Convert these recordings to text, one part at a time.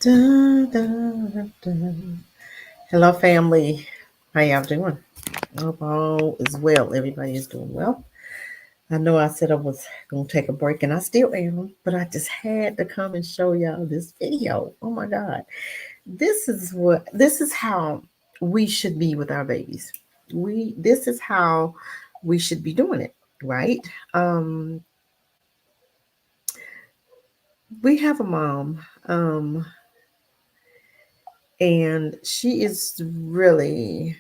Dun, dun, dun. Hello, family. How y'all doing? I hope all is well. Everybody is doing well. I know I said I was going to take a break, and I still am, but I just had to come and show y'all this video. Oh my God. This is how we should be with our babies. This is how we should be doing it, right? Um, we have a mom, and she is really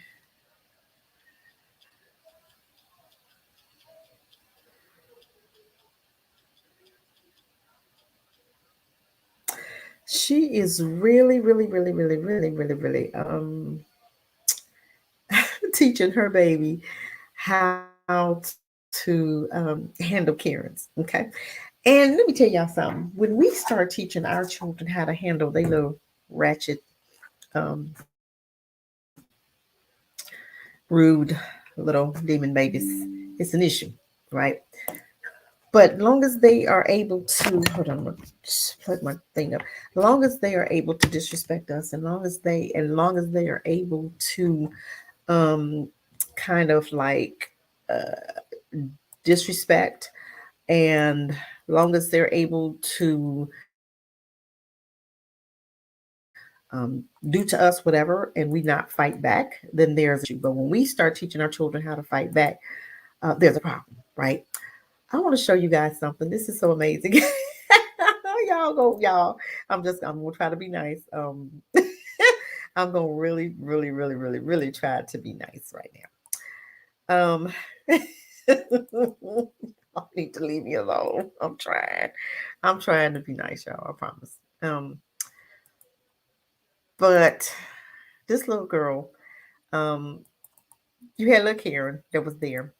She is really, really, really, really, really, really, really teaching her baby how to handle Karens. Okay. And let me tell y'all something. When we start teaching our children how to handle their little ratchet, um, rude little demon babies, it's an issue, right? But long as they are able to, hold on, I'm gonna just plug my thing up. As long as they are able to disrespect us, long as they are able to um, kind of like disrespect, and long as they're able to do to us whatever and we not fight back, then there's an issue. But when we start teaching our children how to fight back, there's a problem, right? I want to show you guys something. This is so amazing. Y'all. I'm gonna try to be nice. I'm gonna really, really, really, really, really try to be nice right now. I need to leave me alone. I'm trying. I'm trying to be nice, y'all. I promise. But this little girl, um, you had little Karen that was there,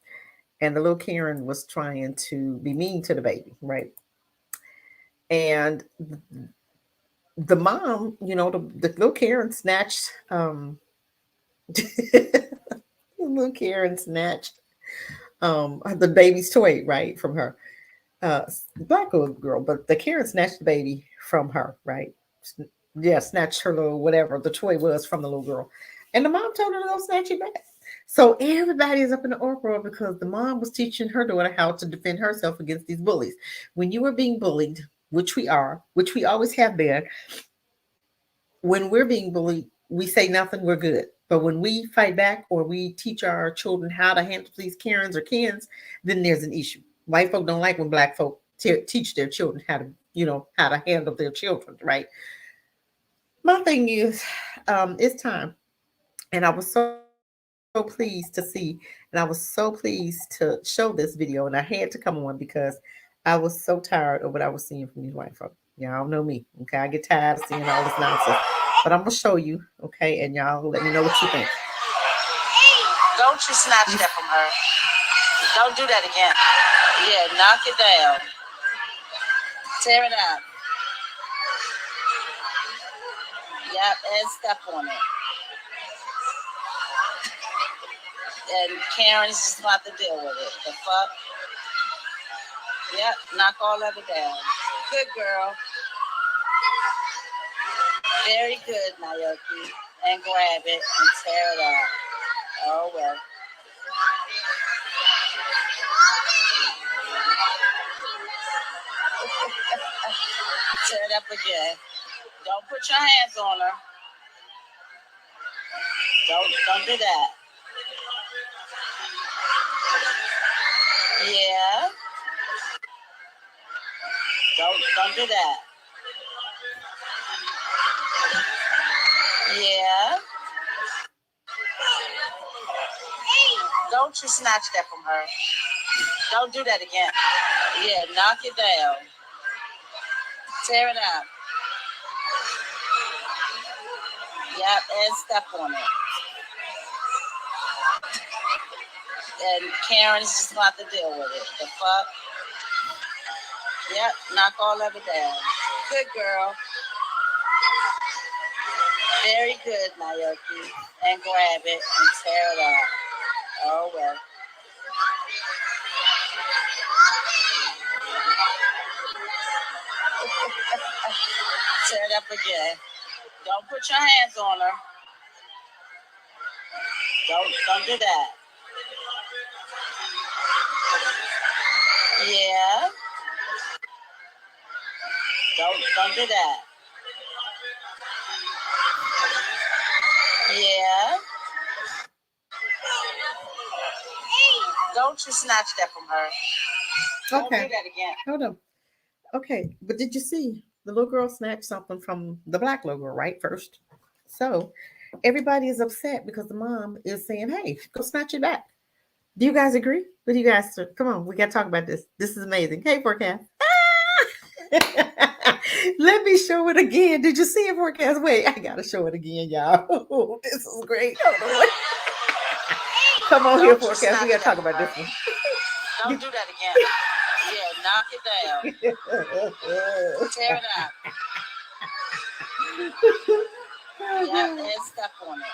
and the little Karen was trying to be mean to the baby, right? And the mom, the little Karen snatched, little Karen snatched the baby's toy, right, from her. Black little girl, but the Karen snatched the baby from her, right? Yeah, snatched her little whatever the toy was from the little girl, and the mom told her to go snatch it back. So everybody is up in the uproar because the mom was teaching her daughter how to defend herself against these bullies. When you are being bullied, which we are, which we always have been, when we're being bullied, we say nothing, we're good. But when we fight back or we teach our children how to handle these Karens or Kens, then there's an issue. White folk don't like when black folk teach their children how to, how to handle their children, right? My thing is, it's time. And I was so pleased to see, and I was so pleased to show this video, and I had to come on because I was so tired of what I was seeing from these white folk. Y'all know me, okay? I get tired of seeing all this nonsense. But I'm gonna show you, okay? And y'all let me know what you think. Don't you snatch that from her. Don't do that again. Yeah, knock it down. Tear it out. Yep, and step on it. And Karen's just going to have to deal with it. The fuck? Yep, knock all of it down. Good girl. Very good, Naoki. And grab it and tear it out. Oh, well. Tear it up again. Don't put your hands on her. Don't do that. Yeah. Don't do that. Yeah. Don't you snatch that from her. Don't do that again. Yeah, knock it down. Tear it out. Yep, and step on it. And Karen's just going to have to deal with it. The fuck? Yep, knock all of it down. Good girl. Very good, Naoki. And grab it and tear it out. Oh, well. Tear it up again. Don't put your hands on her. Don't do that. Yeah. Don't do that. Yeah. Don't you snatch that from her. Don't do Okay, that again. hold on. Okay, but did you see the little girl snatched something from the black little girl, right? First. So everybody is upset because the mom is saying, hey, go snatch it back. Do you guys agree? What do you guys come on? We got to talk about this. This is amazing. Hey, forecast. Let me show it again. Did you see it, forecast? Wait, I gotta show it again, y'all. This is great. Hold on. Come on here, Don't you forecast. We snatch gotta talk that from about her. this one. Don't do that again. Yeah, knock it down. Tear it out. Yeah, and step on it.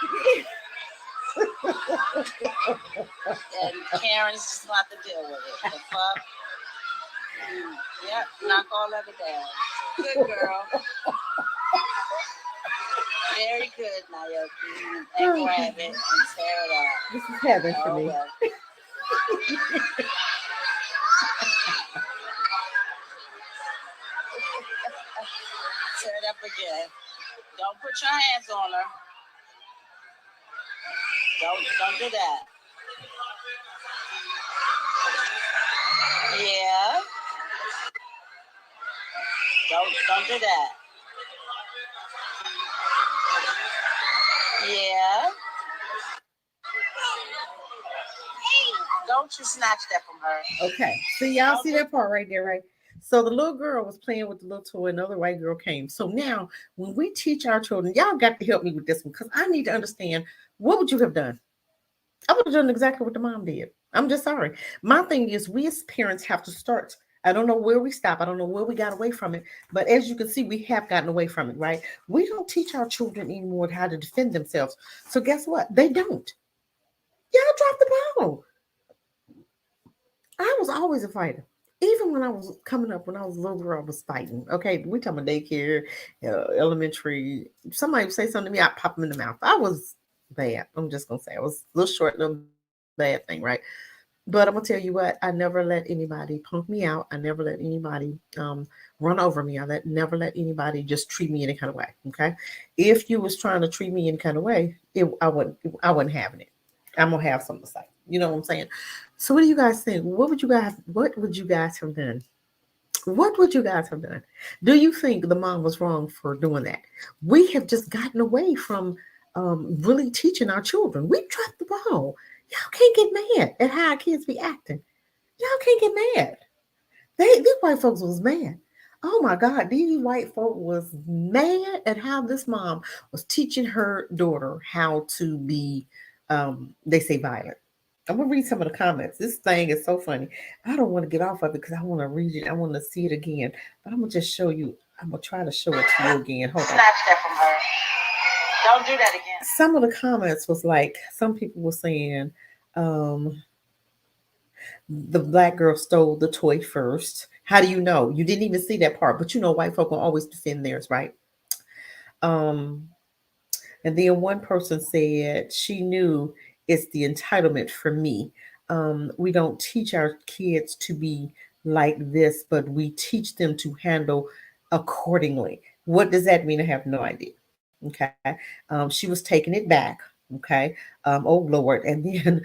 And Karen's just got to deal with it. The fuck? Yep, knock all of it down. Good girl. Very good, Naoki. And grab it and tear it out. This is heaven for Oh, me. well. Tear it up again. Don't put your hands on her. Don't do that. Yeah. Don't do that. Yeah. Don't you snatch that from her. Okay. See, y'all see that part right there, right? So the little girl was playing with the little toy, another white girl came. So now when we teach our children, y'all got to help me with this one because I need to understand what would you have done? I would have done exactly what the mom did. I'm just sorry. My thing is, we as parents have to start. I don't know where we stop. I don't know where we got away from it. But as you can see, we have gotten away from it, right? We don't teach our children anymore how to defend themselves. So guess what? They don't. Y'all drop the ball. I was always a fighter. Even when I was coming up, when I was a little girl, I was fighting. Okay, we talking about daycare, elementary. Somebody would say something to me, I'd pop them in the mouth. I was bad. I'm just gonna say I was a little short, little bad thing, right? But I'm gonna tell you what, I never let anybody punk me out. I never let anybody run over me. Never let anybody just treat me any kind of way. Okay, if you was trying to treat me any kind of way, I wasn't having it. I'm gonna have something to say. You know what I'm saying? So what do you guys think? What would you guys have done? What would you guys have done? Do you think the mom was wrong for doing that? We have just gotten away from really teaching our children. We dropped the ball. Y'all can't get mad at how our kids be acting. Y'all can't get mad. These white folks was mad. Oh my God, these white folk was mad at how this mom was teaching her daughter how to be, they say violent. I'm gonna read some of the comments. This thing is so funny. I don't want to get off of it because I want to read it. I want to see it again. But I'm gonna just show you. I'm gonna try to show it to you again. Hold on. Snatch that from her. Don't do that again. Some of the comments was like, some people were saying, um, the black girl stole the toy first. How do you know? You didn't even see that part, but you know, white folk will always defend theirs, right? Um, and then one person said she knew it's the entitlement for me. We don't teach our kids to be like this, but we teach them to handle accordingly. What does that mean? I have no idea. Okay. She was taking it back. Okay. Oh, Lord. And then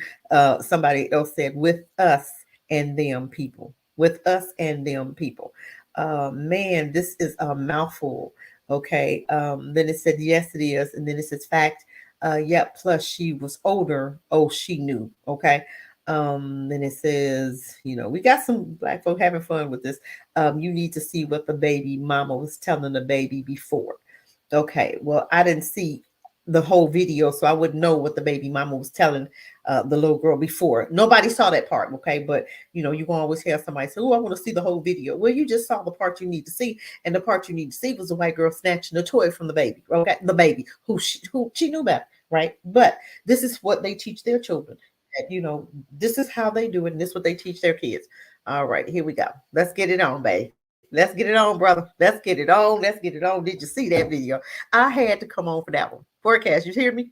somebody else said, with us and them people. With us and them people. Man, this is a mouthful. Okay. Then it said, yes, it is. And then it says, fact. Yeah. Plus, she was older. Oh, she knew. Okay. Then it says, we got some black folk having fun with this. You need to see what the baby mama was telling the baby before. Okay. Well, I didn't see the whole video, so I wouldn't know what the baby mama was telling the little girl before. Nobody saw that part. Okay. But, you can always have somebody say, oh, I want to see the whole video. Well, you just saw the part you need to see. And the part you need to see was the white girl snatching the toy from the baby. Okay. The baby who she knew better. Right. But this is what they teach their children. That, this is how they do it. And this is what they teach their kids. All right. Here we go. Let's get it on, babe. Let's get it on, brother. Let's get it on. Let's get it on. Did you see that video? I had to come on for that one. Forecast, you hear me?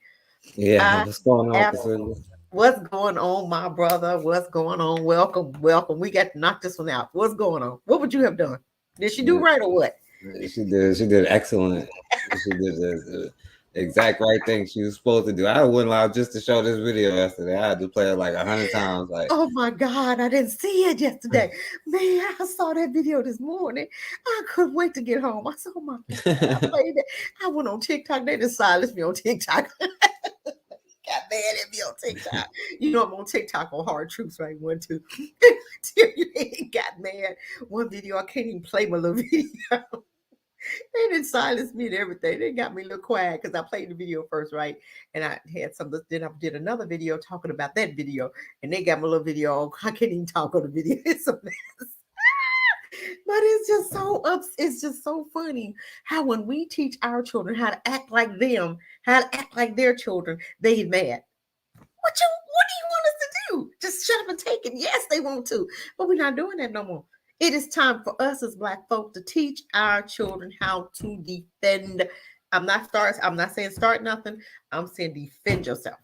Yeah, I what's going on, ab- Priscilla? What's going on, my brother? What's going on? Welcome, welcome. We got to knock this one out. What's going on? What would you have done? Did she do Yeah, right or what? she did excellent. She did the exact right thing she was supposed to do. I wouldn't lie just to show this video yesterday. I had to play it like 100 times. Like, Oh my God, I didn't see it yesterday. Man, I saw that video this morning. I couldn't wait to get home. I saw my I played it. I went on TikTok. They just silenced me on TikTok. Got mad at me on TikTok. You know I'm on TikTok on Hard Truths, right? 1, 2. Got mad. One video, I can't even play my little video. They didn't silence me and everything. They got me a little quiet because I played the video first, right? And I had some. Then I did another video talking about that video, and they got my little video. I can't even talk on the video. It's a mess. But it's just so it's just so funny how when we teach our children how to act like them, how to act like their children, they get mad. What do you want us to do? Just shut up and take it. Yes, they want to, but we're not doing that no more. It is time for us as Black folk to teach our children how to defend. I'm not saying start nothing. I'm saying defend yourself.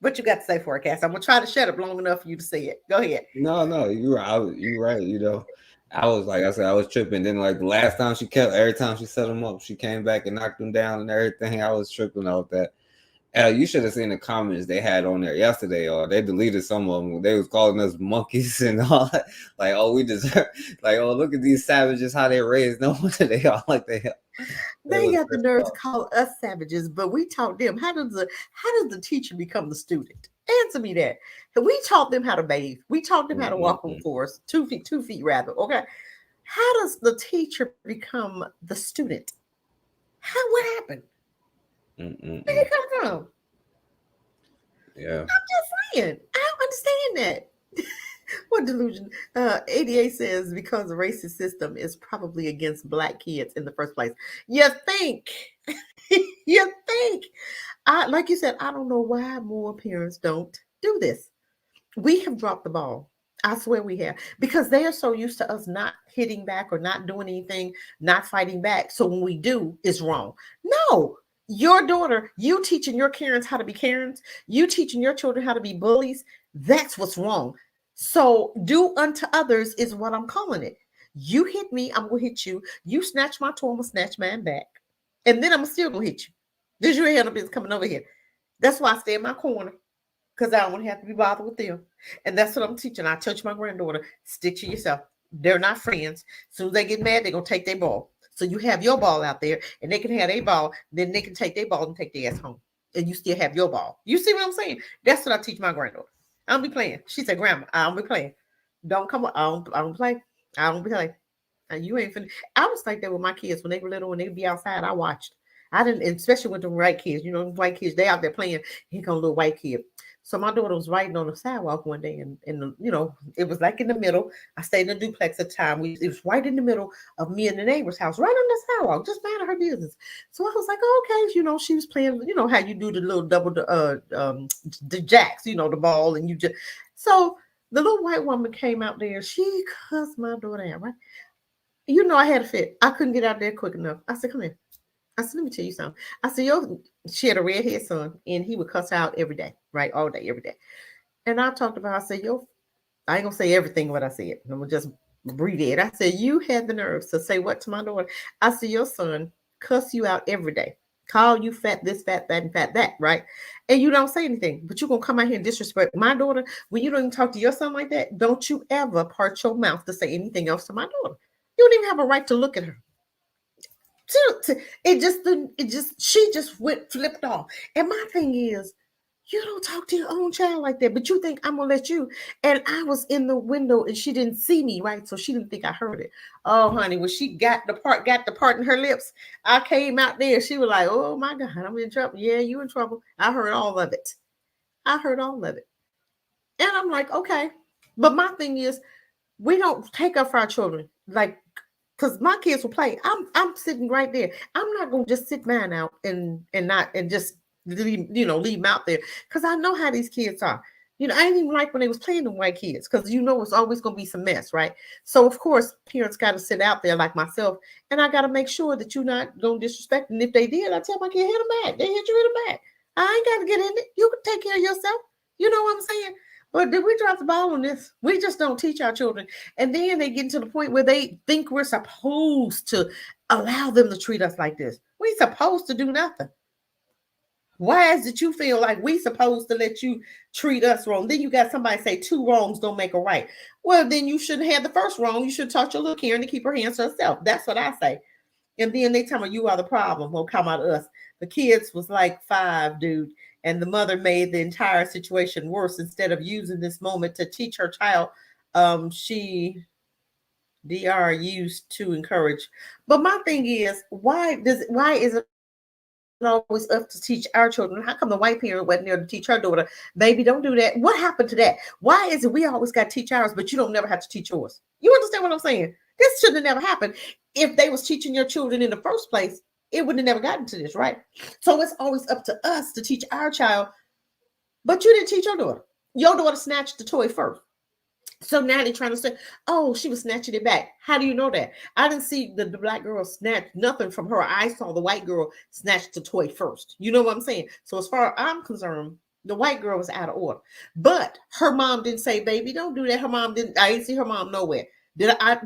What you got to say, Forecast? I'm gonna try to shut up long enough for you to say it. Go ahead. no, you're right. You know, I was like I said, I was tripping. Then like the last time every time she set him up, she came back and knocked him down and everything. I was tripping out that. You should have seen the comments they had on there yesterday, or they deleted some of them. They was calling us monkeys and all that. Like, oh, we deserve. Like, oh, look at these savages, how they raised. No wonder they are like they. They got the nerve to call us savages, but we taught them how does the teacher become the student? Answer me that. We taught them how to bathe. We taught them how to walk on floors, 2 feet rather. Okay. How does the teacher become the student? What happened? Where did it come from? Yeah. I'm just saying. I don't understand that. What delusion? ADA says because the racist system is probably against Black kids in the first place. You think? You think? Like you said, I don't know why more parents don't do this. We have dropped the ball. I swear we have, because they are so used to us not hitting back or not doing anything, not fighting back. So when we do, it's wrong. No, your daughter, you teaching your Karens how to be Karens, you teaching your children how to be bullies. That's what's wrong. So do unto others is what I'm calling it. You hit me, I'm gonna hit you. You snatch my toy, I'm gonna snatch mine back, and then I'm still gonna hit you. This your hand up is coming over here. That's why I stay in my corner because I don't want to have to be bothered with them. And that's what I'm teaching. I teach my granddaughter, stick to yourself. They're not friends. As soon as they get mad, they're going to take their ball. So you have your ball out there and they can have their ball. Then they can take their ball and take their ass home. And you still have your ball. You see what I'm saying? That's what I teach my granddaughter. I don't be playing. She said, Grandma, I don't be playing. Don't come up. I don't play. I don't be playing. And you ain't finna. I was like that with my kids when they were little, when they'd be outside. I watched. I didn't, especially with the white kids. You know, white kids, they out there playing. Here come a little white kid. So my daughter was riding on the sidewalk one day, and it was like in the middle. I stayed in a duplex at the time. It was right in the middle of me and the neighbor's house, right on the sidewalk, just minding her business. So I was like, oh, okay, she was playing, how you do the little double, the jacks, the ball, and you just. So the little white woman came out there. She cussed my daughter out, right? I had a fit. I couldn't get out there quick enough. I said, come here. I said, let me tell you something. I said, she had a redhead son, and he would cuss out every day, right? All day, every day. And I talked about, I said, I ain't gonna say everything what I said. I'm gonna just breathe it. I said, you had the nerves to say what to my daughter? I said, your son cuss you out every day. Call you fat this, fat that, and fat that, right? And you don't say anything, but you're gonna come out here and disrespect my daughter. When you don't even talk to your son like that, don't you ever part your mouth to say anything else to my daughter. You don't even have a right to look at her. She just went flipped off. And my thing is, you don't talk to your own child like that, but you think I'm gonna let you. And I was in the window and she didn't see me, right? So she didn't think I heard it. Oh, honey, when she got the part in her lips, I came out there. She was like, oh my God, I'm in trouble. Yeah, you in trouble. I heard all of it. And I'm like, okay. But my thing is, we don't take up for our children. Like, because my kids will play. I'm sitting right there. I'm not gonna just sit mine out and just leave them out there. Because I know how these kids are. You know, I didn't even like when they was playing the white kids because you know it's always gonna be some mess, right? So of course, parents got to sit out there like myself, and I got to make sure that you're not gonna disrespect. And if they did, I tell my kid hit them back. They hit you in the back. I ain't got to get in it. You can take care of yourself. You know what I'm saying? But did we drop the ball on this? We just don't teach our children, and then they get to the point where they think we're supposed to allow them to treat us like this. We ain't supposed to do nothing. Why is it you feel like we supposed to let you treat us wrong? Then you got somebody say two wrongs don't make a right. Well, then you shouldn't have the first wrong. You should touch your little Karen to keep her hands to herself. That's what I say. And then they tell me you are the problem. Won't come out of us. The kids was like 5, dude, and the mother made the entire situation worse. Instead of using this moment to teach her child, she DR used to encourage. But my thing is, why is it always us to teach our children? How come the white parent wasn't there to teach her daughter, baby, don't do that? What happened to that? Why is it we always got to teach ours, but you don't never have to teach yours? You understand what I'm saying? This shouldn't have never happened. If they was teaching your children in the first place, it would have never gotten to this, right? So it's always up to us to teach our child, but you didn't teach your daughter. Your daughter snatched the toy first. So now they're trying to say, oh, she was snatching it back. How do you know that? I didn't see the black girl snatch nothing from her. I saw the white girl snatch the toy first. You know what I'm saying? So as far as I'm concerned, the white girl was out of order. But her mom didn't say, baby, don't do that. Her mom didn't. I didn't see her mom nowhere.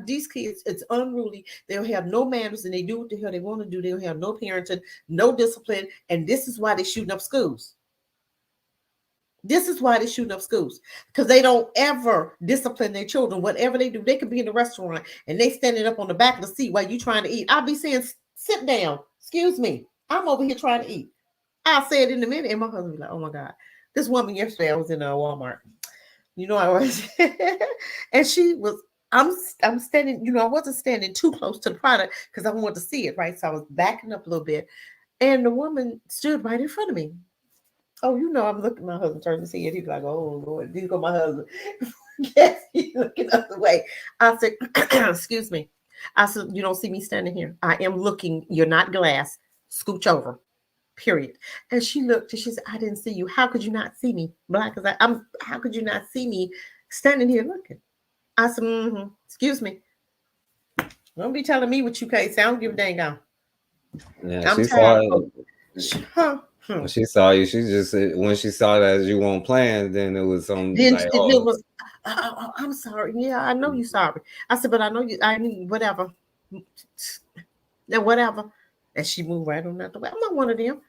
These kids, it's unruly. They'll have no manners and they do what the hell they want to do. They'll have no parenting, no discipline. And this is why they're shooting up schools. This is why they're shooting up schools, because they don't ever discipline their children. Whatever they do, they could be in the restaurant and they standing up on the back of the seat while you trying to eat. I'll be saying, sit down. Excuse me. I'm over here trying to eat. I'll say it in a minute. And my husband be like, oh my God. This woman yesterday, I was in a Walmart. You know, I was, and she was, I'm standing, you know, I wasn't standing too close to the product because I wanted to see it, right? So I was backing up a little bit. And the woman stood right in front of me. Oh, you know, I'm looking, my husband turned to see it. He's like, oh, Lord, there go my husband. Yes, he's looking the other way. I said, excuse me. I said, you don't see me standing here. I am looking. You're not glass. Scooch over, period. And she looked and she said, I didn't see you. How could you not see me? Black as how could you not see me standing here looking? I said, excuse me. Don't be telling me what you can't say. I don't give a dang on. Yeah, I'm she tired. saw when she saw you, she just when she saw that you weren't playing, then it was some Then like, it was, I'm sorry. Yeah, I know you're sorry. I said, but I know you, I mean, whatever. Now, whatever. And she moved right on out the way. I'm not one of them.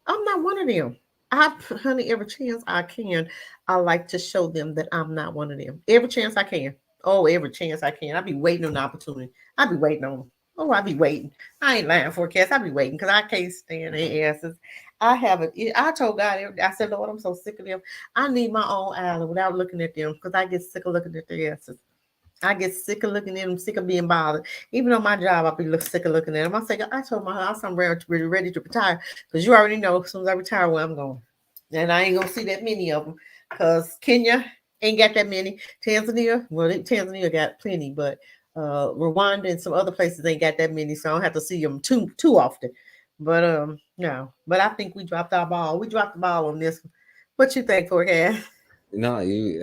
I'm not one of them. Honey, every chance I can, I like to show them that I'm not one of them. Every chance I can. Oh, every chance I can. I'll be waiting on the opportunity. I'll be waiting on them. Oh, I'll be waiting. I ain't lying for a cast. I'll be waiting because I can't stand their asses. I haven't. I told God, I said, Lord, I'm so sick of them. I need my own island without looking at them because I get sick of looking at their asses. I get sick of looking at them, sick of being bothered. Even on my job, I'll be sick of looking at them. I told my house I'm ready to retire because you already know as soon as I retire where I'm going. And I ain't going to see that many of them because Kenya ain't got that many. Tanzania, well, Tanzania got plenty, but Rwanda and some other places ain't got that many, so I don't have to see them too often. But no, but I think we dropped our ball. We dropped the ball on this one. What you think, Forecast? no, we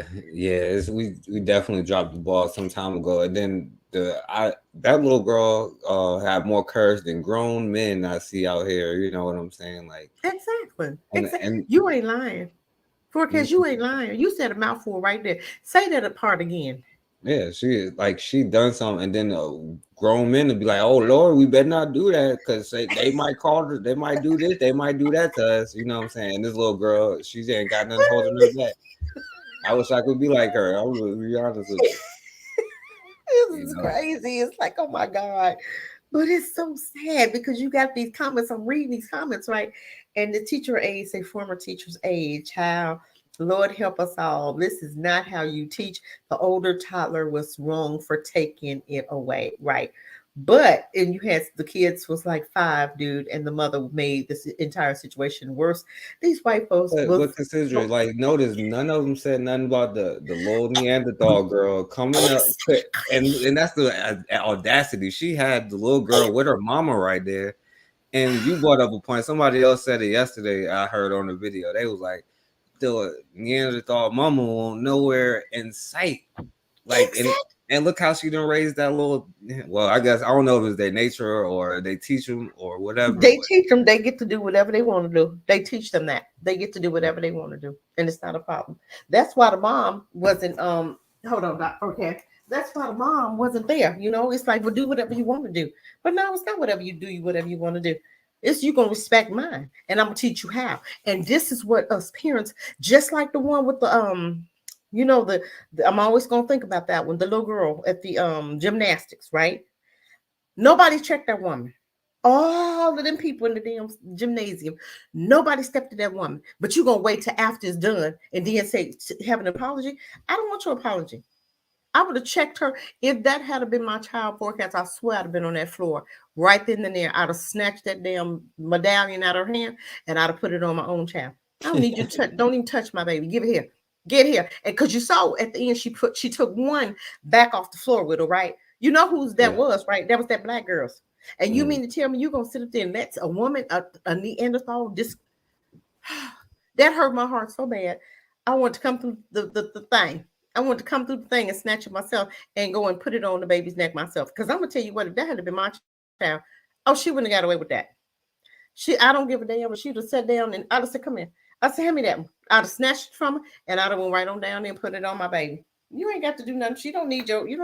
definitely dropped the ball some time ago, and then that little girl had more courage than grown men I see out here. You know what I'm saying? Like Exactly. and You ain't lying. Forecast, you ain't lying. You said a mouthful right there. Say that part again. yeah, she done something, and then grown men to be like, "Oh Lord, we better not do that because they might call her, they might do this, they might do that to us." You know what I'm saying? And this little girl, she ain't got nothing holding her back. I wish I could be like her. I will be honest with you. This is crazy. It's like, oh my God. But it's so sad because you got these comments. I'm reading these comments, right? And the teacher aide say, former teacher's aide, child, Lord help us all. This is not how you teach. The older toddler was wrong for taking it away, right? But, and you had the kids was like 5, dude, and the mother made this entire situation worse. These white folks. But consider it, like, notice none of them said nothing about the little Neanderthal girl coming up, and that's the audacity. She had the little girl with her mama right there, and you brought up a point. Somebody else said it yesterday. I heard on the video. They was like, the Neanderthal mama won't nowhere in sight. Like, Exactly. and look how she done raised that little. Well, I guess I don't know if it's their nature or they teach them or whatever. They But teach them they get to do whatever they want to do. They teach them that they get to do whatever they want to do, and it's not a problem. That's why the mom wasn't. Hold on, Doc. Okay. That's why the mom wasn't there. You know, it's like, well, do whatever you want to do. But no, it's not whatever you do. You whatever you want to do. It's you gonna respect mine, and I'm gonna teach you how. And this is what us parents, just like the one with the you know, the I'm always gonna think about that one. The little girl at the gymnastics, right? Nobody checked that woman. All of them people in the damn gymnasium, nobody stepped to that woman. But you're gonna wait till after it's done and then say have an apology. I don't want your apology. I would have checked her. If that had been my child forecast, I swear I'd have been on that floor right then and there. I'd have snatched that damn medallion out of her hand and I'd have put it on my own child. I don't need you to touch, don't even touch my baby. Give it here. Get here. And because you saw at the end, she took one back off the floor with her, right? You know whose that was, right? That was that black girl's. And you mean to tell me you're gonna sit up there and let a woman, a Neanderthal, that hurt my heart so bad. I want to come through the thing. I want to come through the thing and snatch it myself and go and put it on the baby's neck myself. Because I'm gonna tell you what, if that had been my child, oh, she wouldn't have got away with that. I don't give a damn, but she'd have sat down and I'd have said, come here. I said, hand me that one. I'd have snatched it from her and I'd have went right on down there and put it on my baby. You ain't got to do nothing. She don't need you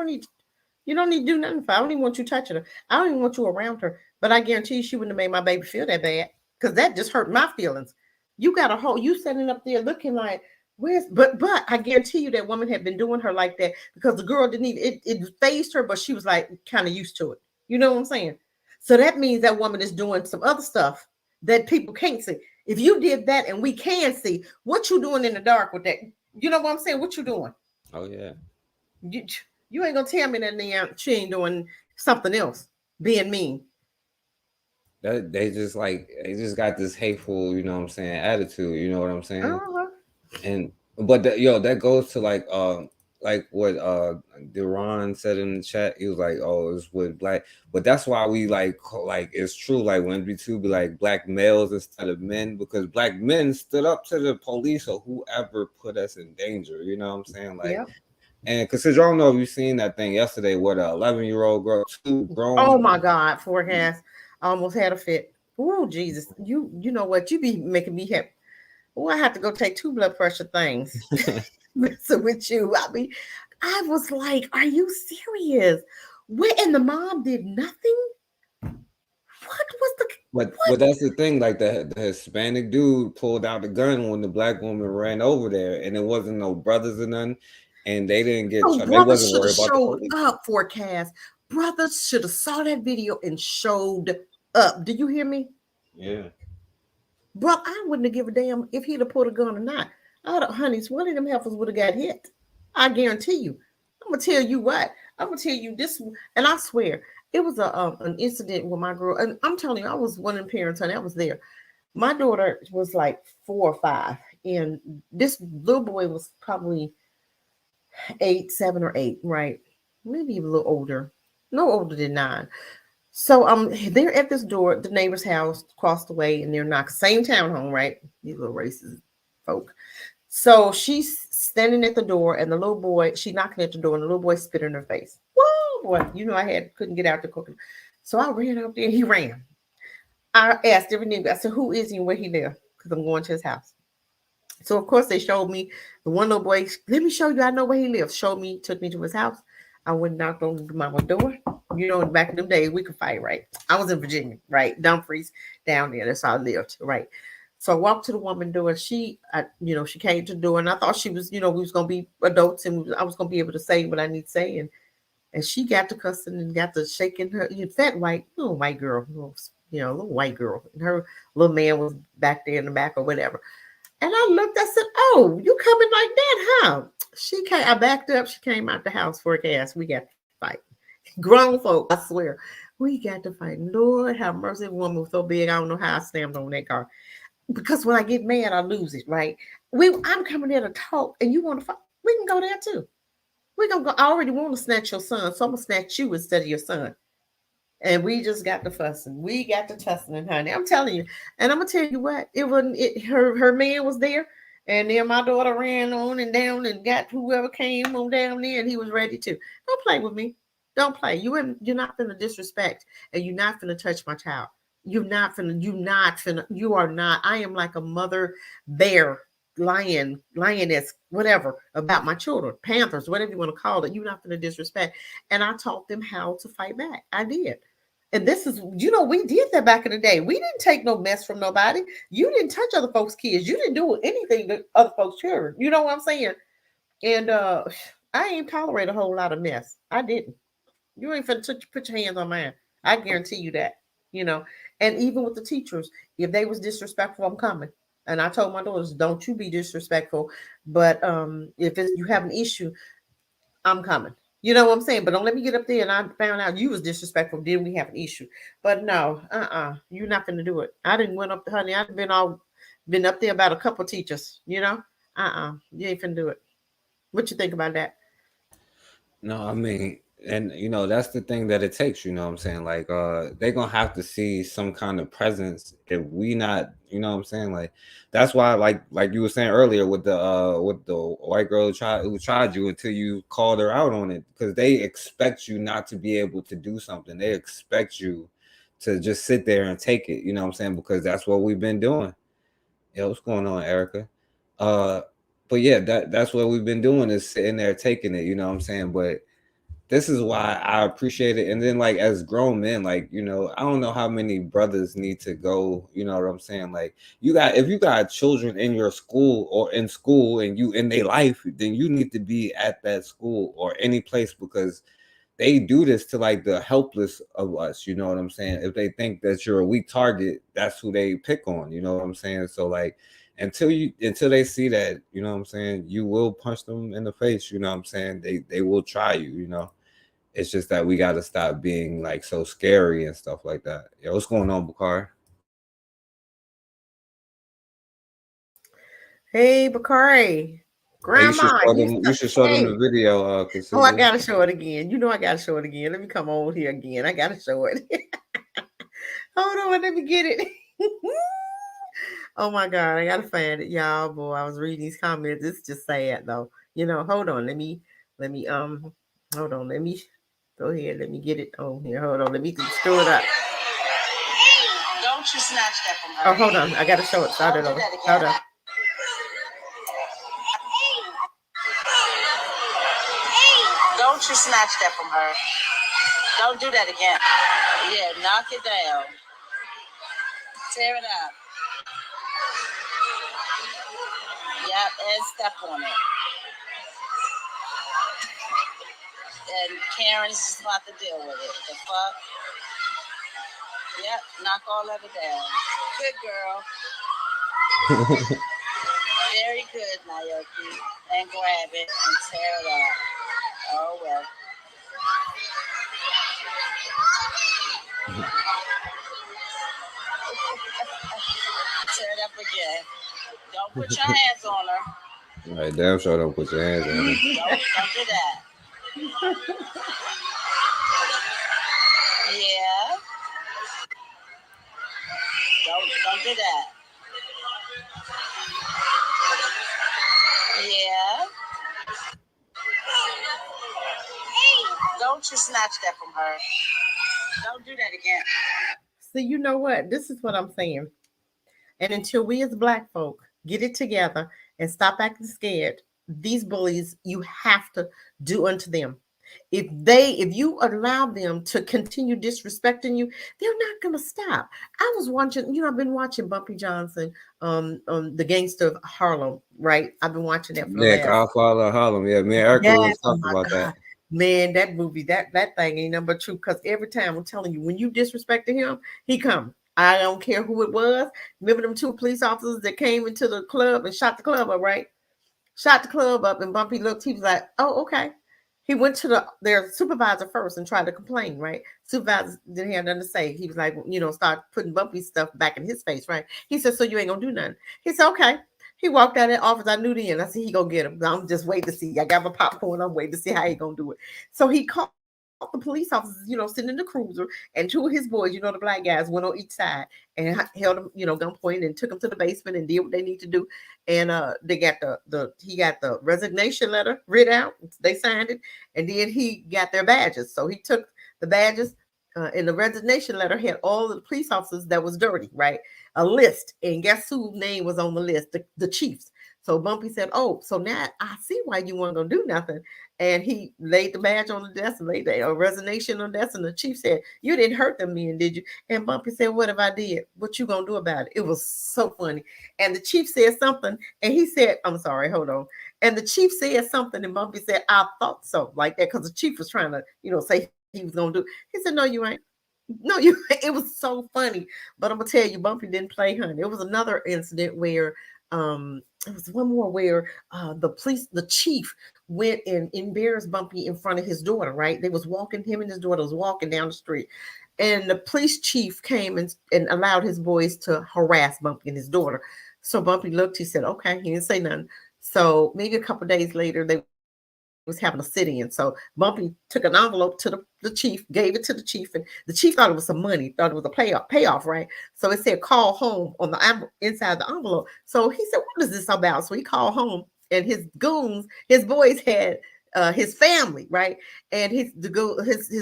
don't need to do nothing for her. I don't even want you touching her. I don't even want you around her. But I guarantee you she wouldn't have made my baby feel that bad. Because that just hurt my feelings. You got a whole, you sitting up there looking like, but I guarantee you that woman had been doing her like that because the girl didn't even, it phased her, but she was like kind of used to it. You know what I'm saying? So that means that woman is doing some other stuff that people can't see. If you did that and we can see, what you doing in the dark with that? You know what I'm saying? What you doing? Oh yeah. You ain't gonna tell me that she ain't doing something else, being mean. That they just got this hateful, you know what I'm saying, attitude, you know what I'm saying? Uh-huh. And but that goes to like what Deron said in the chat. He was like, oh, it's with black, but that's why we like it's true, like when we two be like black males instead of men, because black men stood up to the police or whoever put us in danger, you know what I'm saying? Like, yep. And because I don't know if you seen that thing yesterday where the 11-year-old girl, two grown. Oh my God, forecast. I almost had a fit. Oh Jesus. You know what? You be making me happy. Oh, I have to go take 2 blood pressure things. Messing with you. I was like, are you serious? And the mom did nothing? What was the But that's the thing, like the Hispanic dude pulled out the gun when the black woman ran over there, and it wasn't no brothers or none, and they didn't get So they wasn't should have worried about the showed police. up, forecast. Brothers should have saw that video and showed up. Do you hear me? Yeah. Bro, I wouldn't have given a damn if he'd have pulled a gun or not. Honeys, one of them heifers would have got hit. I guarantee you. I'm gonna tell you what. I'm gonna tell you this, and I swear it was an incident with my girl. And I'm telling you, I was one of the parents, honey. I was there. My daughter was like 4 or 5, and this little boy was probably 8, 7 or 8, right? Maybe even a little older, no older than 9. So they're at this door, the neighbor's house across the way, and they're not same townhome, right? These little racist folk. So she's standing at the door, and the little boy, she knocking at the door, and the little boy spit in her face. Whoa, boy! You know couldn't get out the cooking. So I ran out there. He ran. I asked every neighbor. I said, "Who is he and where he live?" Because I'm going to his house. So of course they showed me the one little boy. Let me show you. I know where he lives. Showed me, took me to his house. I went and knocked on the mama door. You know, back in them days, we could fight, right? I was in Virginia, right? Dumfries, down there. That's how I lived, right? So I walked to the woman's door, and she came to the door, and I thought she was, we was gonna be adults, and I was gonna be able to say what I need to say, and she got to cussing and got to shaking her fat little white girl, little white girl, and her little man was back there in the back or whatever. And I looked, I said, "Oh, you coming like that, huh?" She came, I backed up, she came out the house for a gas. We got to fight. Grown folk, I swear. We got to fight. Lord have mercy, woman was so big, I don't know how I slammed on that car. Because when I get mad, I lose it, right? I'm coming there to talk, and you want to fight. We can go there too. We're going to go. I already want to snatch your son, so I'm going to snatch you instead of your son. And we just got the fussing. We got the tussling, honey. I'm telling you. And I'm gonna tell you what, it wasn't it. Her man was there, And then my daughter ran on and down and got whoever came on down there, and he was ready to. Don't play with me. Don't play. You're not finna disrespect, and you're not finna touch my child. You're not finna. You're not finna. You are not. I am like a mother bear, lion, lioness, whatever about my children, panthers, whatever you want to call it. You're not finna disrespect. And I taught them how to fight back. I did. And this is, we did that back in the day. We didn't take no mess from nobody. You didn't touch other folks' kids. You didn't do anything to other folks' children. You know what I'm saying? And I ain't tolerate a whole lot of mess. I didn't. You ain't finna put your hands on mine. I guarantee you that. You know. And even with the teachers, if they was disrespectful, I'm coming. And I told my daughters, don't you be disrespectful. But if you have an issue, I'm coming. You know what I'm saying? But don't let me get up there and I found out you was disrespectful. Then we have an issue. But no, you're not gonna do it. I didn't went up, honey. I've been up there about a couple teachers. You ain't finna do it. What you think about that? No, I mean, and that's the thing that it takes, you know what I'm saying? Like they're gonna have to see some kind of presence if we not, you know what I'm saying? Like that's why like you were saying earlier with the white girl who tried you until you called her out on it, because they expect you not to be able to do something. They expect you to just sit there and take it, you know what I'm saying? Because that's what we've been doing. Yeah, what's going on, Erica? Uh but yeah, that's what we've been doing, is sitting there taking it, you know what I'm saying? But this is why I appreciate it. And then like as grown men, like, I don't know how many brothers need to go, you know what I'm saying? Like if you got children in your school or in school and you in their life, then you need to be at that school or any place, because they do this to like the helpless of us, you know what I'm saying? If they think that you're a weak target, that's who they pick on, you know what I'm saying? So like until they see that, you know what I'm saying, you will punch them in the face, you know what I'm saying? They will try you, you know. It's just that we got to stop being like so scary and stuff like that. Yo, what's going on, Bakar? Hey, Bakari. Hey, Grandma, you should show them hey. the video, Oh, I Consider. gotta show it again. I gotta show it again. Let me come on here again. I gotta show it. Hold on, let me get it. Oh my God, I gotta find it, y'all. Boy, I was reading these comments. It's just sad though. Hold on. Let me hold on. Let me go ahead. Let me get it on here. Hold on. Let me store it up. Don't you snatch that from her. Oh, hold on. I gotta show it. Start it over. Hold on. Don't you snatch that from her. Don't do that again. Yeah, knock it down. Tear it up. Yep, and step on it. And Karen's just about to deal with it. The fuck? Yep, knock all of it down. Good girl. Very good, Naoki. And grab it and tear it up. Oh, well. Tear it up again. Don't put your hands on her. All right, damn sure don't put your hands on her. Don't do that. Yeah. Don't do that. Yeah. Don't you snatch that from her. Don't do that again. So you know what? This is what I'm saying. And until we as Black folk get it together and stop acting scared, these bullies, you have to do unto them. If you allow them to continue disrespecting you, they're not gonna stop. I was watching, I've been watching Bumpy Johnson, the Gangster of Harlem, right? I've been watching that for the Yeah, last. Godfather of Harlem. Yeah, me and Erica was Yes, oh talking my about God. that. Man, that movie, that thing ain't number two. Because every time I'm telling you, when you disrespected him, he come. I don't care who it was. Remember them two police officers that came into the club and shot the club up, right? Shot the club up, and Bumpy looked. He was like, "Oh, okay." He went to their supervisor first and tried to complain, right? Supervisor didn't have nothing to say. He was like, start putting Bumpy stuff back in his face, right? He said, "So you ain't gonna do nothing?" He said, "Okay." He walked out of the office. I knew then. I said, he gonna get him. I'm just waiting to see. I got my popcorn. I'm waiting to see how he gonna do it. So he called the police officers, sitting in the cruiser, and two of his boys, the black guys, went on each side and held him, gunpoint, and took him to the basement and did what they need to do. And they got he got the resignation letter read out. They signed it, and then he got their badges. So he took the badges. And the resignation letter had all of the police officers that was dirty, right? A list. And guess whose name was on the list? The chiefs. So Bumpy said, oh, so now I see why you weren't going to do nothing. And he laid the badge on the desk and laid the resignation on the desk. And the chief said, you didn't hurt them men, did you? And Bumpy said, what if I did? What you going to do about it? It was so funny. And the chief said something. And he said, I'm sorry, hold on. And the chief said something. And Bumpy said, I thought so, like that. Because the chief was trying to, say he was going to do. He said, no, you ain't. No, it was so funny. But I'm going to tell you, Bumpy didn't play, honey. It was another incident where it was one more where the chief went and embarrassed Bumpy in front of his daughter, right? Him and his daughter was walking down the street. And the police chief came and allowed his boys to harass Bumpy and his daughter. So Bumpy looked, he said, okay, he didn't say nothing. So maybe a couple of days later, they was having a sit-in. So Bumpy took an envelope to the chief, gave it to the chief, and the chief thought it was some money, thought it was a payoff, right? So it said call home on the inside the envelope. So he said, what is this about? So he called home, and his goons, his boys had his family, right? And his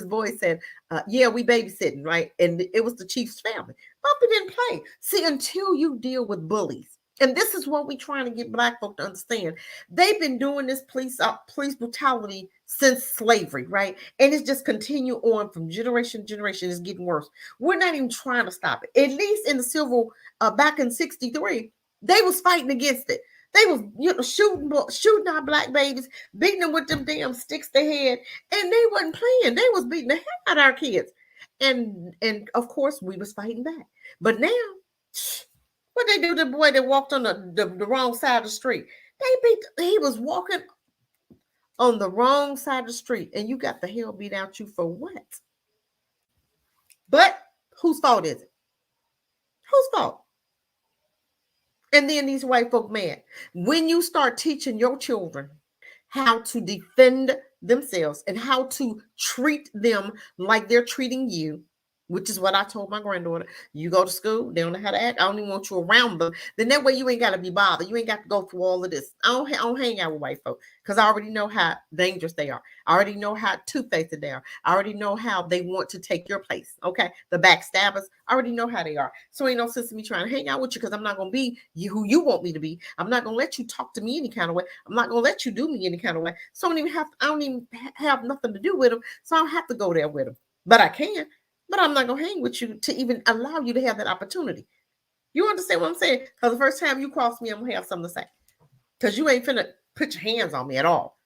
boys said, yeah, we babysitting, right? And it was the chief's family. Bumpy didn't play. See, until you deal with bullies, and this is what we're trying to get Black folk to understand. They've been doing this police brutality since slavery, right? And it's just continue on from generation to generation. It's getting worse. We're not even trying to stop it. At least in the civil, back in 63, they was fighting against it. They was shooting our black babies, beating them with them damn sticks to head, and they wasn't playing. They was beating the hell out of our kids. And of course, we was fighting back. But now, what they do to the boy that walked on the wrong side of the street? He was walking on the wrong side of the street, and you got the hell beat out you for what? But whose fault is it? Whose fault? And then these white folk mad. When you start teaching your children how to defend themselves and how to treat them like they're treating you, which is what I told my granddaughter. You go to school, they don't know how to act. I don't even want you around them. Then that way you ain't got to be bothered. You ain't got to go through all of this. I don't hang out with white folk because I already know how dangerous they are. I already know how two-faced they are. I already know how they want to take your place. Okay, the backstabbers, I already know how they are. So ain't no sense in me trying to hang out with you because I'm not going to be who you want me to be. I'm not going to let you talk to me any kind of way. I'm not going to let you do me any kind of way. So I don't even have nothing to do with them. So I don't have to go there with them. But I can. But I'm not going to hang with you to even allow you to have that opportunity. You understand what I'm saying? Because the first time you cross me, I'm going to have something to say. Because you ain't finna put your hands on me at all.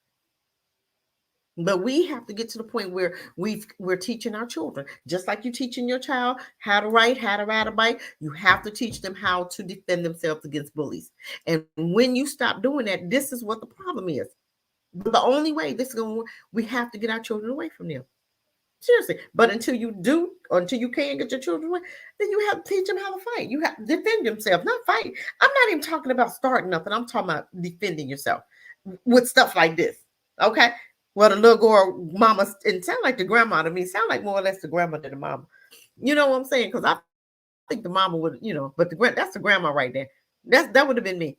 But we have to get to the point where we're teaching our children. Just like you teaching your child how to ride a bike, you have to teach them how to defend themselves against bullies. And when you stop doing that, this is what the problem is. But the only way this is going to work, we have to get our children away from them. Seriously. But until you do, or until you can get your children away, then you have to teach them how to fight. You have to defend yourself, not fight. I'm not even talking about starting nothing. I'm talking about defending yourself with stuff like this. Okay? Well, the little girl mama, it sound like the grandma to me, sound like more or less the grandma than the mama. You know what I'm saying? Because I think the mama would, but that's the grandma right there. That would have been me.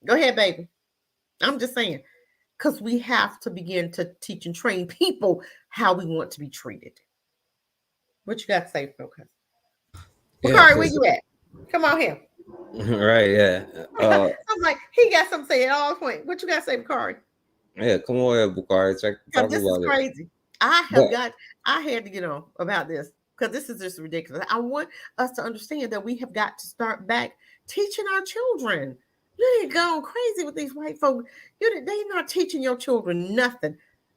Go ahead, baby. I'm just saying. Because we have to begin to teach and train people how we want to be treated. What you got to say, Phil? Bakari, where you at? Come on here. Right, yeah. I'm like, he got something to say at all point. What you got to say, Bakari? Yeah, come on here, Bakari. Talk this about is crazy. I had to get on about this because this is just ridiculous. I want us to understand that we have got to start back teaching our children. You ain't going crazy with these white folks. They not teaching your children nothing.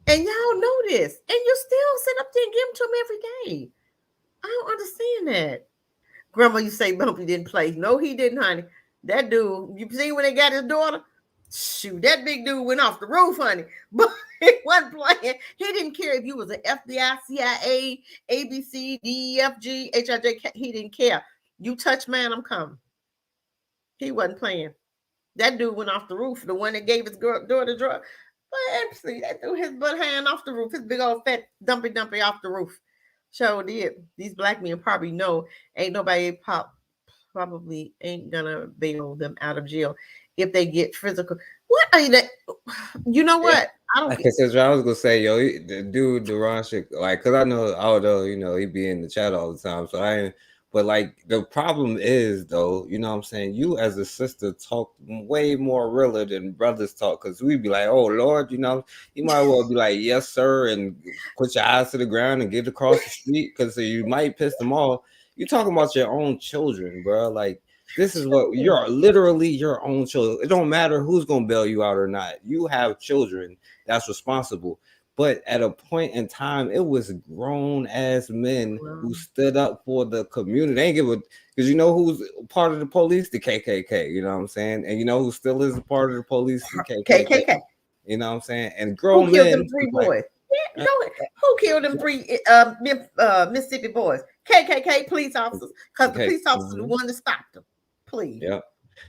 And y'all know this. And you still sit up there and give them to them every day. I don't understand that. Grandma, you say Bumpy didn't play. No, he didn't, honey. That dude, you see when they got his daughter? Shoot, that big dude went off the roof, honey. But he wasn't playing. He didn't care if you was an FBI, CIA, ABC, DEFG, HIJ. He didn't care. You touch man, I'm coming. He wasn't playing. That dude went off the roof. The one that gave his daughter drug. But actually, that threw his butt hand off the roof. His big old fat dumpy off the roof. Sure did. These black men probably know ain't nobody probably ain't gonna bail them out of jail if they get physical. What are you that? You know Yeah. what? I don't Like get. I said, I was gonna say, yo, the dude, Duran shit, like, cause I know, although he be in the chat all the time, so I ain't. But like, the problem is, though, you know what I'm saying? You as a sister talk way more realer than brothers talk, cause we be like, oh Lord, you might well be like, yes sir, and put your eyes to the ground and get across the street, cause you might piss them off. You talking about your own children, bro? Like. This is what you're literally your own children. It don't matter who's gonna bail you out or not. You have children that's responsible. But at a point in time, it was grown ass men who stood up for the community. They ain't give a because you know who's part of the police, the KKK. You know what I'm saying, and you know who still is a part of the police, the KKK. You know what I'm saying, and grown Who killed men them three like, boys? Yeah, who killed them three Mississippi boys? KKK police officers, because the police officers are the one that stopped them. Please. Yeah.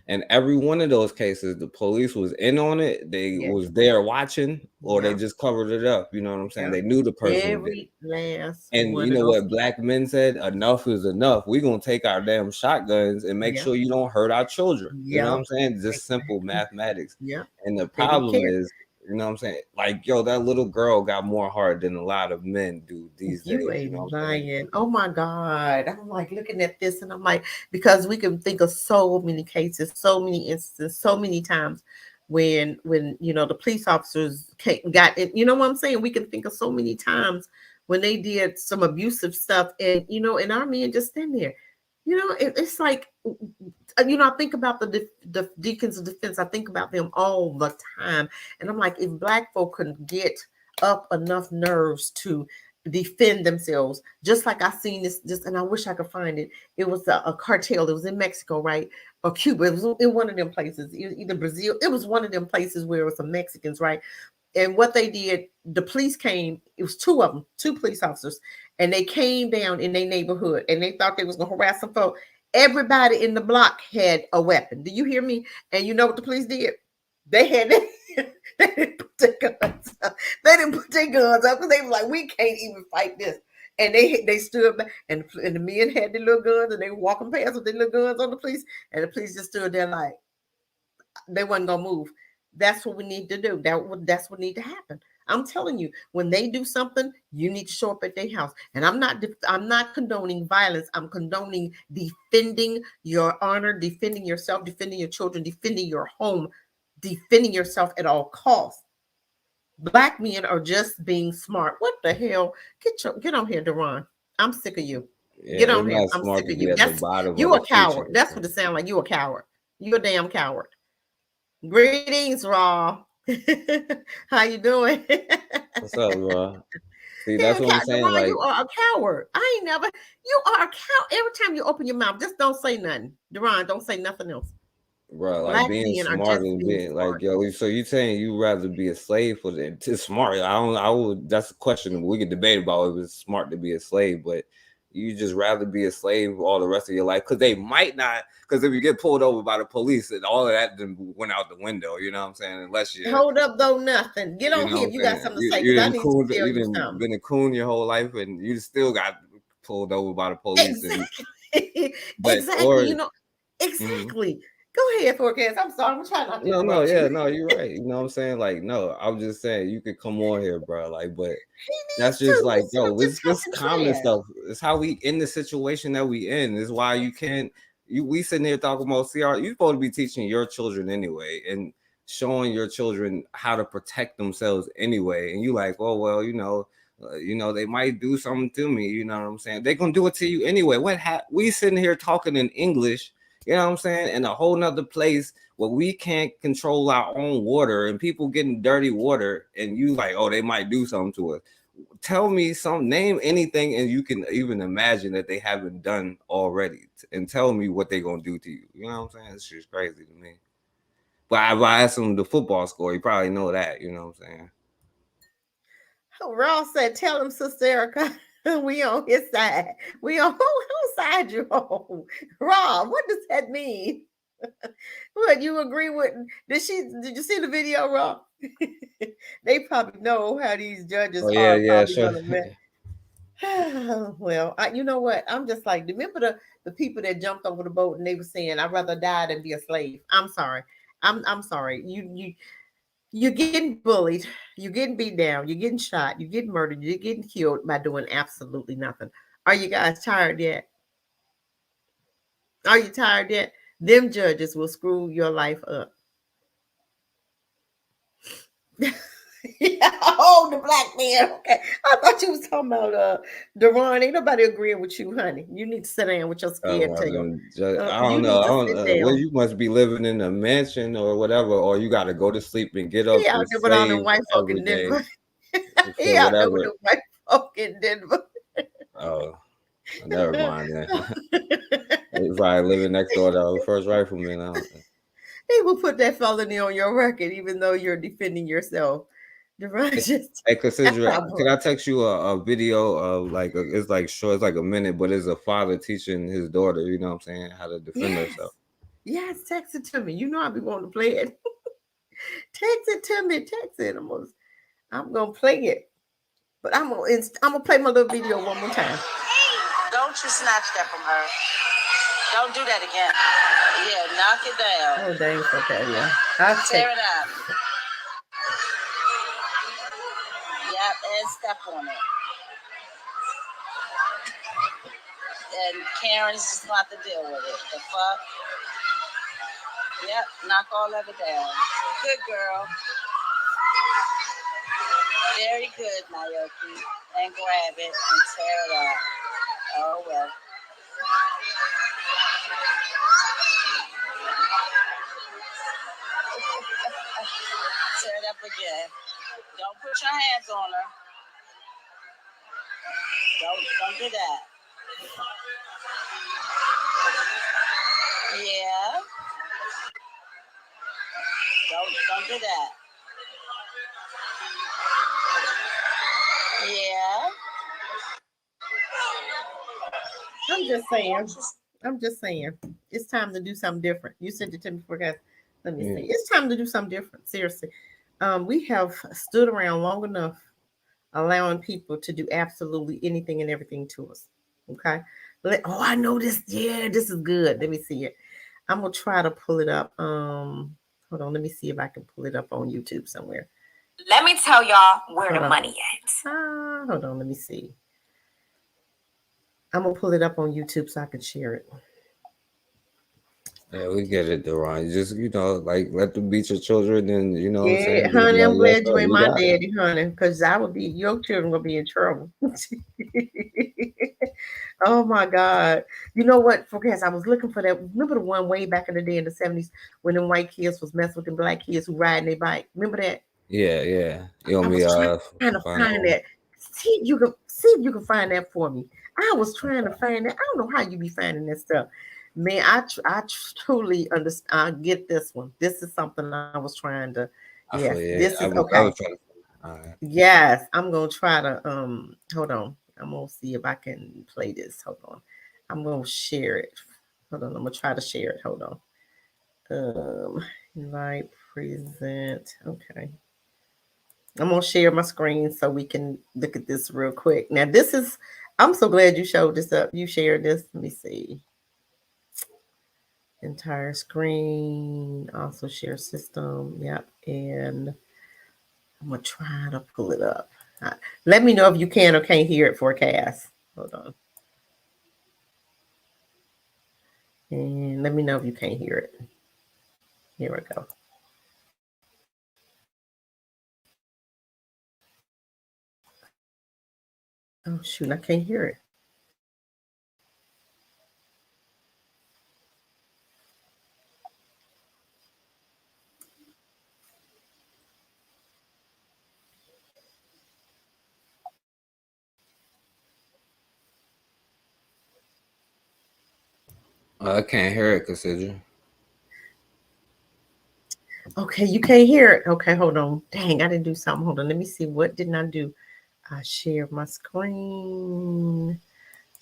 And every one of those cases, the police was in on it. They was there watching, or they just covered it up. You know what I'm saying? They knew the person. Every last and one you know of what those black men said? Enough is enough. We're gonna take our damn shotguns and make sure you don't hurt our children. You know what I'm saying? Just simple mathematics. Yeah. And the problem is, you know what I'm saying? Like, yo, that little girl got more heart than a lot of men do these days. You You ain't know what I'm saying? lying. Oh my God. I'm like looking at this and I'm like, because we can think of so many cases, so many instances, so many times when the police officers got it. You know what I'm saying? We can think of so many times when they did some abusive stuff and and our men just stand there. It's like I think about the deacons of defense. I think about them all the time. And I'm like, if black folk can get up enough nerves to defend themselves, just like I seen this, and I wish I could find it. It was a cartel. It was in Mexico, right? Or Cuba. It was in one of them places, either Brazil. It was one of them places where it was some Mexicans, right? And what they did, the police came, it was two of them, two police officers, and they came down in their neighborhood and they thought they was gonna harass some folk. Everybody in the block had a weapon. Do you hear me? And you know what the police did? They had they didn't put their guns up. They didn't put their guns up because they were like, we can't even fight this. And they stood back, and the men had their little guns, and they were walking past with their little guns on the police, and the police just stood there like they wasn't gonna move. That's what we need to do. That's what need to happen. I'm telling you, when they do something, you need to show up at their house. And I'm not condoning violence. I'm condoning defending your honor, defending yourself, defending your children, defending your home, defending yourself at all costs. Black men are just being smart. What the hell? Get on here, Duran. I'm sick of you. Yeah, Get on here. not I'm smart sick to of be you. at the bottom You of a the food coward. chain. That's what it sounds like. You a coward. You a damn coward. Greetings, Raw. How you doing? What's up, bro? See, that's what I'm saying. Duran, Like, you are a coward. I ain't never. You are a coward. Every time you open your mouth, just don't say nothing. Duran, don't say nothing else. bro, like Black being men are smart just and being being smart. like, yo, so you saying you rather be a slave for the to smart? I would. That's a question we could debate about if it's smart to be a slave, but you just rather be a slave all the rest of your life because they might not. Because if you get pulled over by the police, and all of that then went out the window. You know what I'm saying? Unless you Hold up, though, nothing. Get on here if you got something to say because I need to tell you something. Been a coon your whole life, and you still got pulled over by the police. Exactly. But Exactly. or Exactly. Go ahead, forecast. I'm sorry. I'm trying not to no, interrupt you. no, you're right. You know what I'm saying? Like, no, I'm just saying you could come on here, bro. Like, but He that's needs just to. like, Listen, yo, I'm just this talking common trash. stuff. It's how we in the situation that we in. Is why you can't. We sitting here talking about CR. You're supposed to be teaching your children anyway, and showing your children how to protect themselves anyway. And you like, oh well, they might do something to me. You know what I'm saying? They're gonna do it to you anyway. We sitting here talking in English. You know what I'm saying? In a whole nother place where we can't control our own water and people getting dirty water, and you like, oh, they might do something to us. Tell me name anything, and you can even imagine that they haven't done already, and tell me what they're gonna do to you. You know what I'm saying? It's just crazy to me. But I asked him the football score. You probably know that. You know what I'm saying? Ross said, "Tell him, Sister Erica, we on his side. We on whose side you on? Rob, what does that mean?" What you agree with? Did you see the video, Rob? They probably know how these judges Oh yeah, are yeah, probably sure. gonna met. Well, you know what? I'm just like, remember the people that jumped over the boat and they were saying, "I'd rather die than be a slave." I'm sorry. I'm sorry. You're getting bullied. You're getting beat down. You're getting shot. You're getting murdered. You're getting killed by doing absolutely nothing. Are you guys tired yet? Are you tired yet? Them judges will screw your life up. Yeah, oh, the black man. Okay, I thought you was talking about Deron. Ain't nobody agreeing with you, honey. You need to sit down with your scared Well, tail. I You don't know. need I to don't. sit Well, down. you must be living in a mansion or whatever, or you got to go to sleep and get He up out to there with all them save white folk every in day Denver. He for out there with whatever. them white folk in Denver. Oh, never mind then. If I living next door to the first rifleman, They will put that felony on your record, even though you're defending yourself. Deron just hey, Cassandra, can I text you a video of like it's like short, it's like a minute, but it's a father teaching his daughter, you know what I'm saying, how to defend yes, herself. yes, text it to me. You know I be wanting to play it. Text it to me. Text it. I'm gonna play it. But I'm gonna play my little video one more time. Don't you snatch that from her. Don't do that again. Yeah, knock it down. Oh dang, okay, yeah. I'll Tear take it up. Yep, and step on it. And Karen's just gonna have to deal with it. The fuck? Yep, knock all of it down. Good girl. Very good, Naoki. And grab it and tear it up. Oh well. Tear it up again. Don't put your hands on her. Don't do that. Yeah. Don't do that. Yeah. I'm just saying. I'm just saying. It's time to do something different. You sent it to me for guys. Let me Yeah. see. It's time to do something different. Seriously. We have stood around long enough allowing people to do absolutely anything and everything to us. Okay. Oh, I know this. Yeah, this is good. Let me see it. I'm gonna try to pull it up. Hold on, let me see if I can pull it up on YouTube somewhere. Let me tell y'all where the money at. Hold on, let me see. I'm gonna pull it up on YouTube so I can share it. Yeah, we get it, Deron. Just like let them beat your children, and you know what I'm saying. Yeah, Just be honey, like, I'm yes, glad you sir, ain't you my got it. daddy, honey, because I would be your children gonna be in trouble. Oh my God. You know what? Because I was looking for that. Remember the one way back in the day in the 70s when them white kids was messing with them black kids who riding their bike? Remember that? Yeah, yeah. You I want me was trying to find find out? that. See if you can find that for me. I was trying to find that. I don't know how you be finding that stuff. Man, truly understand. I get this one. This is something I was trying to. I Yes, feel yeah. this is I okay. was trying to. All right. Yes, I'm gonna try to hold on. I'm gonna see if I can play this. Hold on. I'm gonna share it. Hold on, I'm gonna try to share it. Hold on. Invite present. Okay. I'm gonna share my screen so we can look at this real quick. Now this is I'm so glad you showed this up. You shared this. Let me see. Entire screen. Also share system. Yep. And I'm gonna try to pull it up. Let me know if you can or can't hear it forecast. Hold on. And let me know if you can't hear it. Here we go. Oh shoot, I can't hear it. I can't hear it, Cassandra. Okay, you can't hear it. Okay, hold on. Dang, I didn't do something. Hold on. Let me see. What didn't I do? I shared my screen.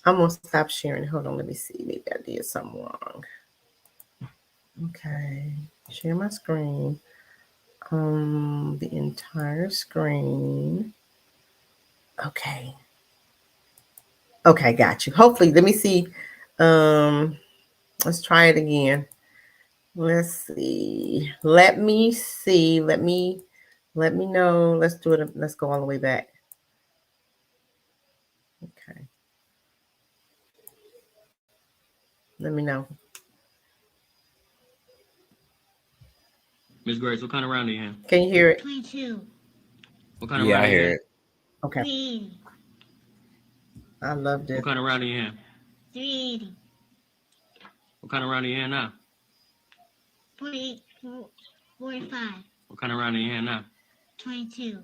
I'm gonna stop sharing. Hold on. Let me see. Maybe I did something wrong. Okay. Share my screen. The entire screen. Okay. Okay, got you. Hopefully, let me see. Let's try it again. Let's see. Let me see. Let me know. Let's do it. Let's go all the way back. Okay. Let me know. Miss Grace, what kind of round are you in? Can you hear it? 22. What kind of Yeah, round I are you hear in? it. Okay. 380. I loved What it. kind of round are you in? 380. What kind of round are you in now? 48. 45. What kind of round are you in now? 22.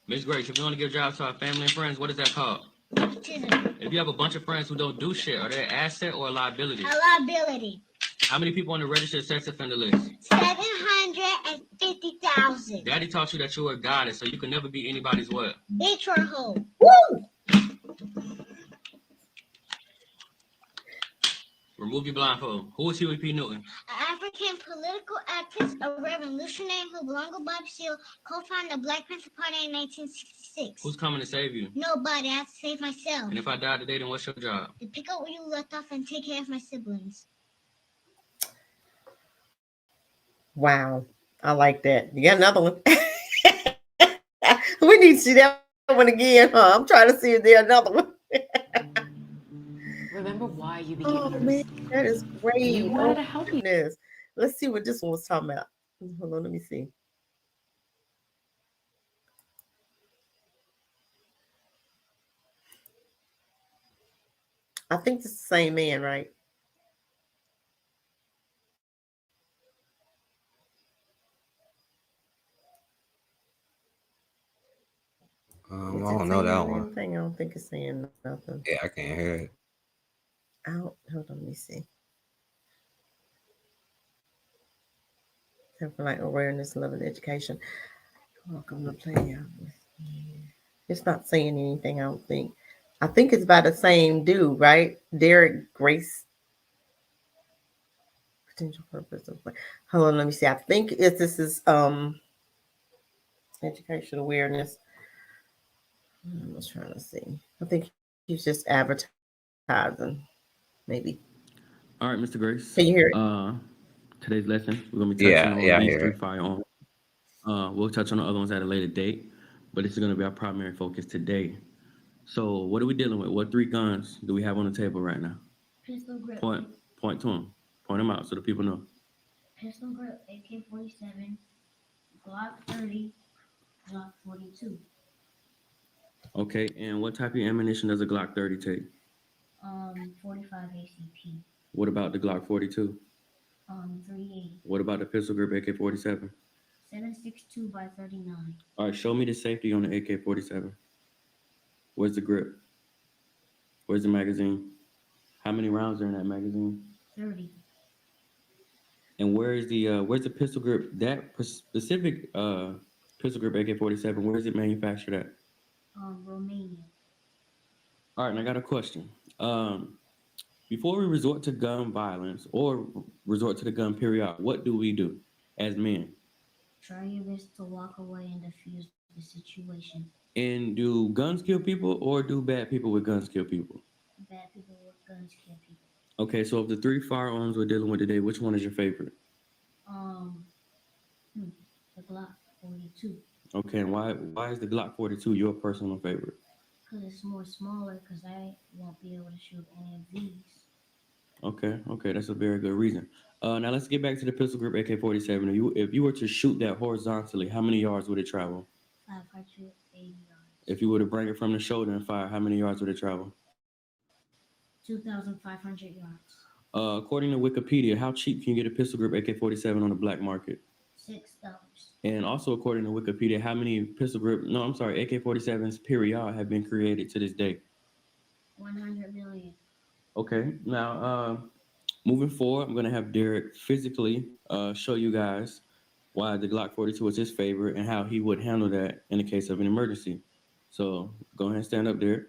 Miss Grace, if you want to give jobs to our family and friends, what is that called? Citizen. If you have a bunch of friends who don't do shit, are they an asset or a liability? A liability. How many people on the registered sex offender list? 750,000. Daddy taught you that you were a goddess, so you can never be anybody's what? Bitch or hoe. Woo! Remove your blindfold. Who is Huey P. Newton? An African political activist, a revolutionary who belonged to Bob Seale, co-founded the Black Panther Party in 1966. Who's coming to save you? Nobody. I have to save myself. And if I die today, then what's your job? To pick up where you left off and take care of my siblings. Wow. I like that. You got another one. We need to see that one again, huh? I'm trying to see if there's another one. Remember why you became a Oh nurse? man, that is great. You wanted to help you. Goodness. Let's see what this one was talking about. Hold on, let me see. I think it's the same man, right? I Is don't it know that saying one. anything? I don't think it's saying nothing. Yeah, I can't hear it. Hold on, let me see. Something like awareness, love, and education. Welcome to play out with me. It's not saying anything, I don't think. I think it's by the same dude, right? Derek Grace. Potential purpose of hold on, let me see. I think this is education awareness. I was trying to see. I think he's just advertising, maybe. All right, Mr. Grace. Can you hear it? Today's lesson, we're gonna be touching on I these hear three it. firearms. We'll touch on the other ones at a later date, but this is gonna be our primary focus today. So, what are we dealing with? What three guns do we have on the table right now? Pistol grip. Point to them. Point them out so the people know. Pistol grip, AK-47, Glock 30, Glock 42. Okay, and what type of ammunition does a Glock 30 take? 45 ACP. What about the Glock 42? 380. What about the pistol grip AK-47? 7.62 by 39. All right, show me the safety on the AK-47. Where's the grip? Where's the magazine? How many rounds are in that magazine? 30. And where's the pistol grip? That specific pistol grip AK-47. Where is it manufactured at? Romania. All right, and I got a question. Before we resort to gun violence or resort to the gun period, what do we do as men? Try your best to walk away and defuse the situation. And do guns kill people or do bad people with guns kill people? Bad people with guns kill people. Okay, so of the three firearms we're dealing with today, which one is your favorite? The Glock 42. Okay, and why is the Glock 42 your personal favorite? Because it's more smaller, because I won't be able to shoot any of these. Okay, that's a very good reason. Now let's get back to the pistol grip AK-47. If you were to shoot that horizontally, how many yards would it travel? 580 yards. If you were to bring it from the shoulder and fire, how many yards would it travel? 2,500 yards. According to Wikipedia, how cheap can you get a pistol grip AK-47 on the black market? $6. And also according to Wikipedia, how many AK-47s period have been created to this day? 100 million. Okay, now moving forward, I'm gonna have Derek physically show you guys why the Glock 42 is his favorite and how he would handle that in the case of an emergency. So go ahead and stand up, Derek.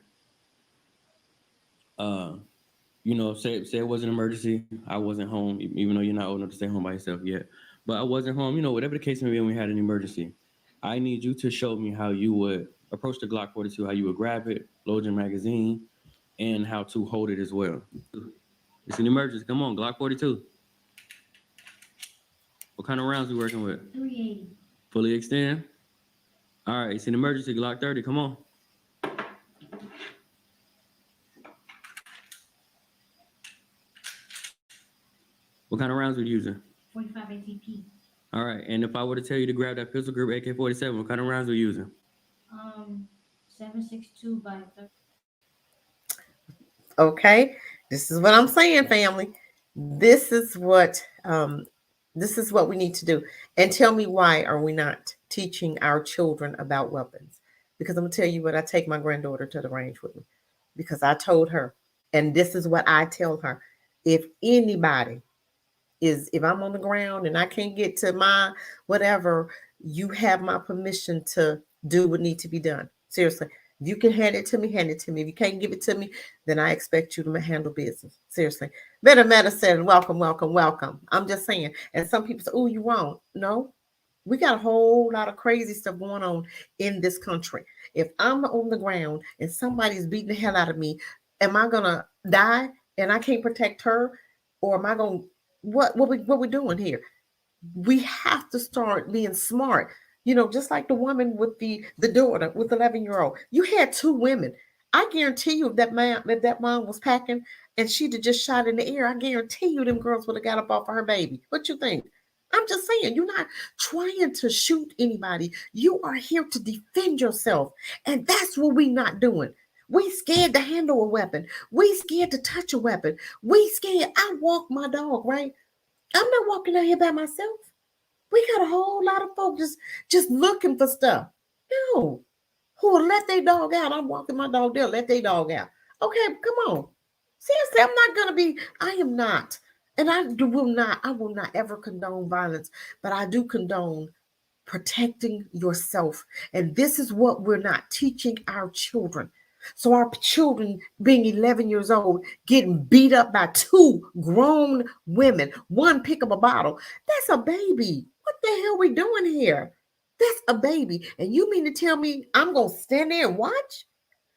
say it was an emergency. I wasn't home, even though you're not old enough to stay home by yourself yet. But I wasn't home. Whatever the case may be, when we had an emergency, I need you to show me how you would approach the Glock 42, how you would grab it, load your magazine, and how to hold it as well. It's an emergency. Come on, Glock 42. What kind of rounds we working with? 380. Fully extend. All right, it's an emergency. Glock 30. Come on. What kind of rounds we using? 45 ATP. All right, and if I were to tell you to grab that pistol grip AK-47, what kind of rounds we using? 7.62 by 30. Okay, this is what I'm saying, family. This is what we need to do. And tell me, why are we not teaching our children about weapons? Because I'm gonna tell you what, I take my granddaughter to the range with me because I told her, and this is what I tell her: if anybody if I'm on the ground and I can't get to my whatever, you have my permission to do what needs to be done. Seriously. If you can hand it to me, hand it to me. If you can't give it to me, then I expect you to handle business. Seriously. Better medicine. Welcome, welcome, welcome. I'm just saying. And some people say, oh, you won't. No, we got a whole lot of crazy stuff going on in this country. If I'm on the ground and somebody's beating the hell out of me, am I going to die and I can't protect her? Or am I going to, what we doing here? We have to start being smart. Just like the woman with the daughter with 11-year-old. You had two women. I guarantee you, if that mom was packing and she'd have just shot in the air, I guarantee you them girls would have got up off of her baby. What you think? I'm just saying, you're not trying to shoot anybody. You are here to defend yourself. And that's what we're not doing. We scared to handle a weapon. We scared to touch a weapon. We scared. I walk my dog, right? I'm not walking out here by myself. We got a whole lot of folks just looking for stuff. No. Who will let their dog out? I'm walking my dog there. Let their dog out. Okay, come on. Seriously, I am not. And I will not ever condone violence, but I do condone protecting yourself. And this is what we're not teaching our children. So our children being 11 years old, getting beat up by two grown women, one pick up a bottle. That's a baby. What the hell are we doing here? That's a baby. And you mean to tell me I'm going to stand there and watch?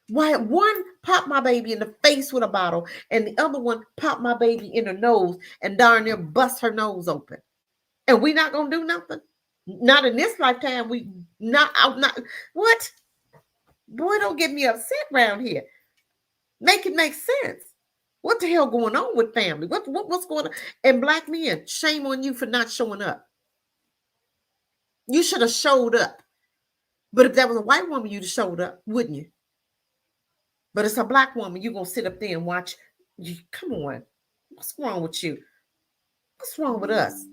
Why one popped my baby in the face with a bottle and the other one popped my baby in the nose and darn near bust her nose open. And we not going to do nothing? Not in this lifetime. What? Boy, don't get me upset around here. Make it make sense. What the hell going on with family? What's going on? And black men, shame on you for not showing up. You should have showed up. But if that was a white woman, you'd have showed up, wouldn't you? But it's a black woman, you're going to sit up there and watch. Come on. What's wrong with you? What's wrong with us?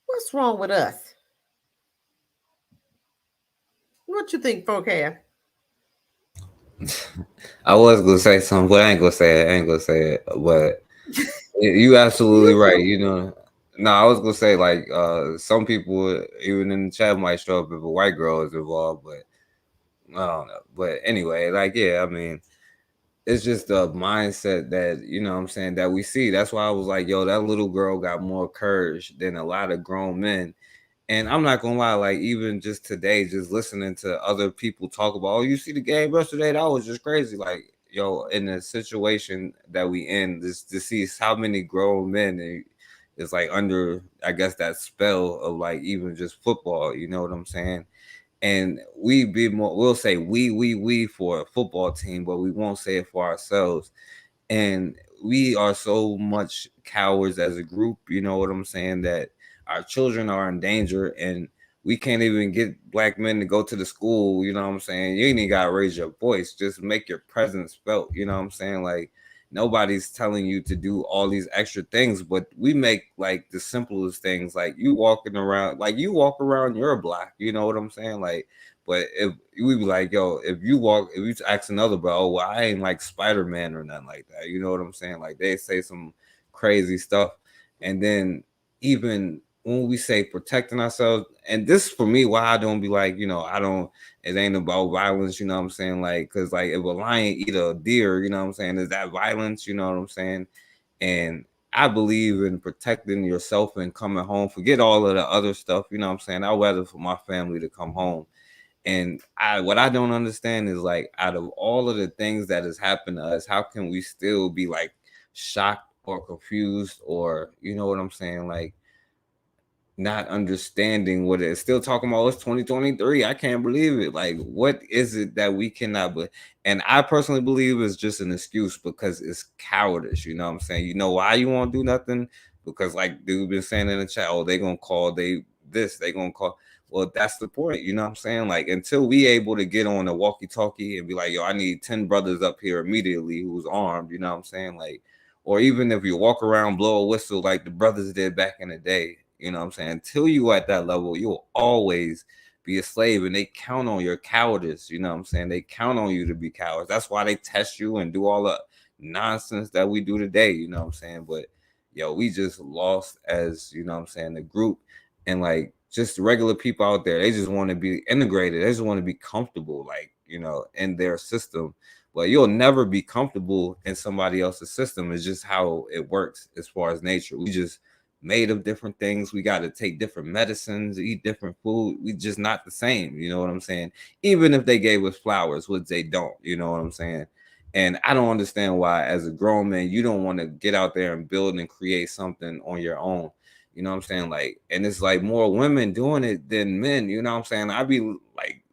What's wrong with us? What you think, Forecast? I was gonna say something, but I ain't gonna say it. But you absolutely right. No, I was gonna say like some people even in the chat might show up if a white girl is involved, but I don't know. But anyway, like I mean, it's just the mindset that what I'm saying, that we see. That's why I was like, yo, that little girl got more courage than a lot of grown men. And I'm not gonna lie, like even just today, just listening to other people talk about, oh, you see the game yesterday, that was just crazy. Like, yo, in the situation that we in, this to see how many grown men is like under, I guess, that spell of like even just football. You know what I'm saying? And we'll say we for a football team, but we won't say it for ourselves. And we are so much cowards as a group, you know what I'm saying, that our children are in danger, and we can't even get black men to go to the school. You know what I'm saying? You ain't even gotta raise your voice. Just make your presence felt. You know what I'm saying? Like nobody's telling you to do all these extra things, but we make like the simplest things. Like you walk around your block. You know what I'm saying? Like, but if we be like, yo, if you ask another bro, oh, well, I ain't like Spider-Man or nothing like that. You know what I'm saying? Like they say some crazy stuff, and then even when we say protecting ourselves, and this for me, why I don't be like, it ain't about violence, you know what I'm saying? Like, cause like if a lion eat a deer, you know what I'm saying? Is that violence? You know what I'm saying? And I believe in protecting yourself and coming home. Forget all of the other stuff, you know what I'm saying? I'd rather for my family to come home. And what I don't understand is like out of all of the things that has happened to us, how can we still be like shocked or confused or you know what I'm saying? Like not understanding what it is. Still talking about it's 2023. I can't believe it. Like, what is it that we cannot and I personally believe it's just an excuse because it's cowardice. You know what I'm saying? You know why you won't do nothing? Because like dude been saying in the chat, oh, they gonna call they gonna call. Well, that's the point, you know what I'm saying? Like until we able to get on a walkie-talkie and be like, yo, I need 10 brothers up here immediately who's armed, you know what I'm saying? Like, or even if you walk around, blow a whistle like the brothers did back in the day, you know what I'm saying? Until you at that level, you'll always be a slave and they count on your cowardice, you know what I'm saying? They count on you to be cowards. That's why they test you and do all the nonsense that we do today, you know what I'm saying? But yo, we just lost as, you know what I'm saying, the group and like just regular people out there, they just want to be integrated. They just want to be comfortable, like, in their system. But you'll never be comfortable in somebody else's system. It's just how it works as far as nature. We just made of different things. We got to take different medicines, eat different food. We just not the same. You know what I'm saying? Even if they gave us flowers, which they don't, you know what I'm saying? And I don't understand why, as a grown man, you don't want to get out there and build and create something on your own. You know what I'm saying? Like, and it's like more women doing it than men. You know what I'm saying? I be like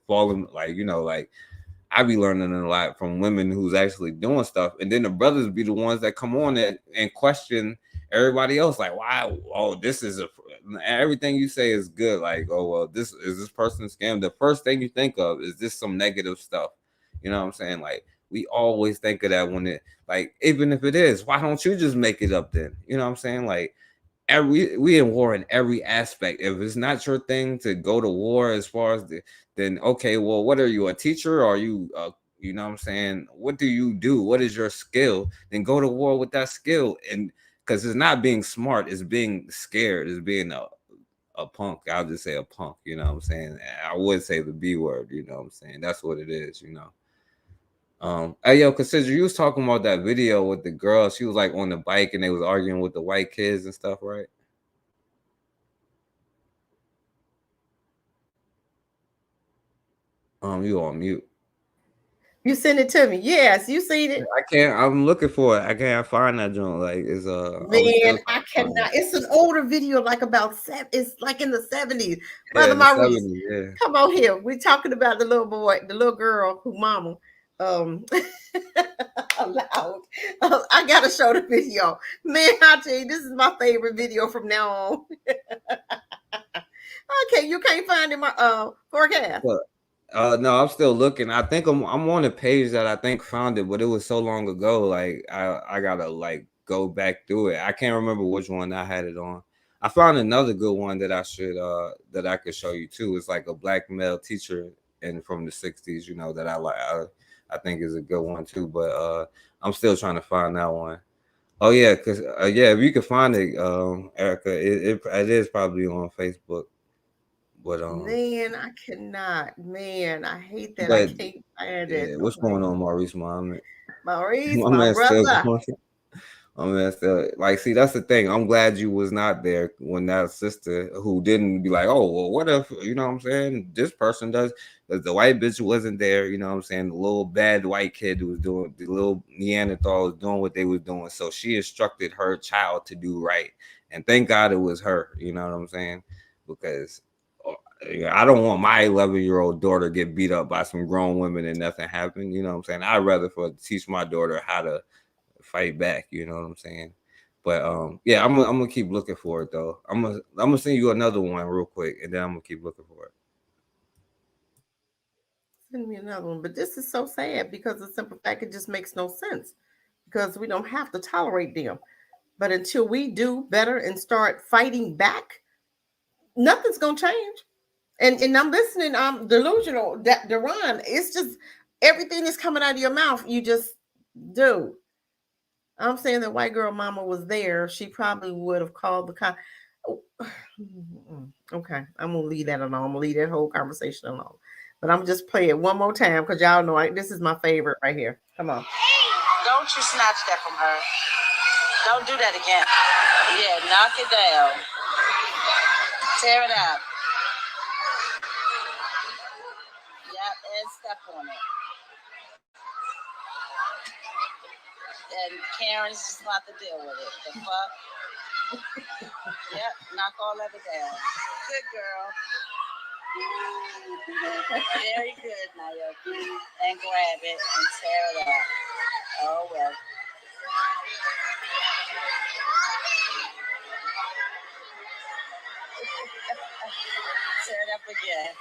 falling, like, like I be learning a lot from women who's actually doing stuff. And then the brothers be the ones that come on and question everybody else. Like, why? Oh, this is everything you say is good. Like, oh, well, this person scammed. The first thing you think of is this some negative stuff. You know what I'm saying? Like, we always think of that when it, like, even if it is, why don't you just make it up then? You know what I'm saying? Like, we in war in every aspect. If it's not your thing to go to war, as far as then okay, well, what are you, a teacher? Or are you you know what I'm saying? What do you do? What is your skill? Then go to war with that skill. And because it's not being smart, it's being scared, it's being a punk. I'll just say a punk, you know what I'm saying? I would say the B word, you know what I'm saying? That's what it is, you know. Hey yo, consider you was talking about that video with the girl. She was like on the bike and they was arguing with the white kids and stuff, right? You on mute. You send it to me. Yes, you seen it. I can't. I'm looking for it. I can't find that joint. Like, it's Man, I cannot. It's an older video, like about it's like in the 70s. Brother yeah, Maurice, 70s, yeah. come on here. We're talking about the little boy, the little girl who mama allowed. I gotta show the video. Man, I tell you, this is my favorite video from now on. Okay, you can't find it in my forecast. But, no, I'm still looking. I think I'm on a page that I think found it, but it was so long ago. Like I gotta like go back through it. I can't remember which one I had it on. I found another good one that I should that I could show you too. It's like a black male teacher and from the 60s, you know, that I like. I think is a good one too. But I'm still trying to find that one. Oh yeah, because yeah, if you can find it, Erica, it is probably on Facebook. But Man, I cannot. Man, I hate that. I but can't find yeah, it. Oh what's my going on, Maurice Muhammad? Maurice, My my man still brother. going. My man still like. See, that's the thing. I'm glad you was not there when that sister who didn't be like, oh well, what if you know what I'm saying? This person does. Because the white bitch wasn't there. You know what I'm saying? The little bad white kid who was doing the little Neanderthal was doing what they was doing. So she instructed her child to do right, and thank God it was her. You know what I'm saying? Because I don't want my 11-year-old daughter get beat up by some grown women and nothing happened. You know what I'm saying? I'd rather teach my daughter how to fight back. You know what I'm saying? But yeah, I'm gonna keep looking for it though. I'm gonna send you another one real quick, and then I'm gonna keep looking for it. Send me another one. But this is so sad because the simple fact it just makes no sense because we don't have to tolerate them. But until we do better and start fighting back, nothing's gonna change. And I'm listening. I'm delusional. That Deron, it's just everything is coming out of your mouth. You just do. I'm saying that white girl mama was there. She probably would have called the cop. Oh, okay, I'm gonna leave that alone. I'm gonna leave that whole conversation alone. But I'm just play it one more time because y'all know this is my favorite right here. Come on. Don't you snatch that from her. Don't do that again. Yeah, knock it down. Tear it out. Yep, and step on it. And Karen's just about to deal with it. The fuck? Yep, knock all of it down. Good girl. Very good, Naoki. And grab it and tear it out. Oh, well. Tear it up again.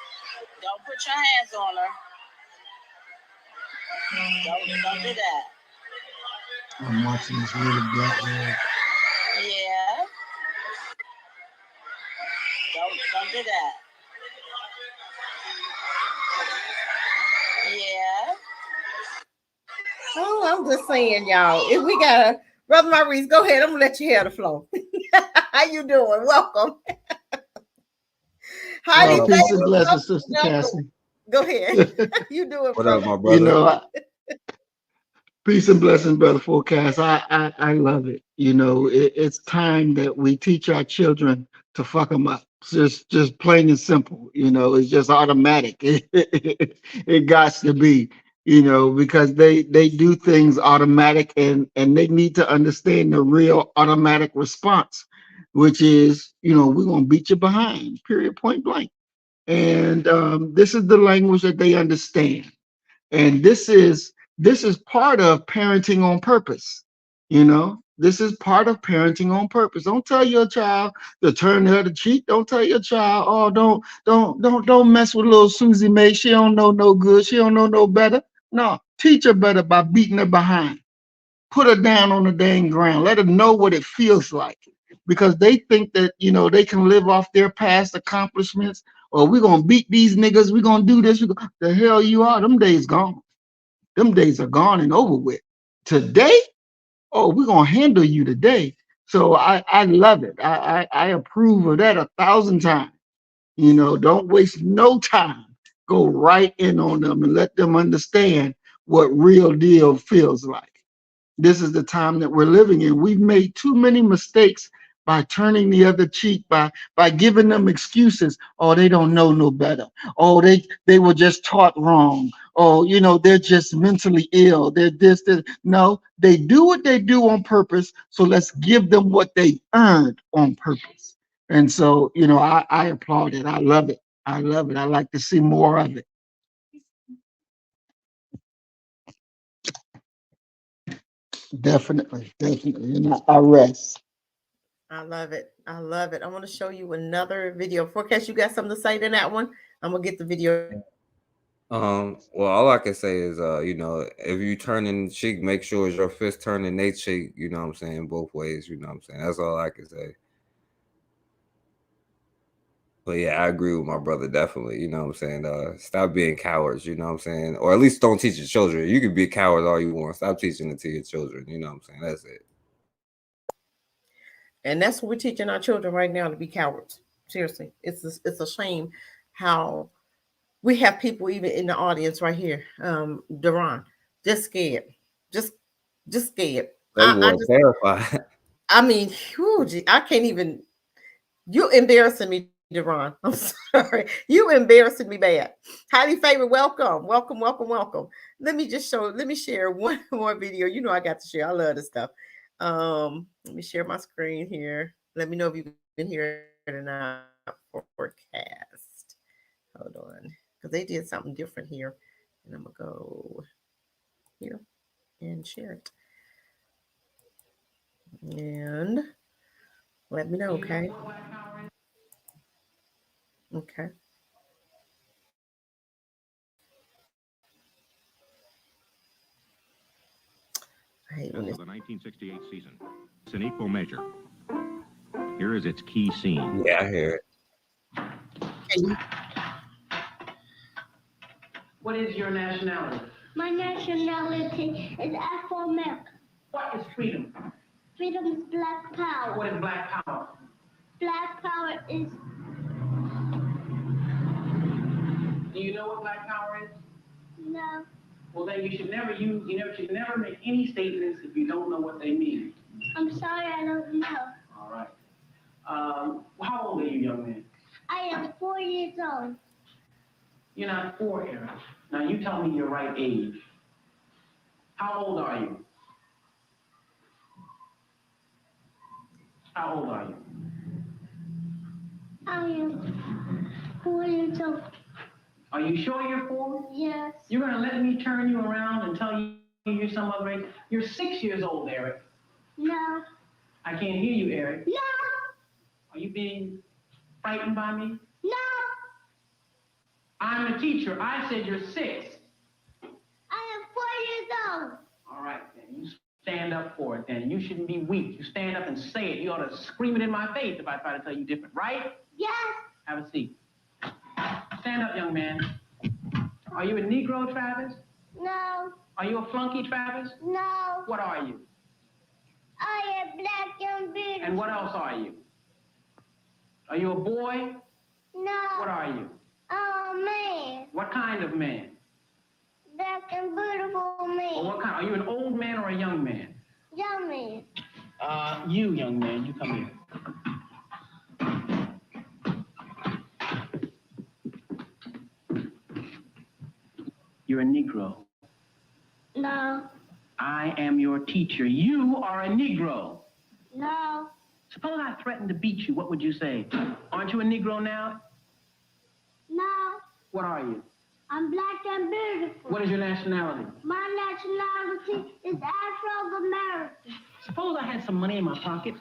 Don't put your hands on her. Don't do that. I'm watching this little black man. Yeah. Don't do that. Yeah. Oh, I'm just saying, y'all. If we got a Brother Maurice, go ahead. I'm gonna let you have the floor. How you doing? Welcome. Well, peace and blessings, Sister Cassie. Go ahead. You doing, What brother? up, my brother? You know, peace and blessings, Brother Forecast. I love it. You know, it's time that we teach our children to fuck them up. Just plain and simple. You know, it's just automatic. It got to be. You know, because they do things automatic, and they need to understand the real automatic response, which is, you know, we're gonna beat you behind. Period. Point blank. And this is the language that they understand. And this is part of parenting on purpose. You know, this is part of parenting on purpose. Don't tell your child to turn the other cheek. Don't tell your child, oh, don't mess with little Susie Mae. She don't know no good. She don't know no better. No, teach her better by beating her behind. Put her down on the dang ground. Let her know what it feels like. Because they think that, you know, they can live off their past accomplishments, or we're gonna beat these niggas, we're gonna do this. The hell you are, them days gone. Them days are gone and over with. Today, oh, we're gonna handle you today. So I love it. I approve of that 1,000 times. You know, don't waste no time. Go right in on them and let them understand what real deal feels like. This is the time that we're living in. We've made too many mistakes by turning the other cheek, by giving them excuses. Oh, they don't know no better. Oh, they were just taught wrong. Oh, you know, they're just mentally ill. They're this. No, they do what they do on purpose. So let's give them what they earned on purpose. And so, you know, I applaud it. I love it. I love it. I like to see more of it. Definitely. And I rest. I love it. I love it. I want to show you another video. Forecast, you got something to say to that one? I'm gonna get the video. Well, all I can say is, you know, if you turn in the cheek, make sure your fist turning their cheek. You know what I'm saying? Both ways. You know what I'm saying? That's all I can say. But yeah, I agree with my brother. Definitely. You know what I'm saying? Stop being cowards. You know what I'm saying? Or at least don't teach your children. You can be a coward all you want. Stop teaching it to your children. You know what I'm saying? That's it. And that's what we're teaching our children right now, to be cowards. Seriously, it's a shame how we have people even in the audience right here. Deron, just scared, just scared. That boy terrified. I mean, whew, I can't even. You embarrassing me, Deron. I'm sorry. You embarrassing me bad. Highly favorite, welcome. Let me share one more video. You know I got to share. I love this stuff. Let me share my screen here. Let me know if you can hear it or not. Forecast. Hold on. Because they did something different here. And I'm gonna go here and share it. And let me know, okay? Okay. The 1968 season. It's an equal measure. Here is its key scene. Yeah, I hear it. What is your nationality? My nationality is Afro-American. What is freedom? Freedom is black power. What is black power? Black power is. Do you know what black power is? No. Well, then you should never should never make any statements if you don't know what they mean. I'm sorry, I don't know. All right. How old are you, young man? I am 4 years old. You're not 4, Aaron. Now you tell me your right age. How old are you? How old are you? I am 4 years old. Are you sure you're 4? Yes. You're gonna let me turn you around and tell you you're some other age? You're 6 years old, Eric. No. I can't hear you, Eric. No. Are you being frightened by me? No. I'm the teacher. I said you're 6. I am 4 years old. All right, then. You stand up for it, then. You shouldn't be weak. You stand up and say it. You ought to scream it in my face if I try to tell you different, right? Yes. Have a seat. Stand up, young man. Are you a Negro, Travis? No. Are you a flunky, Travis? No. What are you? I am black and beautiful. And what else are you? Are you a boy? No. What are you? I'm a man. What kind of man? Black and beautiful Or man. what kind? Are you an old man or a young man? Young man. You, young man, you come here. You're a Negro. No. I am your teacher. You are a Negro. No. Suppose I threatened to beat you, what would you say? Aren't you a Negro now? No. What are you? I'm black and beautiful. What is your nationality? My nationality is Afro-American. Suppose I had some money in my pocket.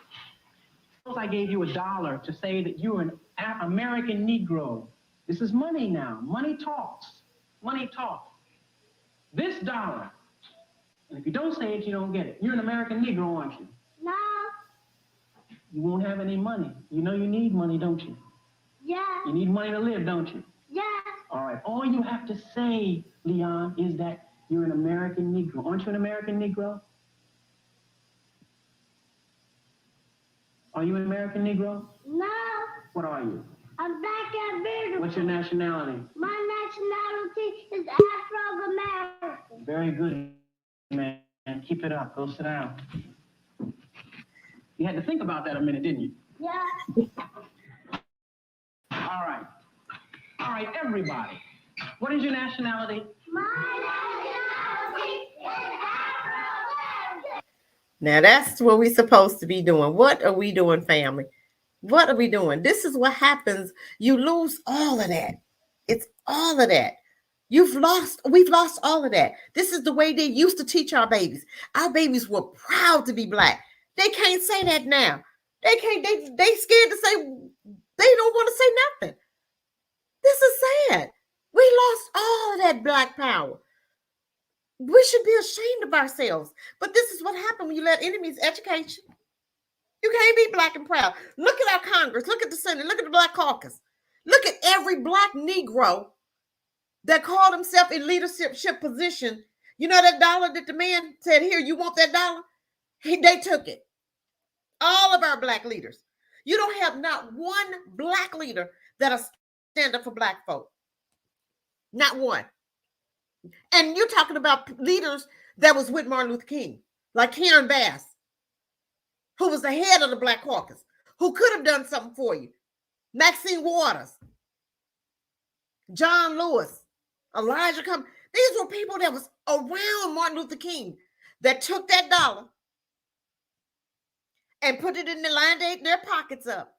Suppose I gave you $1 to say that you're an American Negro. This is money now. Money talks. Money talks. This dollar, and if you don't say it, you don't get it. You're an American Negro, aren't you? No. You won't have any money. You know you need money, don't you? Yes. You need money to live, don't you? Yes. All right. All you have to say, Leon, is that you're an American Negro. Aren't you an American Negro? Are you an American Negro? No. What are you? I'm black and beautiful. What's your nationality? My nationality is Afro-American. Very good, man. Keep it up. Go sit down. You had to think about that a minute, didn't you? Yes. All right. All right, everybody. What is your nationality? My nationality is Afro-American. Now that's what we're supposed to be doing. What are we doing, family? What are we doing? This is what happens. You lose all of that. It's all of that. We've lost all of that. This is the way they used to teach our babies. Our babies were proud to be black. They can't say that now. They can't, they scared to say, they don't want to say nothing. This is sad. We lost all of that black power. We should be ashamed of ourselves. But this is what happened when you let enemies educate you. You can't be black and proud. Look at our Congress. Look at the Senate. Look at the Black Caucus. Look at every black Negro that called himself in leadership position. You know that $1 that the man said, here, you want that $1? They took it. All of our black leaders. You don't have not one black leader that'll stand up for black folk. Not one. And you're talking about leaders that was with Martin Luther King, like Karen Bass, who was the head of the Black Caucus, who could have done something for you. Maxine Waters, John Lewis, Elijah Cummings. These were people that was around Martin Luther King that took that $1 and put it in the line, their pockets up,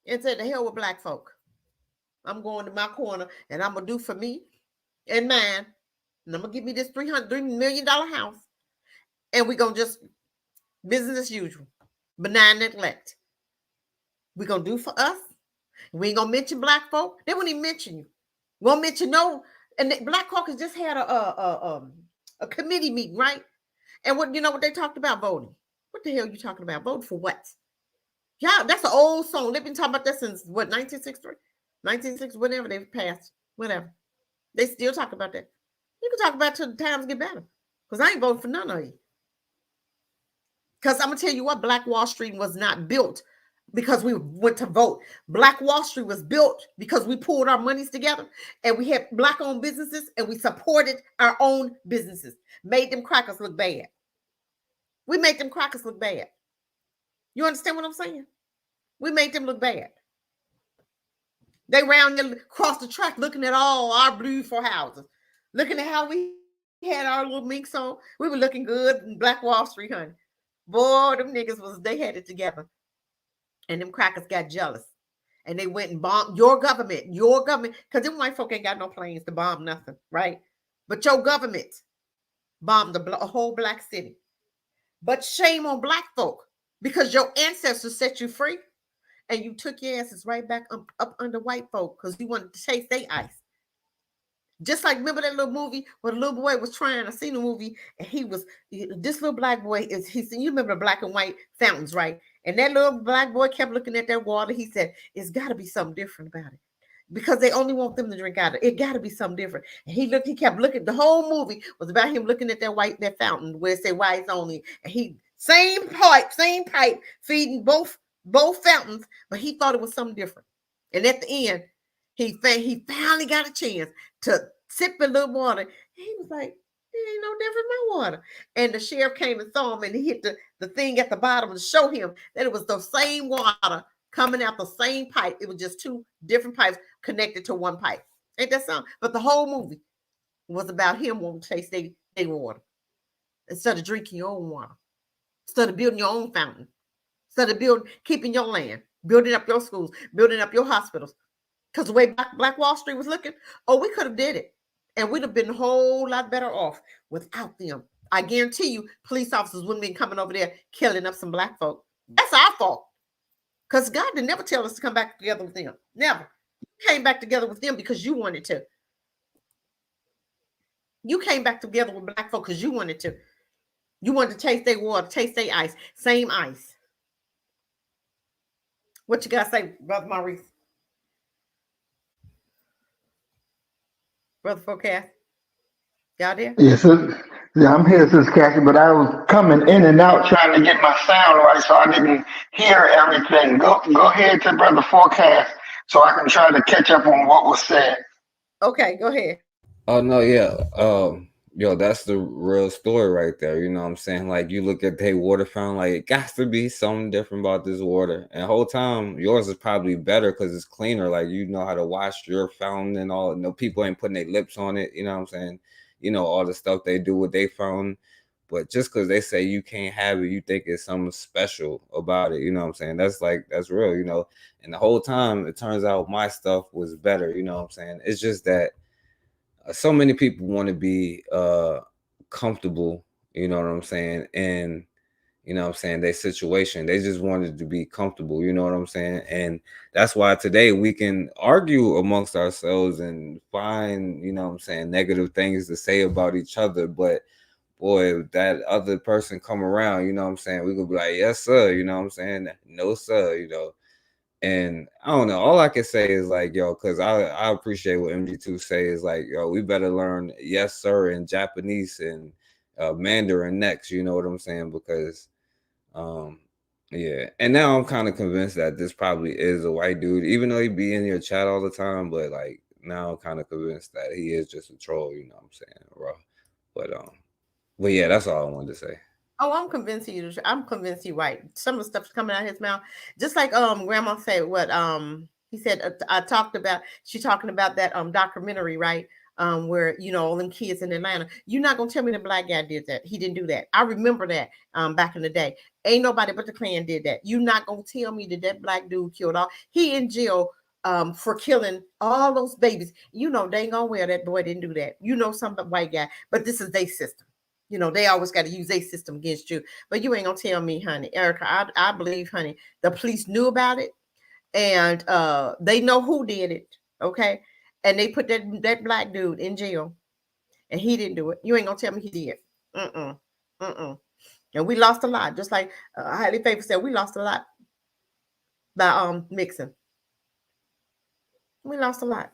and said, the hell with black folk. I'm going to my corner and I'm going to do for me and mine. And I'm going to give me this $3 million house. And we're going to just business as usual. Benign neglect. We're going to do for us. We ain't going to mention black folk. They won't even mention you. Won't mention no. And the Black Caucus just had a committee meeting, right? And what you know what they talked about? Voting. What the hell are you talking about? Voting for what? Yeah, that's an old song. They've been talking about that since what, 1963? 1960, whatever they passed, whatever. They still talk about that. You can talk about it till the times get better. Because I ain't voting for none of you. Because I'm gonna tell you what, Black Wall Street was not built because we went to vote. Black Wall Street was built because we pulled our monies together and we had Black-owned businesses and we supported our own businesses. Made them crackers look bad. We made them crackers look bad. You understand what I'm saying? We made them look bad. They round there across the track looking at all our beautiful houses, looking at how we had our little minks on. We were looking good in Black Wall Street, honey. Boy, them niggas they had it together. And them crackers got jealous. And they went and bombed your government, because them white folk ain't got no planes to bomb nothing, right? But your government bombed a whole black city. But shame on black folk, because your ancestors set you free and you took your asses right back up under white folk because you wanted to taste their ice. Just like, remember that little movie where the little boy was trying to see the movie and this little black boy you remember the black and white fountains, right? And that little black boy kept looking at that water. He said, it's got to be something different about it because they only want them to drink out of it. It got to be something different. And he kept looking. The whole movie was about him looking at that fountain where it said whites only. And same pipe, feeding both fountains, but he thought it was something different. And at the end, he finally got a chance to sip a little water. He was like, it ain't no different than my water. And the sheriff came and saw him and he hit the thing at the bottom to show him that it was the same water coming out the same pipe. It was just two different pipes connected to one pipe. Ain't that something? But the whole movie was about him wanting to taste their water. Instead of drinking your own water. Instead of building your own fountain. Instead of keeping your land. Building up your schools. Building up your hospitals. Because the way Black Wall Street was looking, we could have did it. And we'd have been a whole lot better off without them. I guarantee you, police officers wouldn't be coming over there killing up some black folk. That's our fault. Because God did never tell us to come back together with them. Never. You came back together with them because you wanted to. You came back together with black folk because you wanted to. You wanted to taste their water, taste their ice. Same ice. What you got to say, Brother Maurice? Brother Forecast? Y'all there? Yes, yeah, I'm here, Sister Cassie, but I was coming in and out trying to get my sound right, so I didn't hear everything. Go ahead to Brother Forecast so I can try to catch up on what was said. Okay, go ahead. Oh no, yeah. That's the real story right there. You know what I'm saying? Like you look at the water fountain, like it got to be something different about this water. And the whole time yours is probably better because it's cleaner. Like you know how to wash your fountain and all. No people ain't putting their lips on it. You know what I'm saying? You know, all the stuff they do with their fountain. But just because they say you can't have it, you think it's something special about it. You know what I'm saying? That's real, you know. And the whole time it turns out my stuff was better. You know what I'm saying? It's just that so many people want to be comfortable, you know what I'm saying, and you know what I'm saying, their situation. They just wanted to be comfortable, you know what I'm saying? And that's why today we can argue amongst ourselves and find, you know what I'm saying, negative things to say about each other. But boy, if that other person come around, you know what I'm saying, we could be like, yes, sir, you know what I'm saying? No, sir, you know. And I don't know. All I can say is like, yo, because I appreciate what MG2 say is like, yo, we better learn yes, sir, in Japanese and Mandarin next. You know what I'm saying? Because, yeah. And now I'm kind of convinced that this probably is a white dude, even though he be in your chat all the time. But like now I'm kind of convinced that he is just a troll. You know what I'm saying? Raw. But yeah, that's all I wanted to say. Oh, I'm convinced you're right. Some of the stuff's coming out of his mouth. Just like Grandma said what he said she's talking about that documentary, right? Where all them kids in Atlanta. You're not gonna tell me the black guy did that. He didn't do that. I remember that back in the day. Ain't nobody but the Klan did that. You're not gonna tell me that black dude killed all. He in jail for killing all those babies. They ain't gonna wear that boy didn't do that. Some white guy, but this is their system. They always got to use their system against you. But you ain't going to tell me, honey. Erica, I believe, honey, the police knew about it. And they know who did it, okay? And they put that black dude in jail. And he didn't do it. You ain't going to tell me he did. And we lost a lot. Just like Highly Faithful said, we lost a lot by mixing. We lost a lot.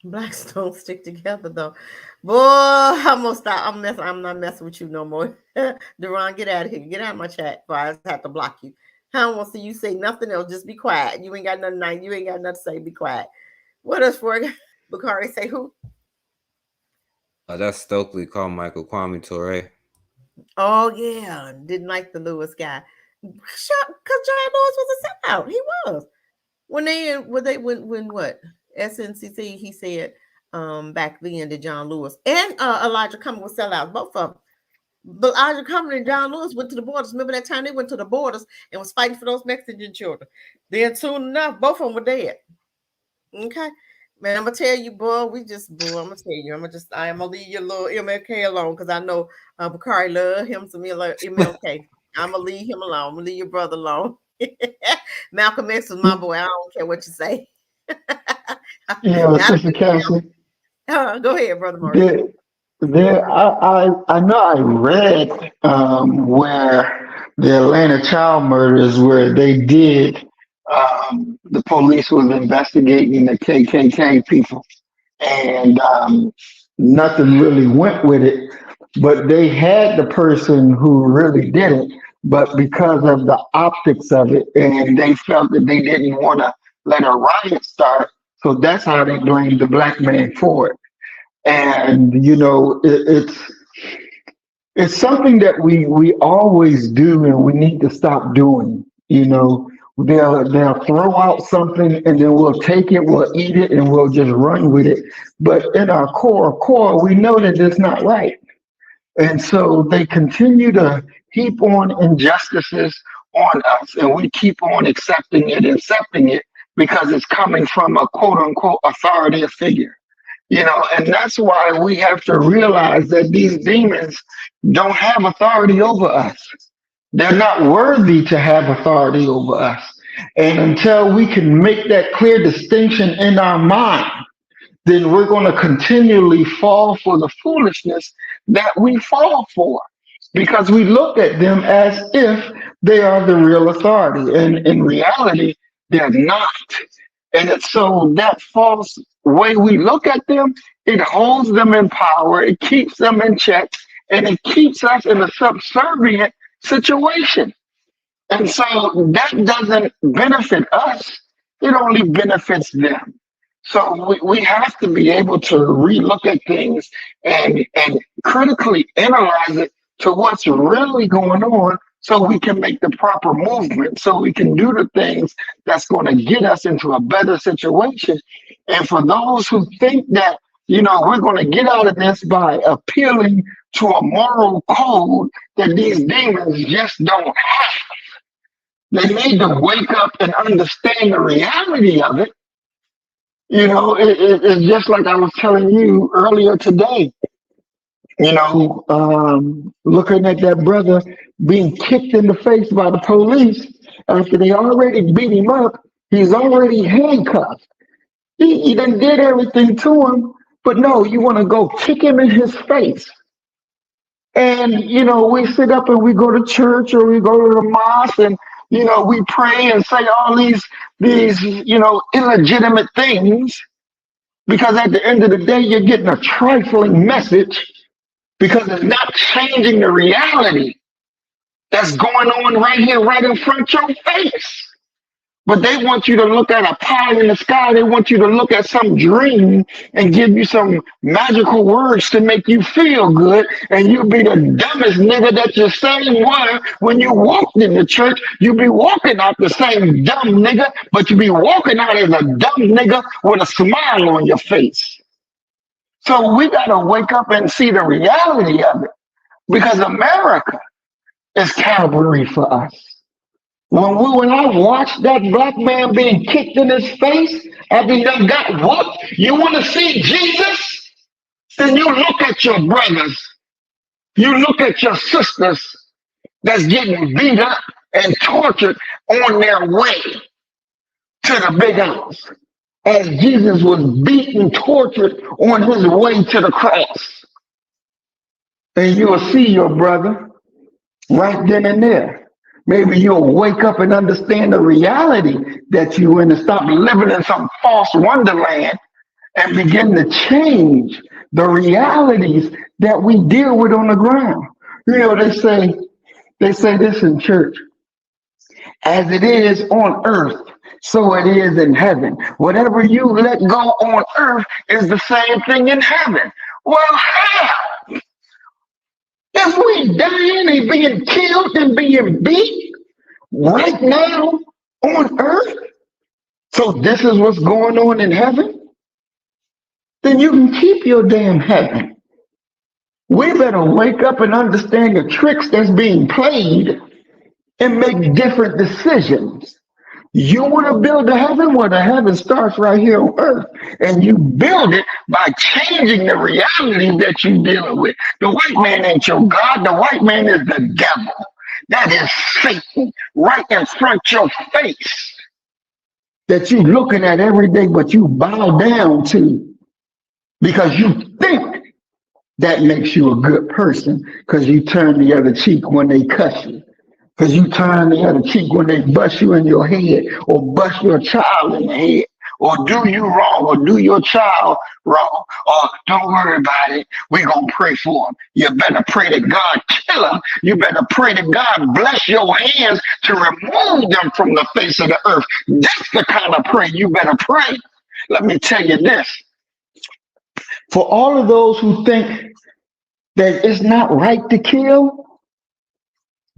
Blacks don't stick together though. Boy, I'm gonna stop. I'm not messing with you no more. Deron, get out of here. Get out of my chat, or I have to block you. I don't want to see you say nothing else. Just be quiet. You ain't got nothing nice. You ain't got nothing to say. Be quiet. What else for Bakari say who? That's Stokely called Michael Kwame Ture. Oh yeah. Didn't like the Lewis guy. Because John Lewis was a sellout. He was. When what? SNCC, he said back then that John Lewis and Elijah Cummings was sellouts, both of them. But Elijah Cummings and John Lewis went to the borders. Remember that time they went to the borders and was fighting for those Mexican children. Then soon enough, both of them were dead. Okay. Man, I'm gonna tell you, boy, I'm gonna tell you, I'm gonna leave your little MLK alone because I know Bakari love him some MLK. I'm gonna leave him alone. I'm gonna leave your brother alone. Malcolm X was my boy. I don't care what you say. Yeah, Sister Cassie. Go ahead, Brother Maurice. I know I read where the Atlanta child murders, where they did, the police was investigating the KKK people, and nothing really went with it. But they had the person who really did it, but because of the optics of it, and they felt that they didn't want to let a riot start, so that's how they blamed the black man for it. And you know, it's something that we always do, and we need to stop doing. You know, they'll throw out something, and then we'll take it, we'll eat it, and we'll just run with it. But in our core, we know that it's not right. And so they continue to heap on injustices on us, and we keep on accepting it because it's coming from a quote unquote authoritative figure. You know, and that's why we have to realize that these demons don't have authority over us. They're not worthy to have authority over us. And until we can make that clear distinction in our mind, then we're going to continually fall for the foolishness that we fall for, because we look at them as if they are the real authority. And in reality, they're not. And it's so that false way we look at them, it holds them in power, it keeps them in check, and it keeps us in a subservient situation. And so that doesn't benefit us, it only benefits them. So we have to be able to relook at things and critically analyze it to what's really going on, so we can make the proper movement, so we can do the things that's going to get us into a better situation. And for those who think that, you know, we're going to get out of this by appealing to a moral code that these demons just don't have, they need to wake up and understand the reality of it. You know, it's just like I was telling you earlier today, you know, looking at that brother being kicked in the face by the police after they already beat him up. He's already handcuffed. He done did everything to him, but no, you want to go kick him in his face. And, you know, we sit up and we go to church or we go to the mosque and, you know, we pray and say all these, you know, illegitimate things, because at the end of the day, you're getting a trifling message, because it's not changing the reality that's going on right here, right in front of your face. But they want you to look at a pie in the sky. They want you to look at some dream and give you some magical words to make you feel good. And you'll be the dumbest nigga that you say were when you walked in the church. You'll be walking out the same dumb nigga, but you'll be walking out as a dumb nigga with a smile on your face. So we got to wake up and see the reality of it, because America is Calvary for us. When I watched that black man being kicked in his face after he done got whooped, you want to see Jesus? Then you look at your brothers, you look at your sisters that's getting beat up and tortured on their way to the big house, as Jesus was beaten, tortured on his way to the cross. And you will see your brother right then and there. Maybe you'll wake up and understand the reality that you're in and stop living in some false wonderland and begin to change the realities that we deal with on the ground. You know, they say this in church: as it is on earth, so it is in heaven. Whatever you let go on earth is the same thing in heaven. Well, how? If we dying and being killed and being beat right now on earth, so this is what's going on in heaven, then you can keep your damn heaven. We better wake up and understand the tricks that's being played and make different decisions. You want to build a heaven? Well, the heaven starts right here on earth, and you build it by changing the reality that you're dealing with. The white man ain't your God. The white man is the devil. That is Satan right in front of your face that you're looking at every day, but you bow down to because you think that makes you a good person, because you turn the other cheek when they cuss you. Because you turn the other cheek when they bust you in your head, or bust your child in the head, or do you wrong, or do your child wrong, or don't worry about it, we're going to pray for them. You better pray that God kill them. You better pray that God bless your hands to remove them from the face of the earth. That's the kind of prayer you better pray. Let me tell you this. For all of those who think that it's not right to kill,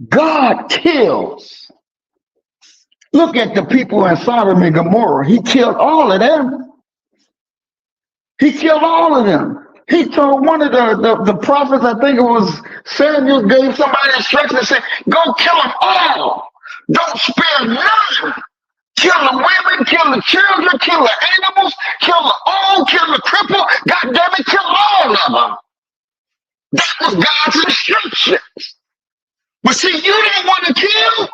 God kills. Look at the people in Sodom and Gomorrah. He killed all of them. He killed all of them. He told one of the prophets, I think it was Samuel, gave somebody instruction and said, go kill them all. Don't spare none. Kill the women, kill the children, kill the animals, kill the old, kill the cripple. God damn it, kill all of them. That was God's instructions. But see, you don't want to kill.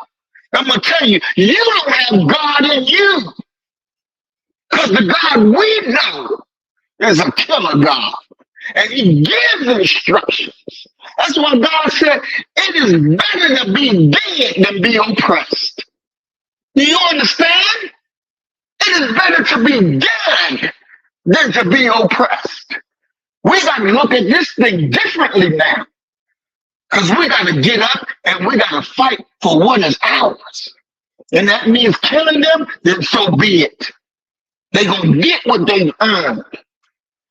I'm going to tell you, you don't have God in you. Because the God we know is a killer God. And he gives instructions. That's why God said, it is better to be dead than be oppressed. Do you understand? It is better to be dead than to be oppressed. We got to look at this thing differently now. Because we got to get up and we got to fight for what is ours. And that means killing them, then so be it. They're going to get what they've earned.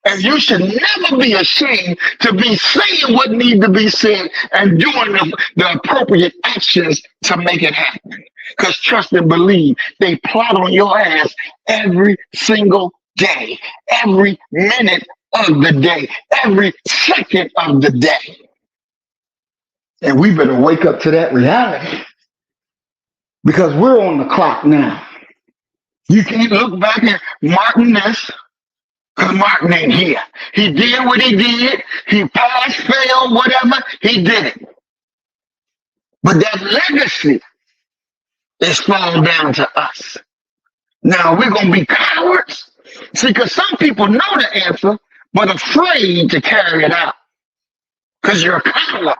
And you should never be ashamed to be saying what needs to be said and doing the appropriate actions to make it happen. Because trust and believe, they plot on your ass every single day, every minute of the day, every second of the day. And we better wake up to that reality, because we're on the clock now. You can't look back and Martin this, because Martin ain't here. He did what he did. He passed, failed, whatever. He did it. But that legacy is falling down to us. Now, we're going to be cowards. See, because some people know the answer, but afraid to carry it out. Because you're a coward.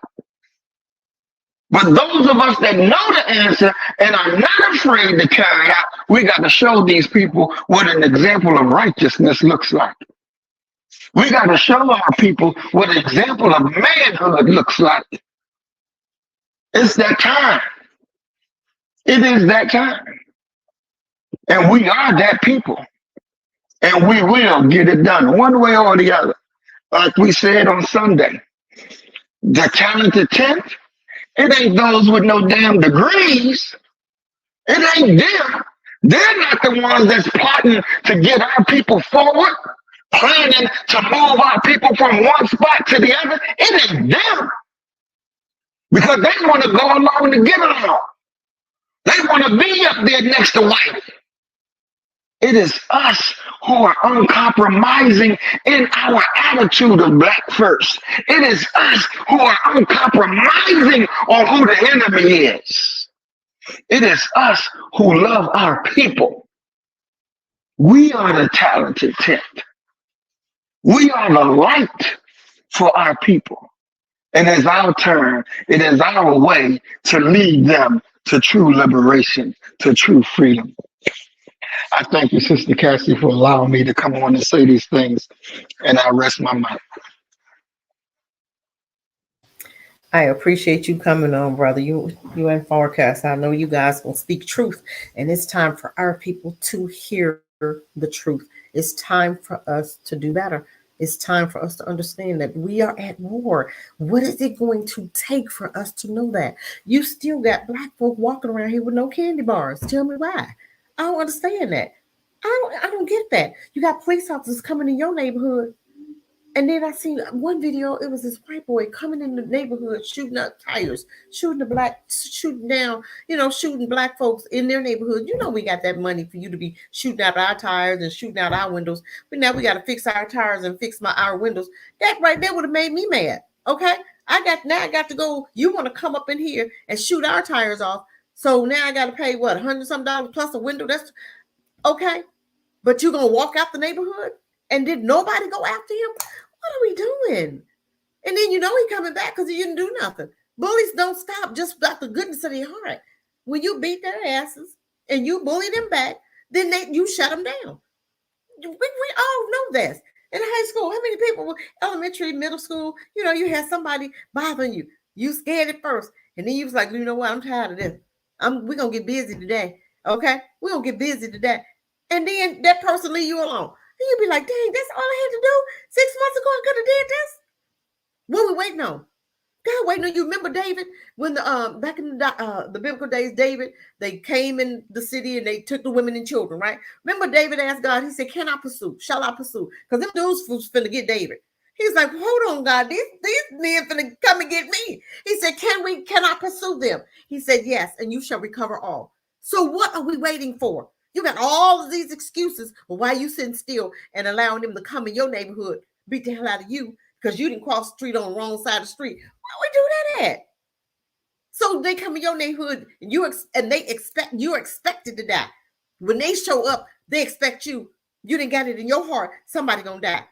But those of us that know the answer and are not afraid to carry it out, we got to show these people what an example of righteousness looks like. We got to show our people what an example of manhood looks like. It's that time. It is that time. And we are that people. And we will get it done one way or the other. Like we said on Sunday, the talented 10th, it ain't those with no damn degrees. It ain't them. They're not the ones that's plotting to get our people forward, planning to move our people from one spot to the other. It ain't them. Because they want to go along to get along. They want to be up there next to white. It is us who are uncompromising in our attitude of black first. It is us who are uncompromising on who the enemy is. It is us who love our people. We are the talented 10th. We are the light for our people. And it's our turn. It is our way to lead them to true liberation, to true freedom. I thank you, Sister Cassie, for allowing me to come on and say these things, and I rest my mouth. I appreciate you coming on, brother. You and Forecast. I know you guys will speak truth, and it's time for our people to hear the truth. It's time for us to do better. It's time for us to understand that we are at war. What is it going to take for us to know that? You still got black folk walking around here with no candy bars. Tell me why. I don't understand that. I don't get that. You got police officers coming in your neighborhood. And then I seen one video, it was this white boy coming in the neighborhood, shooting up tires, shooting down, shooting black folks in their neighborhood. You know, we got that money for you to be shooting out our tires and shooting out our windows. But now we got to fix our tires and fix our windows. That right there would have made me mad. Okay. I got to go. You want to come up in here and shoot our tires off. So now I got to pay what, $100 some plus a window. That's okay. But you're going to walk out the neighborhood? And did nobody go after him? What are we doing? And then he coming back because he didn't do nothing. Bullies don't stop just about the goodness of their heart. When you beat their asses and you bully them back, then you shut them down. We all know this. In high school, how many people, elementary, middle school, you had somebody bothering you. You scared at first. And then you was like, you know what? I'm tired of this. We're going to get busy today. Okay? We're going to get busy today. And then that person leave you alone. And you'd be like, dang, that's all I had to do? 6 months ago, I could have did this? What we waiting on? God waiting on you. Remember David? When back in the biblical days, David, they came in the city and they took the women and children, right? Remember David asked God, he said, can I pursue? Shall I pursue? Because them dudes was finna get David. He's like, hold on, God, these men finna come and get me. He said, can I pursue them? He said, yes, and you shall recover all. So what are we waiting for? You got all of these excuses of why you sitting still and allowing them to come in your neighborhood, beat the hell out of you because you didn't cross the street on the wrong side of the street. Why we do that at? So they come in your neighborhood and you're expected to die. When they show up, they expect you. You didn't got it in your heart. Somebody gonna die.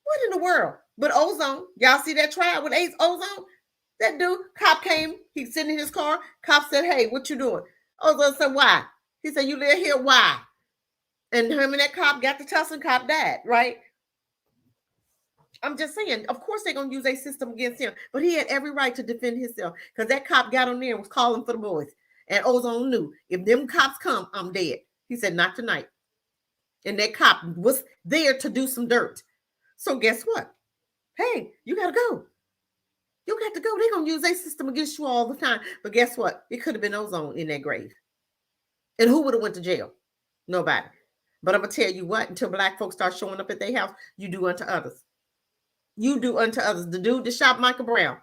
What in the world? But Ozone, y'all see that trial with Ozone? That dude, cop came. He's sitting in his car. Cop said, "Hey, what you doing?" Ozone said, "Why?" He said, "You live here, why?" And him and that cop got to tussle, cop died, right? I'm just saying, of course they're going to use a system against him, but he had every right to defend himself because that cop got on there and was calling for the boys. And Ozone knew, if them cops come, I'm dead. He said, not tonight. And that cop was there to do some dirt. So guess what? Hey, you got to go. You got to go. They're going to use a system against you all the time. But guess what? It could have been Ozone in that grave. And who would have went to jail? Nobody. But I'm going to tell you what, until black folks start showing up at their house, you do unto others. You do unto others. The dude that shot Michael Brown.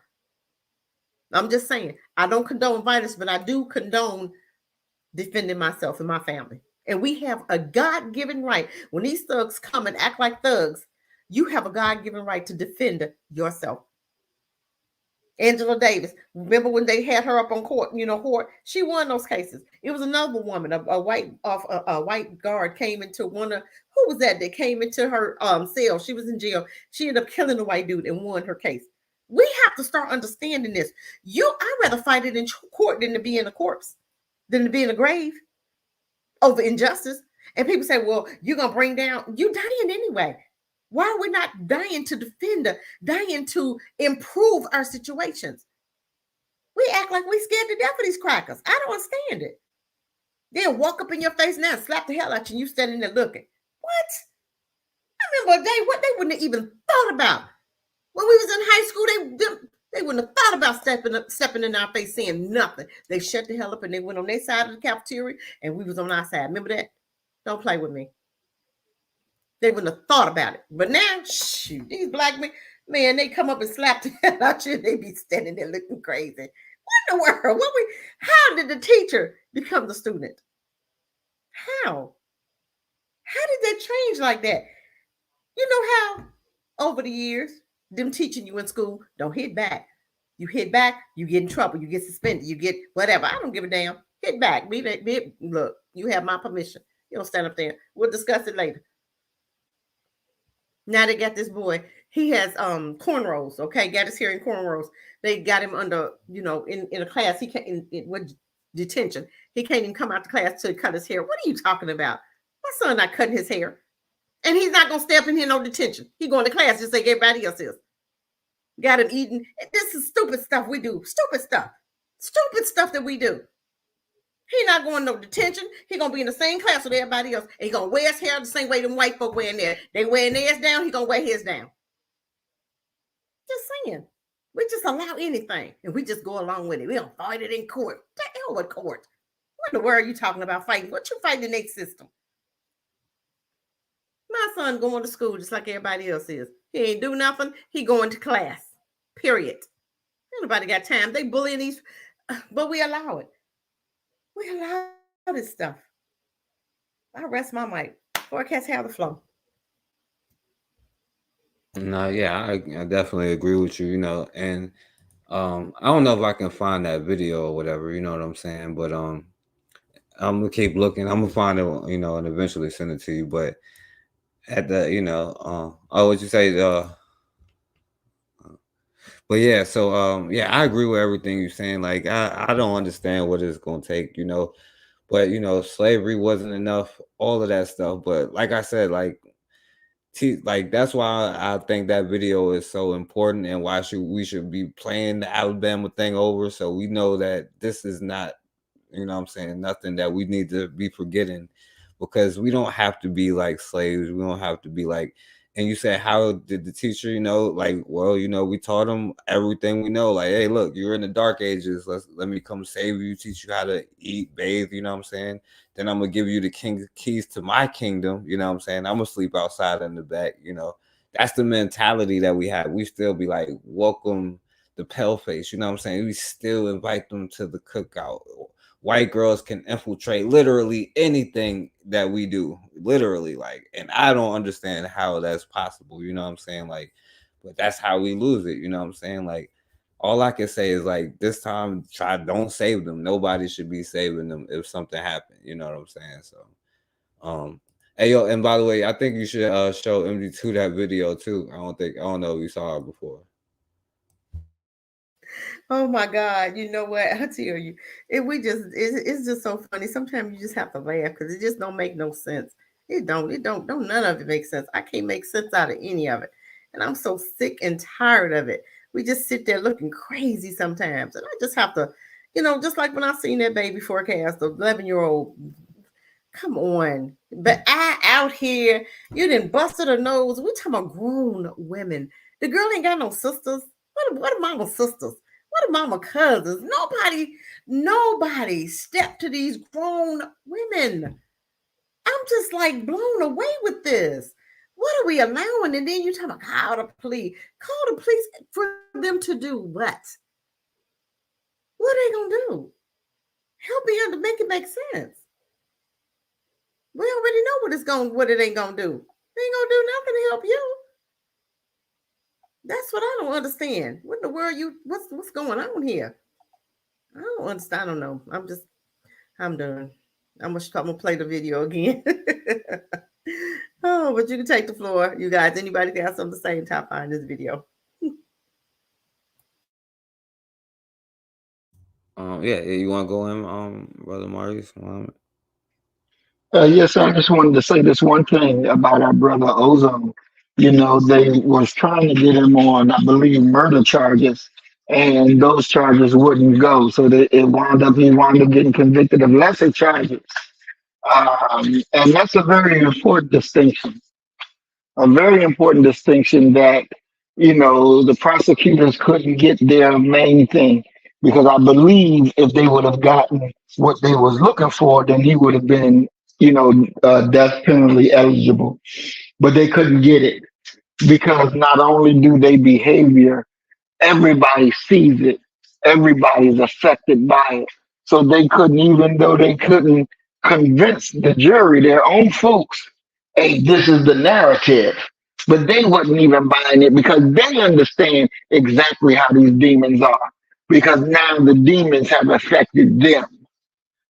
I'm just saying, I don't condone violence, but I do condone defending myself and my family. And we have a God-given right. When these thugs come and act like thugs, you have a God-given right to defend yourself. Angela Davis, remember when they had her up on court, she won those cases. It was another woman, a white guard came into who was that came into her cell? She was in jail. She ended up killing a white dude and won her case. We have to start understanding this. I'd rather fight it in court than to be in a corpse, than to be in a grave over injustice. And people say, well, you're going to bring down, you dying anyway. Why are we not dying to defend, dying to improve our situations? We act like we scared to death of these crackers. I don't understand it. They'll walk up in your face now and slap the hell out you, and you standing there looking. What? I remember a day what they wouldn't have even thought about. When we was in high school, they wouldn't have thought about stepping in our face saying nothing. They shut the hell up and they went on their side of the cafeteria and we was on our side. Remember that? Don't play with me. They wouldn't have thought about it. But now, shoot, these black men, man, they come up and slap the hell out you. They be standing there looking crazy. What in the world? How did the teacher become the student? How? How did that change like that? You know how over the years, them teaching you in school, don't hit back. You hit back, you get in trouble. You get suspended. You get whatever. I don't give a damn. Hit back. Look, you have my permission. You don't stand up there. We'll discuss it later. Now they got this boy. He has cornrows. Okay, got his hair in cornrows. They got him under, in a class. He can't. detention. He can't even come out to class to cut his hair. What are you talking about? My son not cutting his hair. And he's not going to step in here no detention. He going to class just like everybody else is. Got him eating. This is stupid stuff we do. Stupid stuff. Stupid stuff that we do. He not going no detention. He going to be in the same class with everybody else. And he going to wear his hair the same way them white folk wearing theirs. They wearing theirs down. He going to wear his down. Just saying. We just allow anything. And we just go along with it. We don't fight it in court. The hell with court. What in the world are you talking about fighting? What you fighting the next system? My son going to school just like everybody else is. He ain't do nothing. He going to class. Period. Nobody got time. They bullying these, but we allow it. We allow this stuff. I rest my mic. Forecast have the flow. No, yeah, I definitely agree with you, you know, and I don't know if I can find that video or whatever, you know what I'm saying, but I'm gonna keep looking. I'm gonna find it, you know, and eventually send it to you. But at the, you know, what you say, but yeah, so yeah, I agree with everything you're saying. Like I don't understand what it's gonna take, you know, but you know, slavery wasn't enough, all of that stuff. But like I said, like that's why I think that video is so important, and why we should be playing the Alabama thing over, so we know that this is not, you know what I'm saying, nothing that we need to be forgetting, because we don't have to be like slaves. We don't have to be like, and you said, how did the teacher, you know, like, well, you know, we taught them everything we know. Like, hey, look, you're in the dark ages. Let me come save you, teach you how to eat, bathe, you know what I'm saying? Then I'm going to give you the keys to my kingdom, you know what I'm saying? I'm going to sleep outside in the back, you know? That's the mentality that we have. We still be like, welcome the pale face, you know what I'm saying? We still invite them to the cookout. White girls can infiltrate literally anything that we do, literally, like, and I don't understand how that's possible, you know what I'm saying? Like, but that's how we lose it, you know what I'm saying? Like, all I can say is, like, this time, don't save them. Nobody should be saving them if something happened, you know what I'm saying? So, hey, yo, and by the way, I think you should show MD2 that video too. I don't know if you saw it before. Oh my God! You know what? I tell you, it's just so funny. Sometimes you just have to laugh because it just don't make no sense. It don't. None of it makes sense. I can't make sense out of any of it, and I'm so sick and tired of it. We just sit there looking crazy sometimes, and I just have to, you know, just like when I seen that baby forecast, the 11-year-old. Come on, but I out here, you didn't busted her nose. We talking about grown women. The girl ain't got no sisters. What are mama sisters? What are mama cousins? Nobody stepped to these grown women. I'm just like blown away with this. What are we allowing? And then you talk about call the police. Call the police for them to do what? What are they gonna do? Help me to make it make sense. We already know what it ain't gonna do. They ain't gonna do nothing to help you. That's what I don't understand. What in the world what's going on here? I don't understand. I don't know. I'm done. I'm gonna play the video again. Oh, but you can take the floor, you guys. Anybody got something to say, top on this video? Yeah, you want to go in, Brother Maurice? Yes, I just wanted to say this one thing about our brother Ozone. You know, they was trying to get him on, I believe, murder charges, and those charges wouldn't go. So he wound up getting convicted of lesser charges. And that's a very important distinction. A very important distinction that, you know, the prosecutors couldn't get their main thing, because I believe if they would have gotten what they was looking for, then he would have been, you know, death penalty eligible. But they couldn't get it, because not only do they behavior, everybody sees it, everybody's affected by it. So they couldn't, even though they couldn't convince the jury, their own folks, hey, this is the narrative. But they wasn't even buying it, because they understand exactly how these demons are, because now the demons have affected them.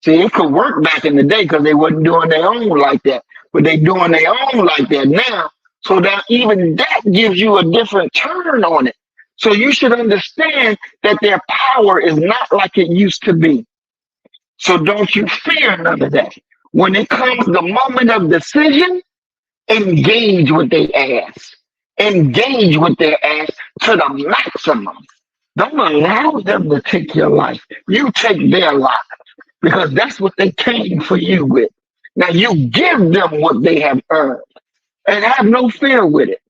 See, it could work back in the day because they wasn't doing their own like that, but they doing their own like that now. So that even that gives you a different turn on it. So you should understand that their power is not like it used to be. So don't you fear none of that. When it comes the moment of decision, engage with their ass. Engage with their ass to the maximum. Don't allow them to take your life. You take their life because that's what they came for you with. Now you give them what they have earned and have no fear with it.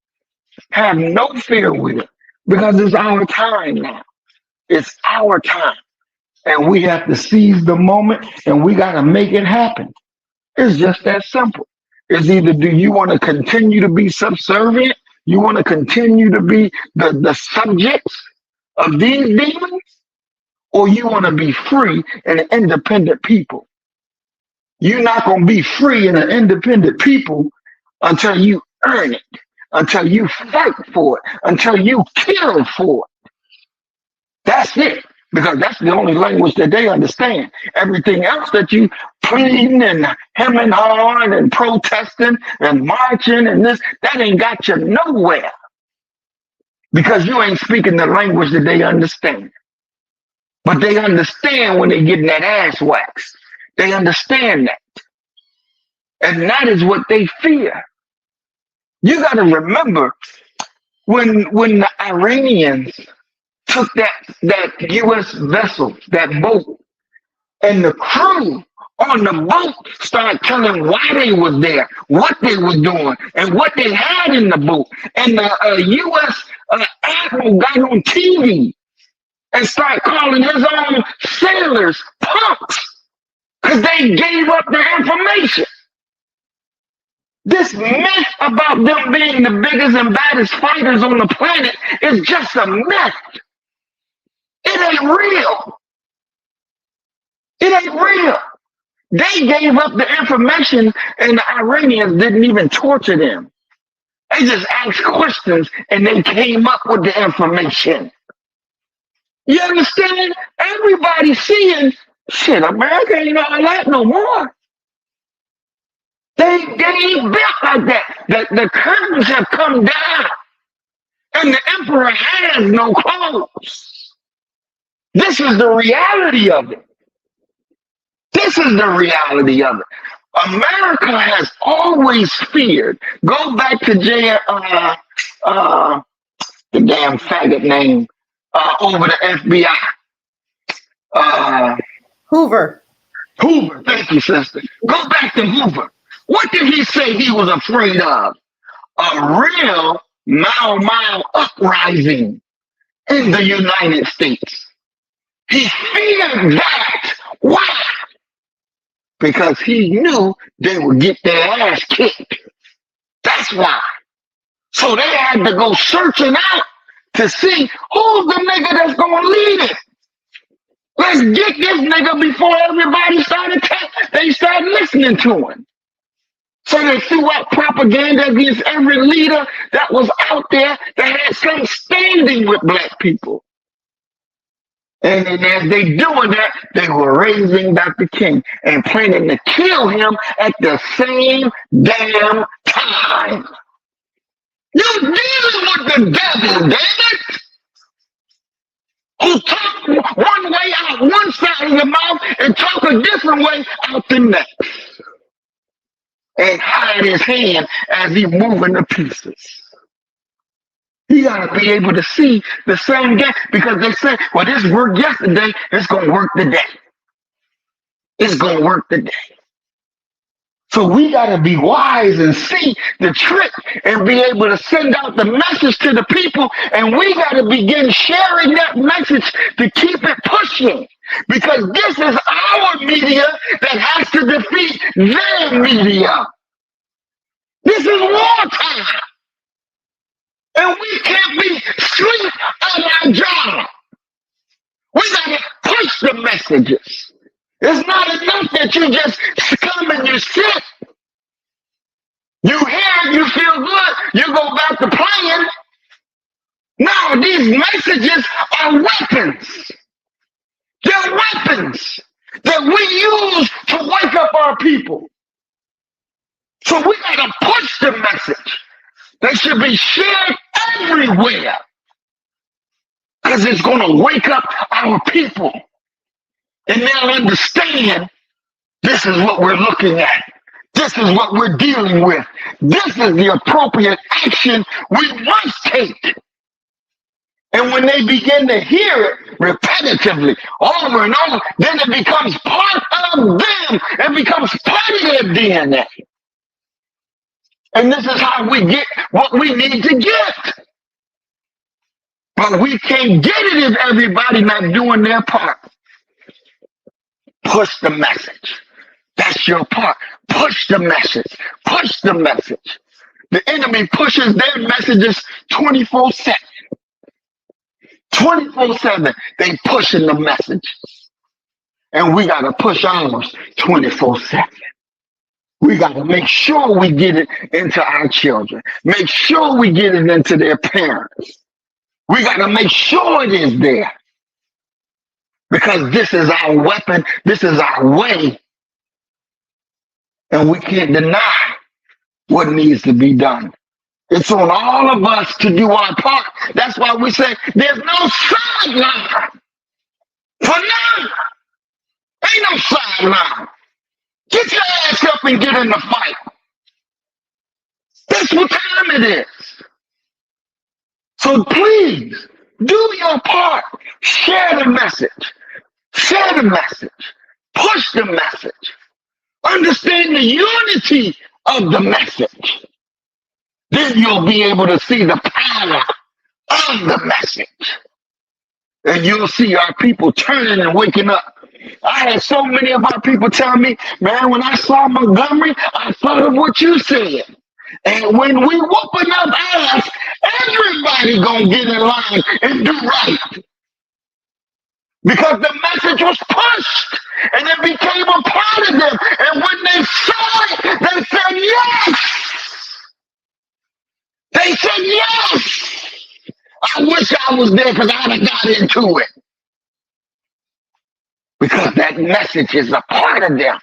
Have no fear with it because it's our time now. It's our time. And we have to seize the moment and we got to make it happen. It's just that simple. It's either do you want to continue to be subservient? You want to continue to be the subjects of these demons? Or you want to be free and an independent people? You're not going to be free and an independent people until you earn it, until you fight for it, until you kill for it. That's it. Because that's the only language that they understand. Everything else that you pleading and hemming and hawing and protesting and marching and this, that ain't got you nowhere. Because you ain't speaking the language that they understand. But they understand when they're getting that ass waxed. They understand that. And that is what they fear. You got to remember when the Iranians took that U.S. vessel, that boat, and the crew on the boat started telling why they was there, what they was doing, and what they had in the boat. And the U.S. Admiral got on TV and started calling his own sailors punks because they gave up their information. This myth about them being the biggest and baddest fighters on the planet is just a myth. It ain't real. It ain't real. They gave up the information and the Iranians didn't even torture them. They just asked questions and they came up with the information. You understand? Everybody's seeing, shit, America ain't all that no more. They ain't built like that. The curtains have come down and the emperor has no clothes. This is the reality of it. This is the reality of it. America has always feared. Go back to the damn faggot name over the FBI. Hoover. Hoover, thank you, sister. Go back to Hoover. What did he say he was afraid of? A real Mau Mau uprising in the United States. He feared that. Why? Because he knew they would get their ass kicked. That's why. So they had to go searching out to see who's the nigga that's going to lead it. Let's get this nigga before everybody they started listening to him. So they threw out propaganda against every leader that was out there that had some standing with black people. And then as they doing that, they were raising Dr. King and planning to kill him at the same damn time. You're dealing with the devil, damn it! Who talk one way out one side of the mouth and talk a different way out the next. And hide his hand as he moving the pieces. You gotta be able to see the same game because they say, well, this worked yesterday, it's gonna work today. It's gonna work today. So we gotta be wise and see the trick and be able to send out the message to the people, and we gotta begin sharing that message to keep it pushing. Because this is our media that has to defeat their media. This is wartime. And we can't be asleep on our job. We gotta push the messages. It's not enough that you just come and you sit. You hear, you feel good, you go back to playing. No, these messages are weapons. They're weapons that we use to wake up our people. So we gotta push the message. They should be shared everywhere. Because it's gonna wake up our people. And they'll understand this is what we're looking at. This is what we're dealing with. This is the appropriate action we must take. And when they begin to hear it repetitively over and over, then it becomes part of them. It becomes part of their DNA. And this is how we get what we need to get. But we can't get it if everybody not doing their part. Push the message. That's your part. Push the message. Push the message. The enemy pushes their messages 24/7. 24/7, they pushing the message. And we got to push ours 24/7. We got to make sure we get it into our children. Make sure we get it into their parents. We got to make sure it is there. Because this is our weapon. This is our way. And we can't deny what needs to be done. It's on all of us to do our part. That's why we say there's no sideline for none. Ain't no sideline. Get your ass up and get in the fight. That's what time it is. So please, do your part. Share the message. Share the message. Push the message. Understand the unity of the message. Then you'll be able to see the power of the message. And you'll see our people turning and waking up. I had so many of our people tell me, man, when I saw Montgomery, I thought of what you said. And when we whooping up ass, everybody gonna get in line and do right. Because the message was pushed and it became a part of them. And when they saw it, they said yes. They said yes. I wish I was there because I'd have got into it. Because that message is a part of them.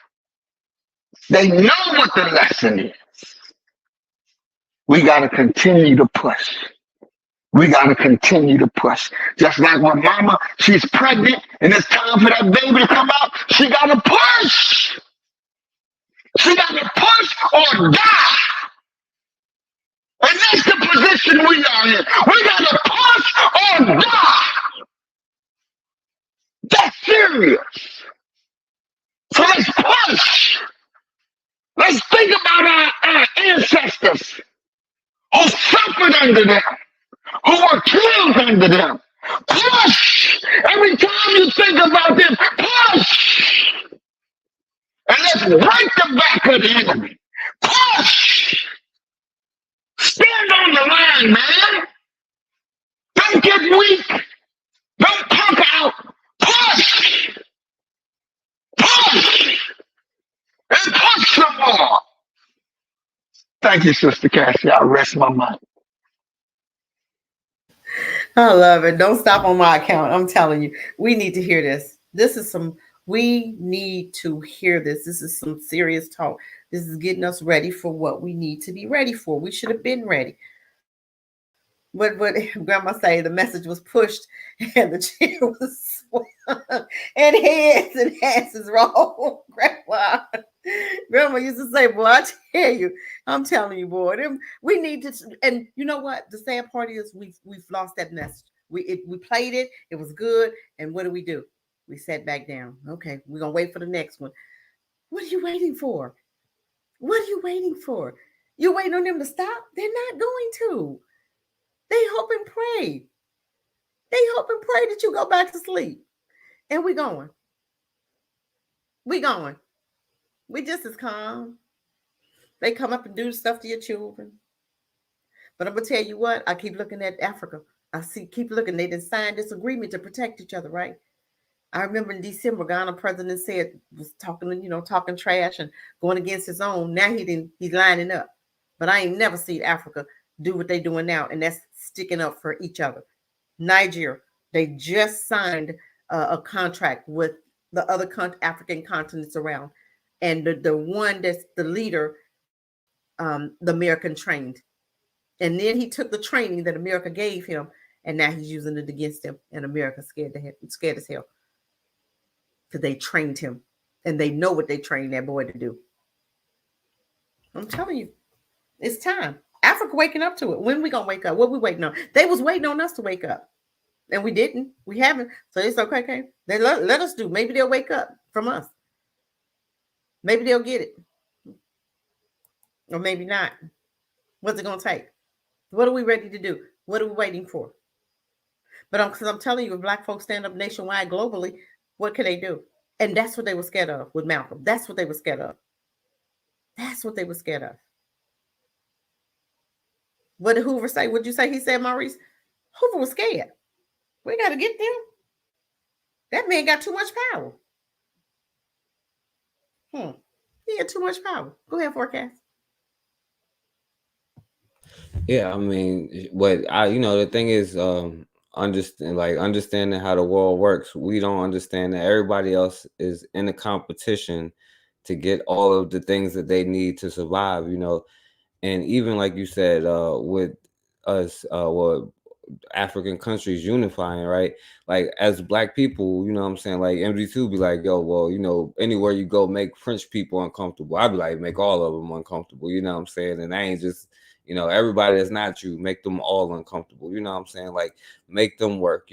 They know what the lesson is. We got to continue to push. We got to continue to push. Just like when mama, she's pregnant and it's time for that baby to come out, she got to push. She got to push or die. And that's the position we are in. We got to push or die. That's serious. So let's push. Let's think about our ancestors who suffered under them, who were killed under them. Push! Every time you think about them, push! And let's break the back of the enemy. Push! Stand on the line, man. Don't get weak. Don't punk out. Push! Push! And push some more. Thank you, Sister Cassie. I rest my mind. I love it. Don't stop on my account. I'm telling you, we need to hear this. We need to hear this. This is some serious talk. This is getting us ready for what we need to be ready for. We should have been ready. What Grandma say, the message was pushed and the chair was swung and heads and asses rolled. Grandma used to say, boy, I tell you, I'm telling you, boy, we need to, and you know what? The sad part is we've lost that message. We played it, it was good, and what do? We sat back down. Okay, we're going to wait for the next one. What are you waiting for? What are you waiting for? You waiting on them to stop? They're not going to. They hope and pray. They hope and pray that you go back to sleep. And we going. We just as calm. They come up and do stuff to your children. But I'm going to tell you what, I keep looking at Africa. Keep looking. They didn't sign this agreement to protect each other, right? I remember in December, Ghana president was talking trash and going against his own. Now he's lining up. But I ain't never seen Africa do what they're doing now, and that's sticking up for each other. Nigeria, they just signed a contract with the other African continents around, and the one that's the leader, the American trained, and then he took the training that America gave him, and now he's using it against him, and America's scared as hell. because they trained him and they know what they trained that boy to do. I'm telling you, it's time. Africa waking up to it. When we gonna wake up? What we waiting on? They was waiting on us to wake up, and we didn't. We haven't. So it's okay. Okay, they let us do. Maybe they'll wake up from us. Maybe they'll get it, or maybe not. What's it gonna take? What are we ready to do? What are we waiting for? But because I'm telling you, if Black folks stand up nationwide, globally, what can they do? And that's what they were scared of with Malcolm. That's what they were scared of. That's what they were scared of. What did Hoover say? What'd you say he said, Maurice? Hoover was scared. We got to get them. That man got too much power. He had too much power. Go ahead, Forecast. Yeah, I mean, what I, the thing is, understanding how the world works. We don't understand that everybody else is in a competition to get all of the things that they need to survive. And even like you said, with us, African countries unifying, right? Like as Black people, what I'm saying? Like MD2 be like, yo, well, anywhere you go, make French people uncomfortable. I'd be like, make all of them uncomfortable. You know what I'm saying? And I ain't just, everybody that's not you, make them all uncomfortable. You know what I'm saying? Like make them work,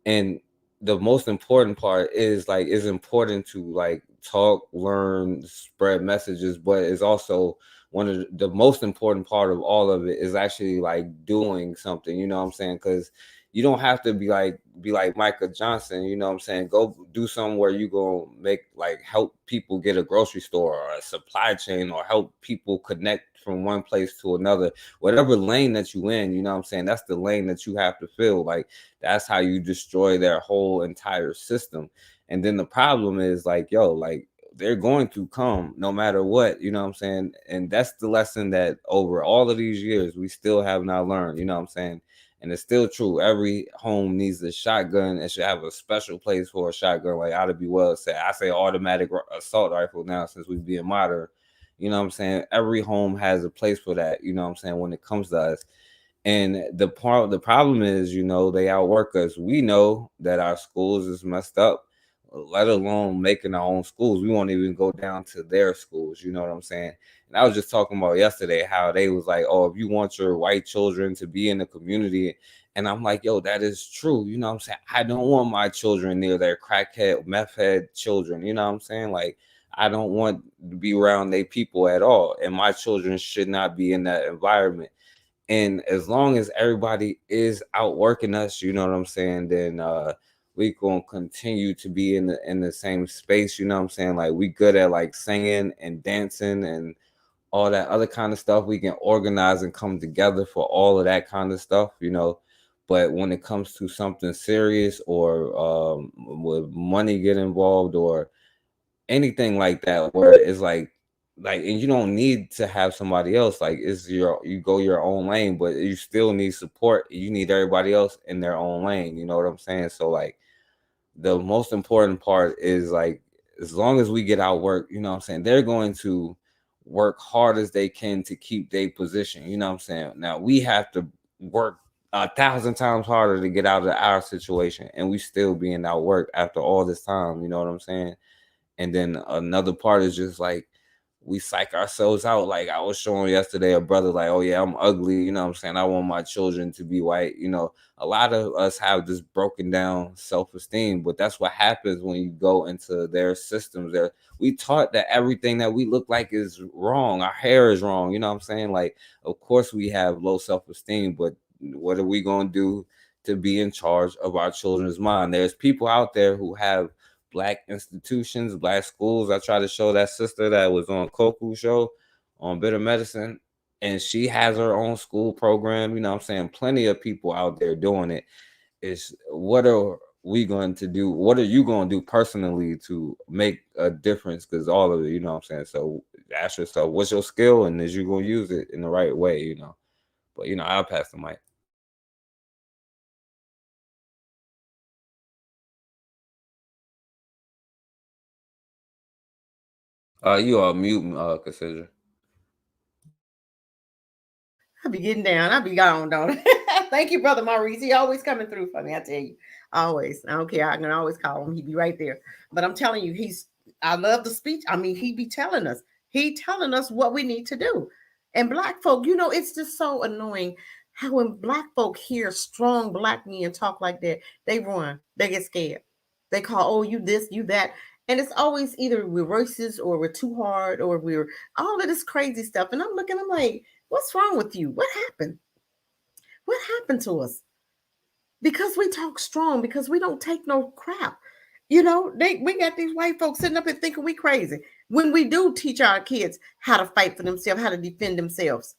and the most important part is like, it's important to like talk, learn, spread messages, but it's also one of the most important part of all of it is actually like doing something, you know what I'm saying? Because you don't have to be like Micah Johnson, you know what I'm saying? Go do something where you go make like help people get a grocery store or a supply chain or help people connect from one place to another, whatever lane that you in, you know what I'm saying? That's the lane that you have to fill. Like that's how you destroy their whole entire system. And then the problem is like, they're going to come no matter what, you know what I'm saying? And that's the lesson that over all of these years, we still have not learned, you know what I'm saying? And it's still true. Every home needs a shotgun and should have a special place for a shotgun. Like ought to be well said. I say automatic assault rifle now since we being modern, you know what I'm saying? Every home has a place for that, you know what I'm saying? When it comes to us. And the problem is, they outwork us. We know that our schools is messed up, let alone making our own schools. We won't even go down to their schools. You know what I'm saying? And I was just talking about yesterday how they was like, oh, if you want your white children to be in the community. And I'm like, yo, that is true. You know what I'm saying? I don't want my children near their crackhead, meth head children. You know what I'm saying? Like, I don't want to be around their people at all. And my children should not be in that environment. And as long as everybody is outworking us, you know what I'm saying, then we gonna continue to be in the same space, you know what I'm saying? Like we good at like singing and dancing and all that other kind of stuff. We can organize and come together for all of that kind of stuff, But when it comes to something serious or with money get involved or anything like that, where it's like, and you don't need to have somebody else. Like you go your own lane, but you still need support. You need everybody else in their own lane. You know what I'm saying? So like the most important part is like, as long as we get outworked, you know what I'm saying? They're going to work hard as they can to keep their position. You know what I'm saying? Now we have to work 1,000 times harder to get out of our situation, and we still being outworked after all this time. You know what I'm saying? And then another part is just like we psych ourselves out. Like I was showing yesterday a brother like, oh yeah, I'm ugly. You know what I'm saying? I want my children to be white. A lot of us have this broken down self-esteem, but that's what happens when you go into their systems. We taught that everything that we look like is wrong. Our hair is wrong. You know what I'm saying? Like, of course we have low self-esteem, but what are we going to do to be in charge of our children's mind? There's people out there who have Black institutions, Black schools. I tried to show that sister that was on Koku show on Bitter Medicine, and she has her own school program. You know what I'm saying? Plenty of people out there doing it. It's what are we going to do? What are you going to do personally to make a difference? Because all of it, you know what I'm saying? So ask yourself, what's your skill, and is you going to use it in the right way, But, I'll pass the mic. You are mute, Cassandra. I'll be getting down. I'll be gone, don't I? Thank you, Brother Maurice. He always coming through for me, I tell you. Always. I don't care. I can always call him. He be right there. But I'm telling you, I love the speech. I mean, he be telling us. He telling us what we need to do. And Black folk, it's just so annoying how when Black folk hear strong Black men talk like that, they run. They get scared. They call, oh, you this, you that. And it's always either we're racist or we're too hard or we're all of this crazy stuff. And I'm like, what's wrong with you? What happened? What happened to us? Because we talk strong, because we don't take no crap. We got these white folks sitting up and thinking we crazy. When we do teach our kids how to fight for themselves, how to defend themselves,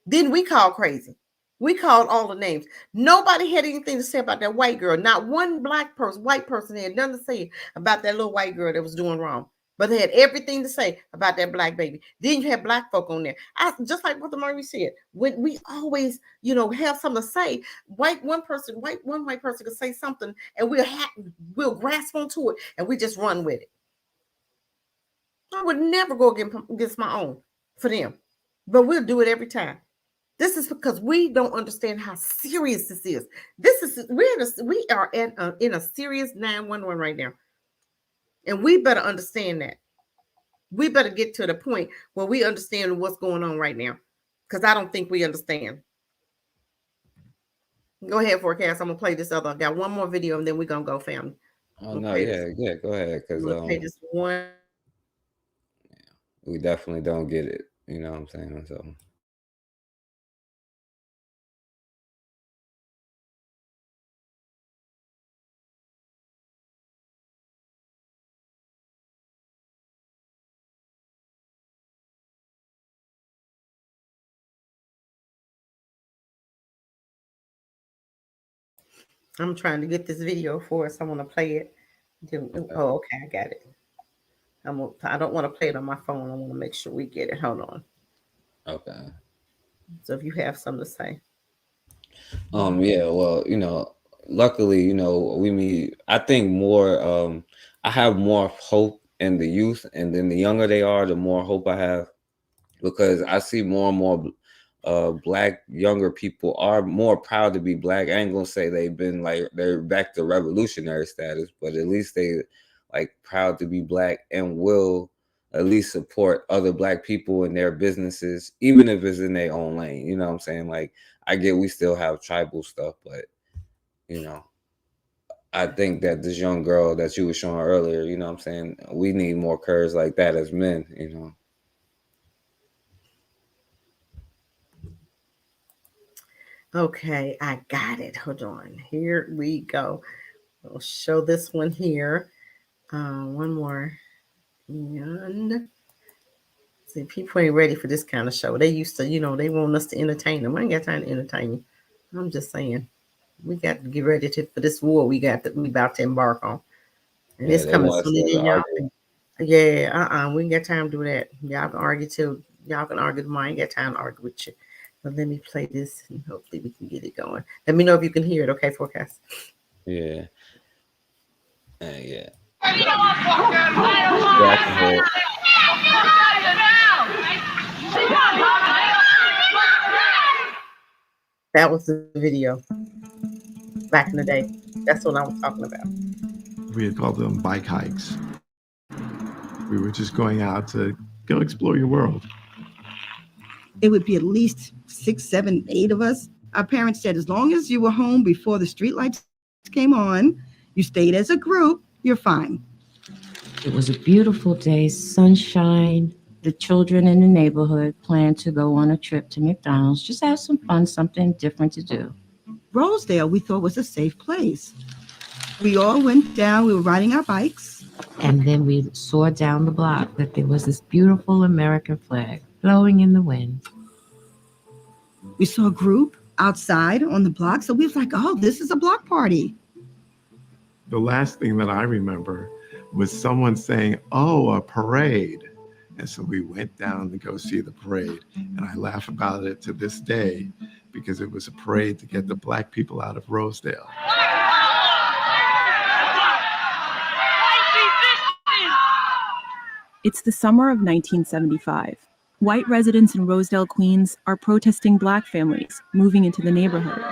then we call crazy. We called all the names. Nobody had anything to say about that white girl. Not one white person had nothing to say about that little white girl that was doing wrong. But they had everything to say about that Black baby. Then you have Black folk on there. Just like what the Murray said, when we always, have something to say, one white person could say something and we'll grasp onto it and we just run with it. I would never go against my own for them, but we'll do it every time. This is because we don't understand how serious this is. We are in a serious 911 right now. And we better understand that. We better get to the point where we understand what's going on right now. Because I don't think we understand. Go ahead, Forecast. I'm going to play this other. I got one more video and then we're going to go, family. Oh, no, yeah, go ahead. Because play this one. We definitely don't get it. You know what I'm saying? So. I'm trying to get this video for us. I want to play it. Oh, okay, I got it. I don't want to play it on my phone. I want to make sure we get it. Hold on. Okay. So if you have something to say. Yeah, well, luckily, I think more, I have more hope in the youth, and then the younger they are, the more hope I have, because I see more and more Black younger people are more proud to be Black. I ain't gonna say they're back to revolutionary status, but at least they proud to be Black and will at least support other Black people in their businesses, even if it's in their own lane. You know what I'm saying? I get we still have tribal stuff, but I think that this young girl that you were showing earlier, you know what I'm saying, we need more courage like that as men. Okay, I got it. Hold on. Here we go. I'll show this one here. One more. And see, people ain't ready for this kind of show. They used to, they want us to entertain them. I ain't got time to entertain you. I'm just saying, we got to get ready for this war we about to embark on. And it's coming sooner than y'all think. Yeah, we ain't got time to do that. Y'all can argue too. Y'all can argue tomorrow. I ain't got time to argue with you. But let me play this and hopefully we can get it going. Let me know if you can hear it, okay, Forecast? Yeah. Yeah. That was the video back in the day. That's what I was talking about. We had called them bike hikes. We were just going out to go explore your world. It would be at least 6, 7, 8 of us. Our parents said, as long as you were home before the streetlights came on, you stayed as a group, you're fine. It was a beautiful day, sunshine. The children in the neighborhood planned to go on a trip to McDonald's, just have some fun, something different to do. Rosedale, we thought, was a safe place. We all went down, we were riding our bikes. And then we saw down the block that there was this beautiful American flag blowing in the wind. We saw a group outside on the block, so we was like, oh, this is a block party. The last thing that I remember was someone saying, oh, a parade. And so we went down to go see the parade. And I laugh about it to this day because it was a parade to get the Black people out of Rosedale. It's the summer of 1975. White residents in Rosedale, Queens are protesting Black families moving into the neighborhood.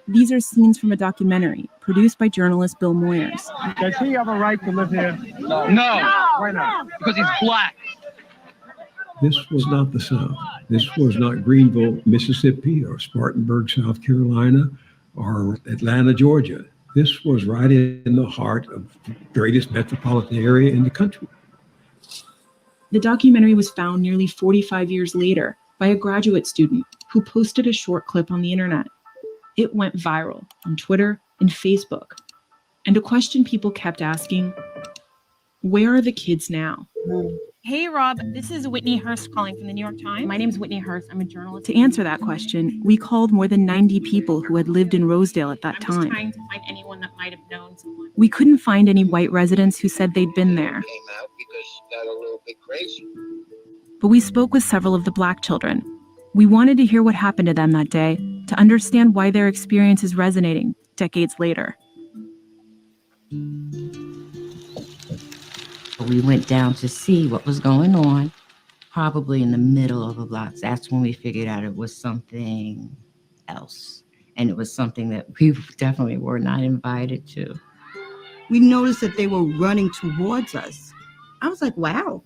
These are scenes from a documentary produced by journalist Bill Moyers. Does he have a right to live here? No. Why not? Because he's black. This was not the South. This was not Greenville, Mississippi, or Spartanburg, South Carolina, or Atlanta, Georgia. This was right in the heart of the greatest metropolitan area in the country. The documentary was found nearly 45 years later by a graduate student who posted a short clip on the internet. It went viral on Twitter and Facebook. And a question people kept asking, where are the kids now? Hey, Rob, this is Whitney Hearst calling from the New York Times. My name is Whitney Hearst. I'm a journalist. To answer that question, we called more than 90 people who had lived in Rosedale at that I was time. trying to find anyone that might have known someone. We couldn't find any white residents who said they'd been there. Came out because she got a little bit crazy. But we spoke with several of the Black children. We wanted to hear what happened to them that day, to understand why their experience is resonating decades later. We went down to see what was going on, probably in the middle of the blocks. That's when we figured out it was something else. And it was something that we definitely were not invited to. We noticed that they were running towards us. I was like, wow.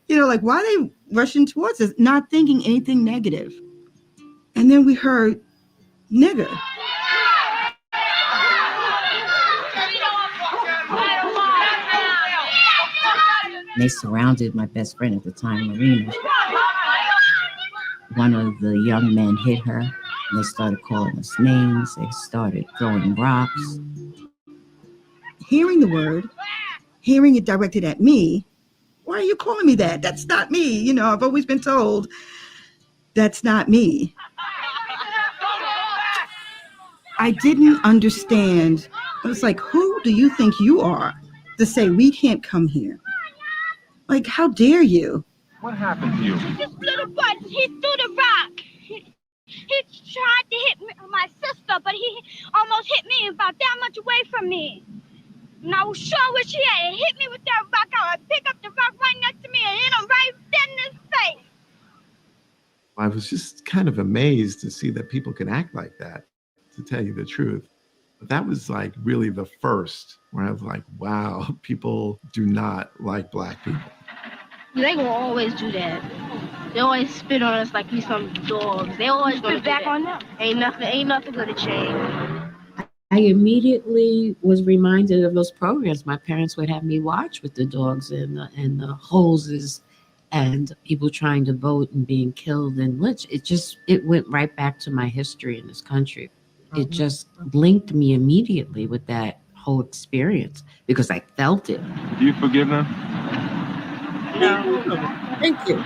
Like, why are they rushing towards us, not thinking anything negative? And then we heard, nigger. They surrounded my best friend at the time, Marina. One of the young men hit her, and they started calling us names. They started throwing rocks. Hearing the word, hearing it directed at me, why are you calling me that? That's not me. I've always been told that's not me. I didn't understand. I was like, who do you think you are to say we can't come here? Like, how dare you? What happened to you? This little boy, he threw the rock. He tried to hit my sister, but he almost hit me about that much away from me. And I was sure wish he had hit me with that rock. I would pick up the rock right next to me and hit him right dead in his face. I was just kind of amazed to see that people can act like that, to tell you the truth. But that was like really the first where I was like, wow, people do not like Black people. They gonna always do that. They always spit on us like we some dogs. They always gonna spit back on them. Ain't nothing gonna change. I immediately was reminded of those programs my parents would have me watch with the dogs and the hoses and people trying to vote and being killed and lynched. It went right back to my history in this country. It just linked me immediately with that whole experience because I felt it. Do you forgive them? No. Thank you.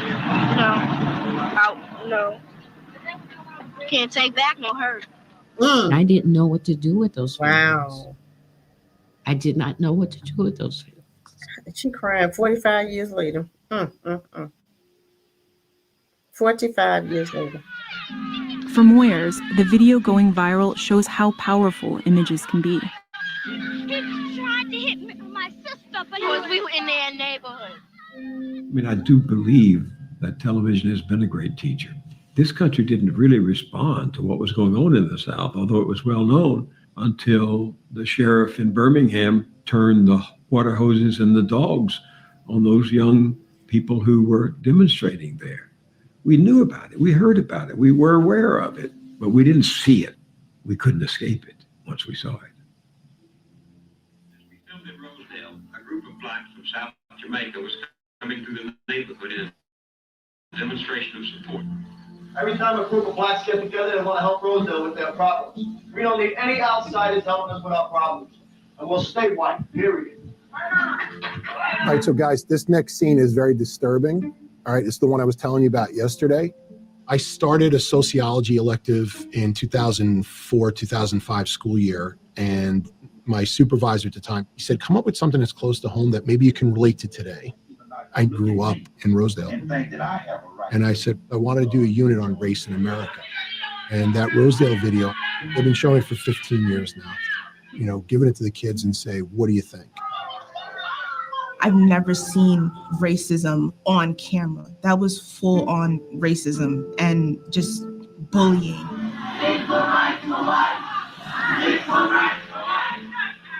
No. Can't take back no hurt. I didn't know what to do with those feelings. Wow. I did not know what to do with those feelings. She crying 45 years later. 45 years later. For Moyers, the video going viral shows how powerful images can be. He tried to hit my sister, but we were in their neighborhood. I do believe that television has been a great teacher. This country didn't really respond to what was going on in the South, although it was well known, until the sheriff in Birmingham turned the water hoses and the dogs on those young people who were demonstrating there. We knew about it. We heard about it. We were aware of it, but we didn't see it. We couldn't escape it once we saw it. We filmed in Rosedale. A group of Blacks from South Jamaica was coming through the neighborhood in a demonstration of support. Every time a group of Blacks get together, they want to help Rosedale with their problems. We don't need any outsiders helping us with our problems. And we'll stay white, period. All right, so guys, this next scene is very disturbing. All right, it's the one I was telling you about yesterday. I started a sociology elective in 2004, 2005 school year. And my supervisor at the time, he said, come up with something that's close to home that maybe you can relate to today. I grew up in Rosedale. And I said, I want to do a unit on race in America. And that Rosedale video, they've been showing it for 15 years now, giving it to the kids and say, what do you think? I've never seen racism on camera. That was full on racism and just bullying.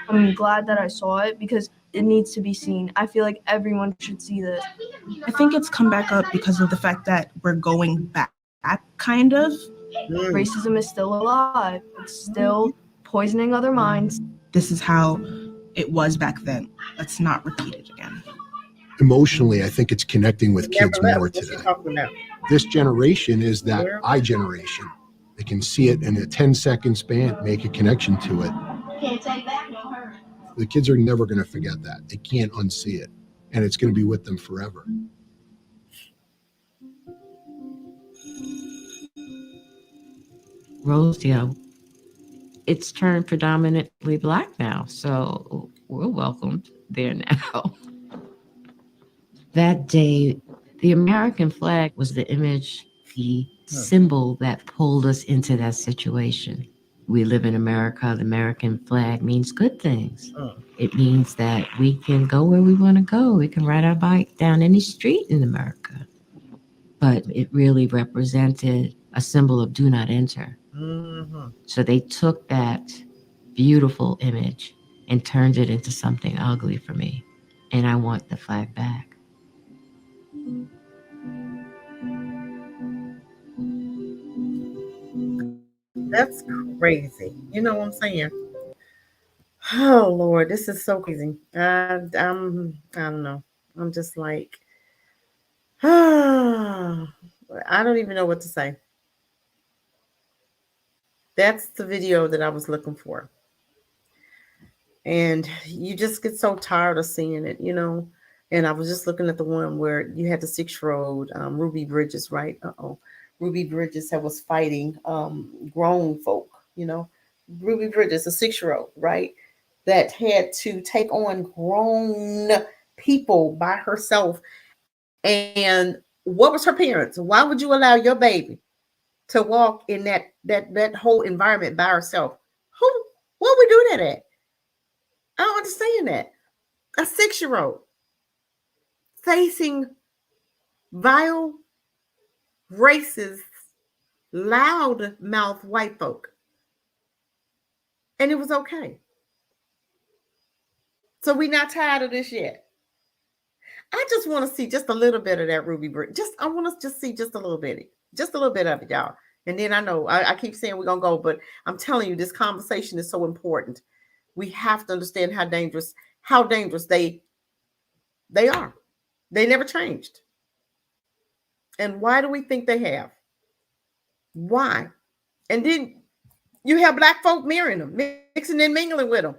I'm glad that I saw it because it needs to be seen. I feel like everyone should see this. I think it's come back up because of the fact that we're going back, kind of. Racism is still alive. It's still poisoning other minds. This is how it was back then. Let's not repeat it again. Emotionally, I think it's connecting with kids more What's today. he talking about? This generation is that I generation. They can see it in a 10-second span, make a connection to it. Can't take back no hurt. The kids are never going to forget that. They can't unsee it. And it's going to be with them forever. Rosedale, it's turned predominantly Black now, so we're welcomed there now. That day, the American flag was the image, the symbol that pulled us into that situation. We live in America. The American flag means good things. It means that we can go where we want to go. We can ride our bike down any street in America. But it really represented a symbol of do not enter. So they took that beautiful image and turned it into something ugly for me. And I want the flag back. That's crazy. You know what I'm saying? Oh Lord, this is so crazy. I don't know. I'm just like, I don't even know what to say. That's the video that I was looking for. And you just get so tired of seeing it, you know. And I was just looking at the one where you had the 6-year-old Ruby Bridges, right? Ruby Bridges that was fighting grown folk, you know. Ruby Bridges, a 6-year-old, right? That had to take on grown people by herself. And what was her parents? Why would you allow your baby to walk in that whole environment by herself? What we do that at? I don't understand that. A 6-year-old facing vile, racist, loud-mouthed white folk. And it was okay. So we're not tired of this yet. I just want to see just a little bit of that Ruby Bridge. I want to just see just a little bit of it, y'all. And then I know I keep saying we're gonna go, but I'm telling you, this conversation is so important. We have to understand how dangerous they are. They never changed. And why do we think they have? Why? And then you have Black folk marrying them, mixing and mingling with them.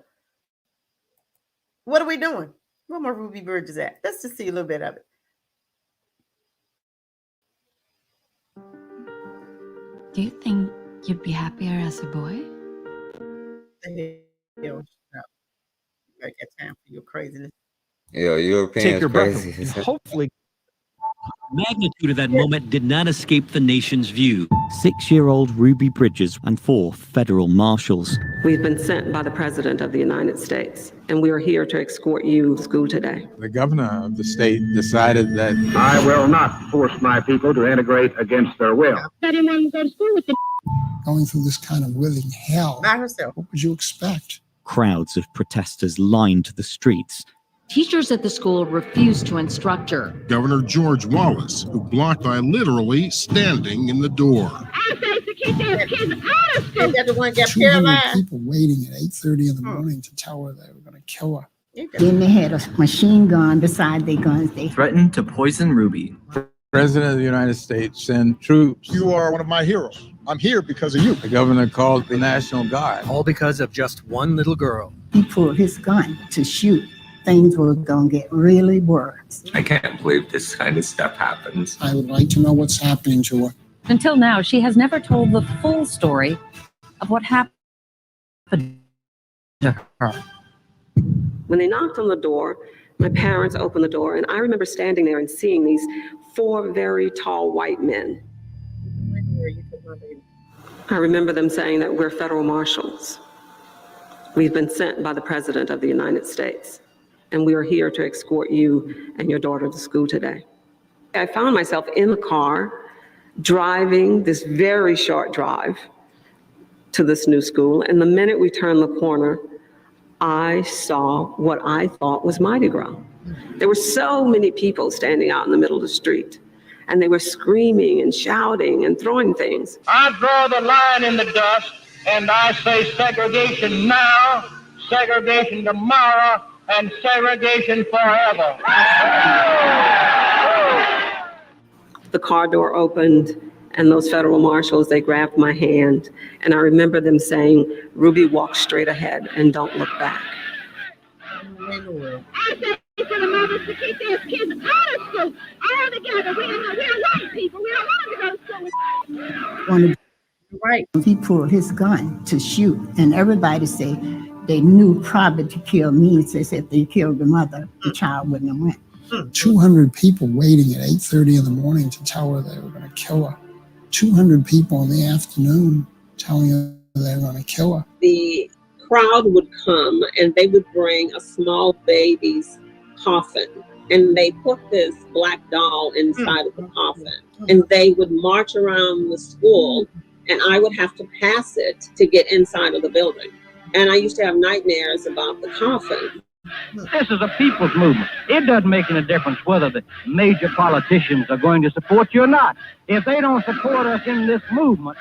What are we doing? Where my Ruby Bridges at? Let's just see a little bit of it. Do you think you'd be happier as a boy? I got time for your craziness. Yo, Europeans Take your breath crazy. away. Hopefully. Magnitude of that moment did not escape the nation's view. 6-year-old Ruby Bridges and 4 federal marshals. We've been sent by the President of the United States, and we are here to escort you to school today. The governor of the state decided that I will not force my people to integrate against their will. I didn't want to go to school with them. Going through this kind of living hell. By herself. What would you expect? Crowds of protesters lined the streets. Teachers at the school refused to instruct her. Governor George Wallace, who blocked by literally standing in the door. I said to keep those kids out of school. That the one got 200 paralyzed. people waiting at 8:30 in the morning to tell her they were going to kill her. Then they had a machine gun beside their guns. They threatened to poison Ruby. President of the United States sent troops. You are one of my heroes. I'm here because of you. The governor called the National Guard. All because of just one little girl. He pulled his gun to shoot. Things were going to get really worse. I can't believe this kind of stuff happens. I would like to know what's happening to her. Until now, she has never told the full story of what happened to her. When they knocked on the door, my parents opened the door, and I remember standing there and seeing these 4 very tall white men. I remember them saying that we're federal marshals. We've been sent by the President of the United States, and we are here to escort you and your daughter to school today. I found myself in the car driving this very short drive to this new school, and the minute we turned the corner, I saw what I thought was Mardi Gras. There were so many people standing out in the middle of the street, and they were screaming and shouting and throwing things. I draw the line in the dust, and I say segregation now, segregation tomorrow, and segregation forever. The car door opened, and those federal marshals, they grabbed my hand, and I remember them saying, "Ruby, walk straight ahead and don't look back." I say to the mothers to keep their kids out of school, all together. We're white people. We don't want them to go to school. One of Right. he pulled his gun to shoot, and everybody say they knew probably to kill me. So they said if they killed the mother, the child wouldn't have went. 200 people waiting at 8:30 in the morning to tell her they were going to kill her. 200 people in the afternoon telling her they were going to kill her. The crowd would come and they would bring a small baby's coffin, and they put this black doll inside of the coffin, and they would march around the school, and I would have to pass it to get inside of the building. And I used to have nightmares about the coffin. This is a people's movement. It doesn't make any difference whether the major politicians are going to support you or not. If they don't support us in this movement,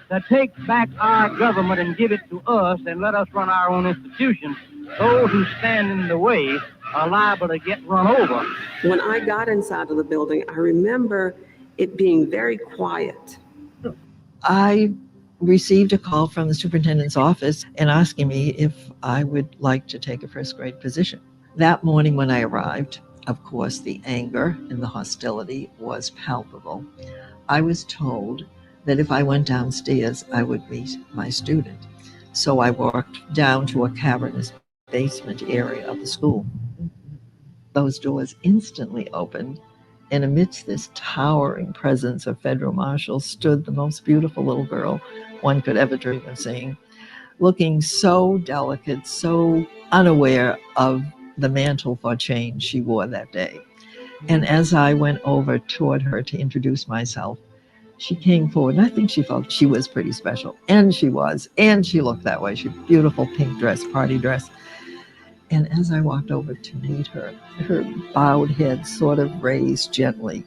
to take back our government and give it to us and let us run our own institutions, those who stand in the way are liable to get run over. When I got inside of the building, I remember it being very quiet. I received a call from the superintendent's office and asking me if I would like to take a first grade position. That morning when I arrived, of course, the anger and the hostility was palpable. I was told that if I went downstairs, I would meet my student. So I walked down to a cavernous basement area of the school. Those doors instantly opened, and amidst this towering presence of federal marshals stood the most beautiful little girl one could ever dream of seeing, looking so delicate, so unaware of the mantle for change she wore that day. And as I went over toward her to introduce myself, she came forward, and I think she felt she was pretty special. And she was, and she looked that way. She had a beautiful pink dress, party dress. And as I walked over to meet her, her bowed head sort of raised gently,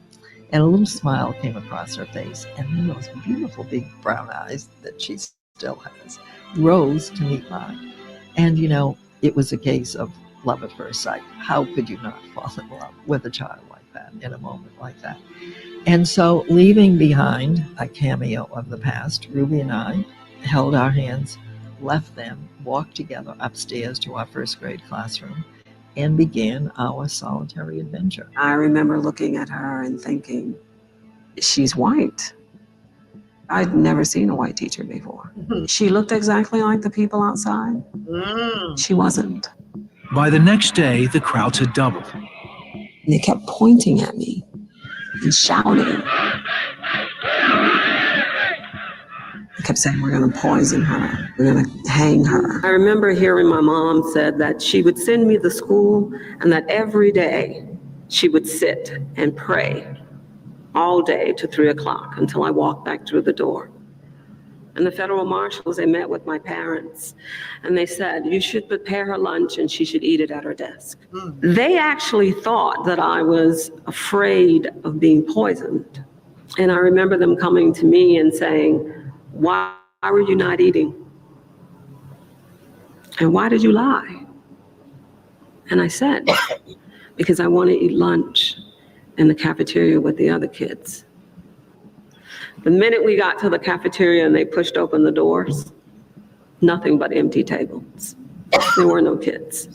and a little smile came across her face. And then those beautiful big brown eyes that she still has rose to meet mine. And, you know, it was a case of love at first sight. How could you not fall in love with a child like that in a moment like that? And so, leaving behind a cameo of the past, Ruby and I held our hands, left them, walked together upstairs to our first grade classroom, and began our solitary adventure. I remember looking at her and thinking, she's white. I'd never seen a white teacher before. She looked exactly like the people outside. She wasn't. By the next day, the crowds had doubled. They kept pointing at me and shouting. They kept saying, "We're going to poison her. We're going to hang her." I remember hearing my mom said that she would send me to school and that every day she would sit and pray all day to 3 o'clock until I walked back through the door. And the federal marshals, they met with my parents and they said, "You should prepare her lunch and she should eat it at her desk." They actually thought that I was afraid of being poisoned. And I remember them coming to me and saying, why were you not eating? And why did you lie? And I said, because I want to eat lunch in the cafeteria with the other kids. The minute we got to the cafeteria and they pushed open the doors, nothing but empty tables. There were no kids.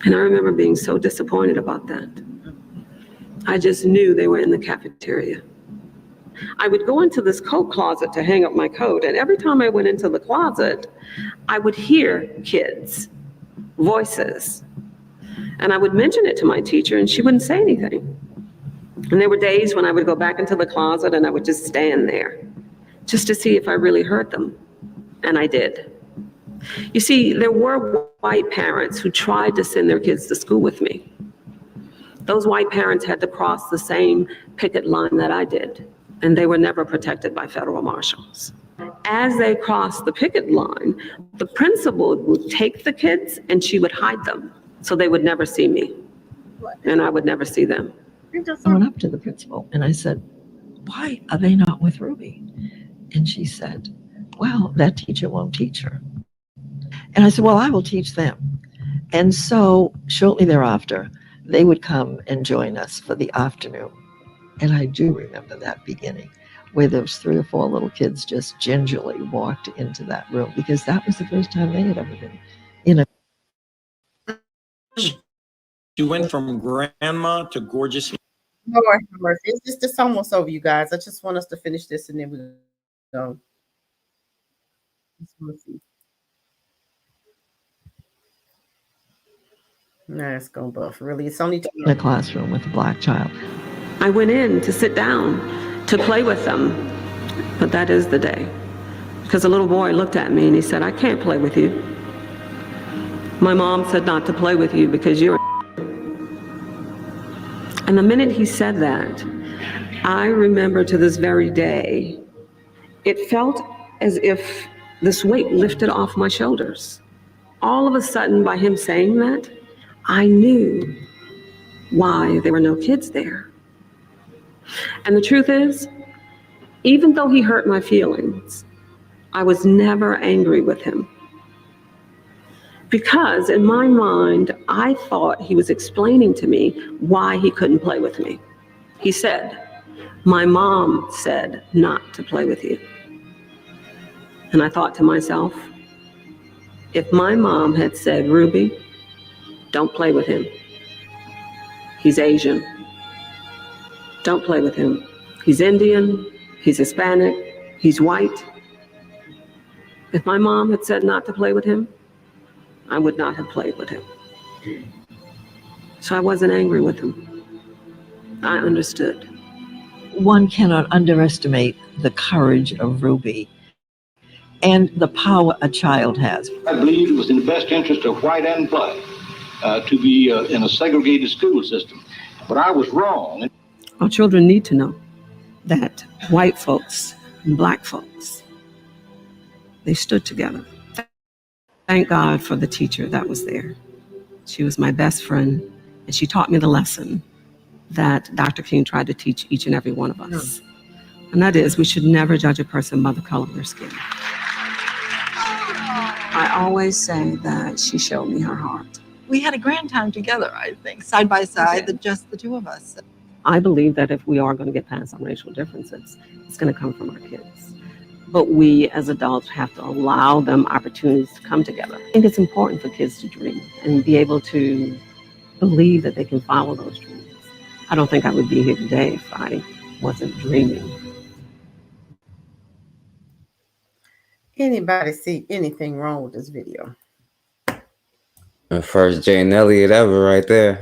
And I remember being so disappointed about that. I just knew they were in the cafeteria. I would go into this coat closet to hang up my coat, and every time I went into the closet, I would hear kids' voices. And I would mention it to my teacher, and she wouldn't say anything. And there were days when I would go back into the closet and I would just stand there just to see if I really heard them. And I did. You see, there were white parents who tried to send their kids to school with me. Those white parents had to cross the same picket line that I did, and they were never protected by federal marshals. As they crossed the picket line, the principal would take the kids and she would hide them so they would never see me and I would never see them. I went up to the principal and I said, why are they not with Ruby? And she said, well, that teacher won't teach her. And I said, well, I will teach them. And so shortly thereafter, they would come and join us for the afternoon. And I do remember that beginning, where those 3 or 4 little kids just gingerly walked into that room, because that was the first time they had ever been in a. You went from grandma to gorgeous. Lord have mercy. It's almost over, you guys. I just want us to finish this and then we go. Let's see. Nah, it's gonna buff. Really, it's only in a classroom with a black child. I went in to sit down to play with them, but that is the day. Because a little boy looked at me and he said, I can't play with you. My mom said not to play with you because you're a. And the minute he said that, I remember to this very day, it felt as if this weight lifted off my shoulders. All of a sudden, by him saying that, I knew why there were no kids there. And the truth is, even though he hurt my feelings, I was never angry with him. Because in my mind, I thought he was explaining to me why he couldn't play with me. He said, my mom said not to play with you. And I thought to myself, if my mom had said, Ruby, don't play with him. He's Asian. Don't play with him. He's Indian. He's Hispanic. He's white. If my mom had said not to play with him, I would not have played with him. So I wasn't angry with him. I understood. One cannot underestimate the courage of Ruby and the power a child has. I believed it was in the best interest of white and black to be in a segregated school system. But I was wrong. Our children need to know that white folks and black folks, they stood together. Thank God for the teacher that was there. She was my best friend, and she taught me the lesson that Dr. King tried to teach each and every one of us. And that is, we should never judge a person by the color of their skin. I always say that she showed me her heart. We had a grand time together, I think, side by side, just the two of us. I believe that if we are going to get past some racial differences, it's going to come from our kids. But we as adults have to allow them opportunities to come together. I think it's important for kids to dream and be able to believe that they can follow those dreams. I don't think I would be here today if I wasn't dreaming. Anybody see anything wrong with this video? The first Jane Elliott ever right there.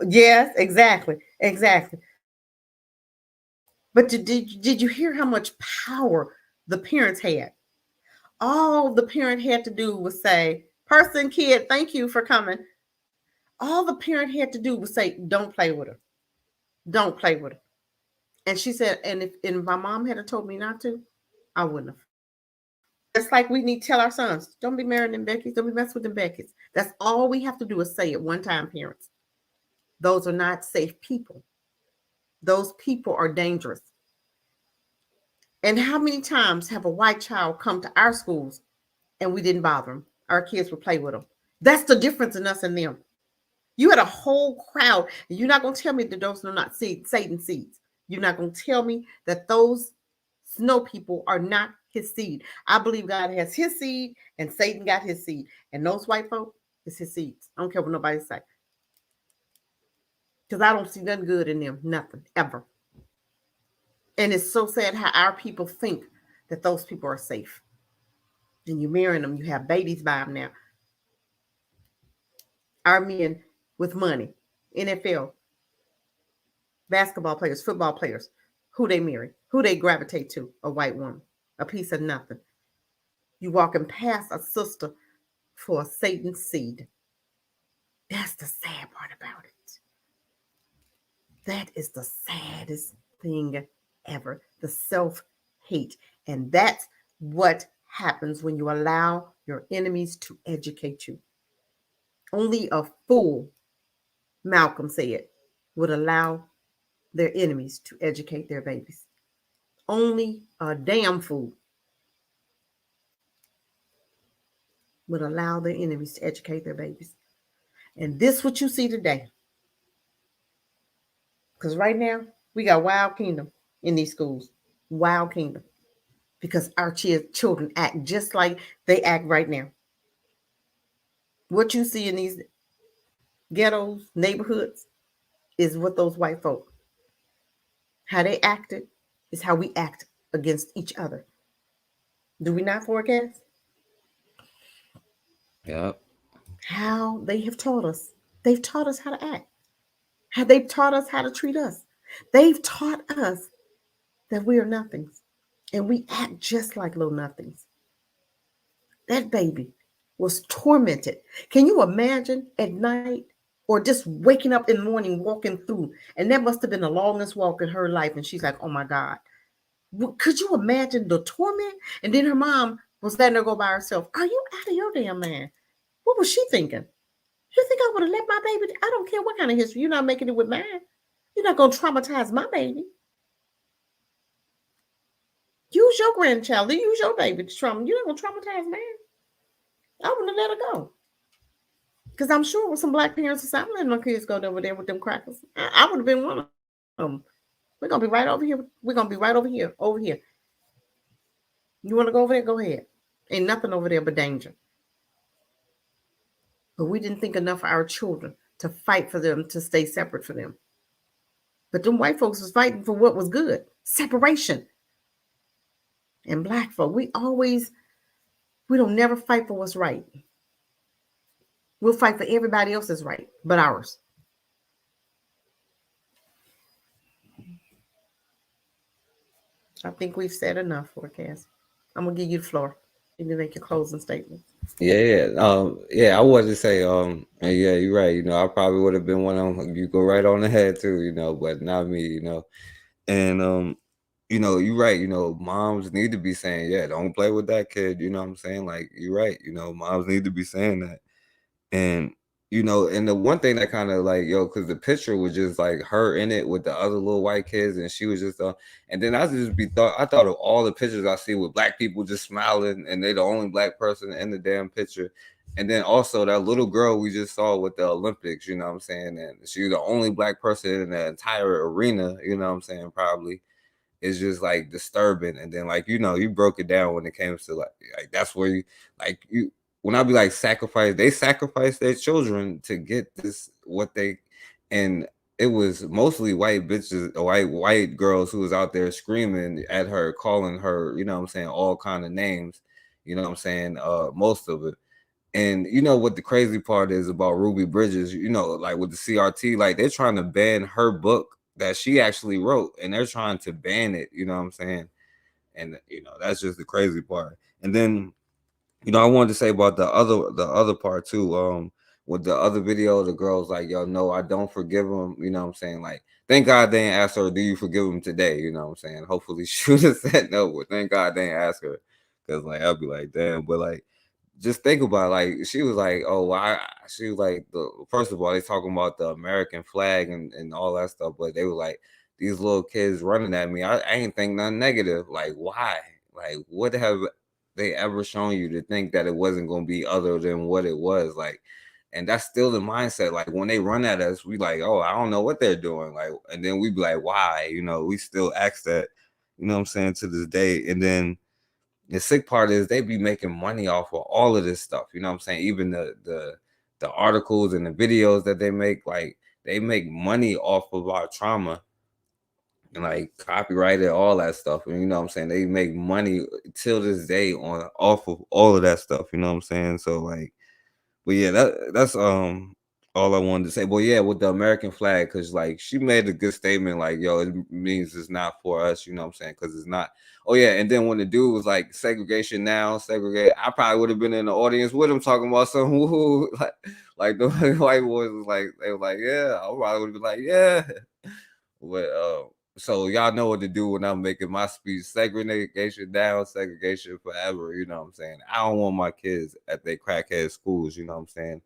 Yes, exactly. But did you hear how much power the parents had? All the parent had to do was say, person, kid, thank you for coming. All the parent had to do was say, don't play with her. Don't play with her. And she said, and if my mom had told me not to, I wouldn't have. It's like we need to tell our sons, don't be marrying them Beckys, don't be messing with them Beckys. That's all we have to do is say it one time, parents. Those are not safe people. Those people are dangerous. And how many times have a white child come to our schools and we didn't bother them? Our kids would play with them. That's the difference in us and them. You had a whole crowd, and you're not going to tell me that those are not Satan seeds. You're not going to tell me that those snow people are not his seed. I believe God has his seed and Satan got his seed. And those white folk is his seeds. I don't care what nobody say. Because I don't see nothing good in them. Nothing. Ever. And it's so sad how our people think that those people are safe. And you're marrying them. You have babies by them now. Our men with money. NFL. Basketball players. Football players. Who they marry. Who they gravitate to. A white woman. A piece of nothing. You walking past a sister for a Satan seed. That's the sad part about it. That is the saddest thing ever. The self-hate. And that's what happens when you allow your enemies to educate you. Only a fool, Malcolm said, would allow their enemies to educate their babies. Only a damn fool would allow their enemies to educate their babies. And this what you see today. Because right now, we got wild kingdom in these schools. Wild kingdom. Because our children act just like they act right now. What you see in these ghettos, neighborhoods, is what those white folk, how they acted, is how we act against each other. Do we not, forecast? Yep. How they have taught us. They've taught us how to act. How they've taught us how to treat us. They've taught us that we are nothings. And we act just like little nothings. That baby was tormented. Can you imagine at night or just waking up in the morning, walking through? And that must have been the longest walk in her life. And she's like, oh my God. Could you imagine the torment? And then her mom was letting her go by herself. Are you out of your damn mind? What was she thinking? You think I would have let my baby? I don't care what kind of history. You're not making it with mine. You're not going to traumatize my baby. Use your grandchild. Use your baby to trauma. You're not going to traumatize mine. I wouldn't have let her go. Because I'm sure with some black parents, I'm letting my kids go over there with them crackers. I would have been one of them. We're going to be right over here. We're going to be right over here. Over here. You want to go over there? Go ahead. Ain't nothing over there but danger. But we didn't think enough of our children to fight for them, to stay separate for them. But them white folks was fighting for what was good. Separation. And black folk, we don't never fight for what's right. We'll fight for everybody else's right, but ours. I think we've said enough, forecast. I'm gonna give you the floor. You can make your closing statement. Yeah. I wanted to say, and yeah, you're right. You know, I probably would have been one of them. You go right on ahead too, you know, but not me, you know. And you know, you're right. You know, moms need to be saying, yeah, don't play with that kid. You know what I'm saying? Like, you're right. You know, moms need to be saying that. And, you know, and the one thing that kind of like, because the picture was just like her in it with the other little white kids, and she was just, and then I thought of all the pictures I see with black people just smiling, and they're the only black person in the damn picture. And then also that little girl we just saw with the Olympics, you know what I'm saying? And she was the only black person in the entire arena, you know what I'm saying? Probably. It's just like disturbing. And then, like, you know, you broke it down when it came to like that's where you when I be like they sacrifice their children to get this and it was mostly white bitches, white girls who was out there screaming at her, calling her, you know what I'm saying, all kind of names, you know what I'm saying, most of it. And you know what the crazy part is about Ruby Bridges, you know, like with the CRT, like they're trying to ban her book that she actually wrote, and they're trying to ban it, you know what I'm saying? And you know, that's just the crazy part. And then, you know, I wanted to say about the other part too. With the other video, the girl's like, yo, no, I don't forgive him, you know what I'm saying? Like, thank God they didn't ask her, do you forgive him today? You know what I'm saying? Hopefully she would have said no, but thank God they didn't ask her. Because like I'll be like, damn, but like just think about it, like she was like, oh, why? She was like, first of all, they talking about the American flag and all that stuff, but they were like, these little kids running at me. I ain't think nothing negative. Like, why? Like, what have they ever shown you to think that it wasn't going to be other than what it was? Like, and that's still the mindset. Like when they run at us, we like, oh, I don't know what they're doing. Like, and then we be like, why? You know, we still ask that, you know what I'm saying, to this day. And then the sick part is they be making money off of all of this stuff. You know what I'm saying? Even the articles and the videos that they make, like they make money off of our trauma and like copyrighted all that stuff. And you know what I'm saying? They make money till this day off of all of that stuff. You know what I'm saying? So like, but yeah, that's all I wanted to say. But yeah, with the American flag, because like she made a good statement, like, yo, it means it's not for us, you know what I'm saying? Because it's not. Oh yeah, and then when the dude was like, segregation now, segregate, I probably would have been in the audience with him talking about some woo, like the white boys was like, they were like, yeah, I probably would have been like, yeah. But So y'all know what to do when I'm making my speech. Segregation down, segregation forever. You know what I'm saying? I don't want my kids at their crackhead schools. You know what I'm saying?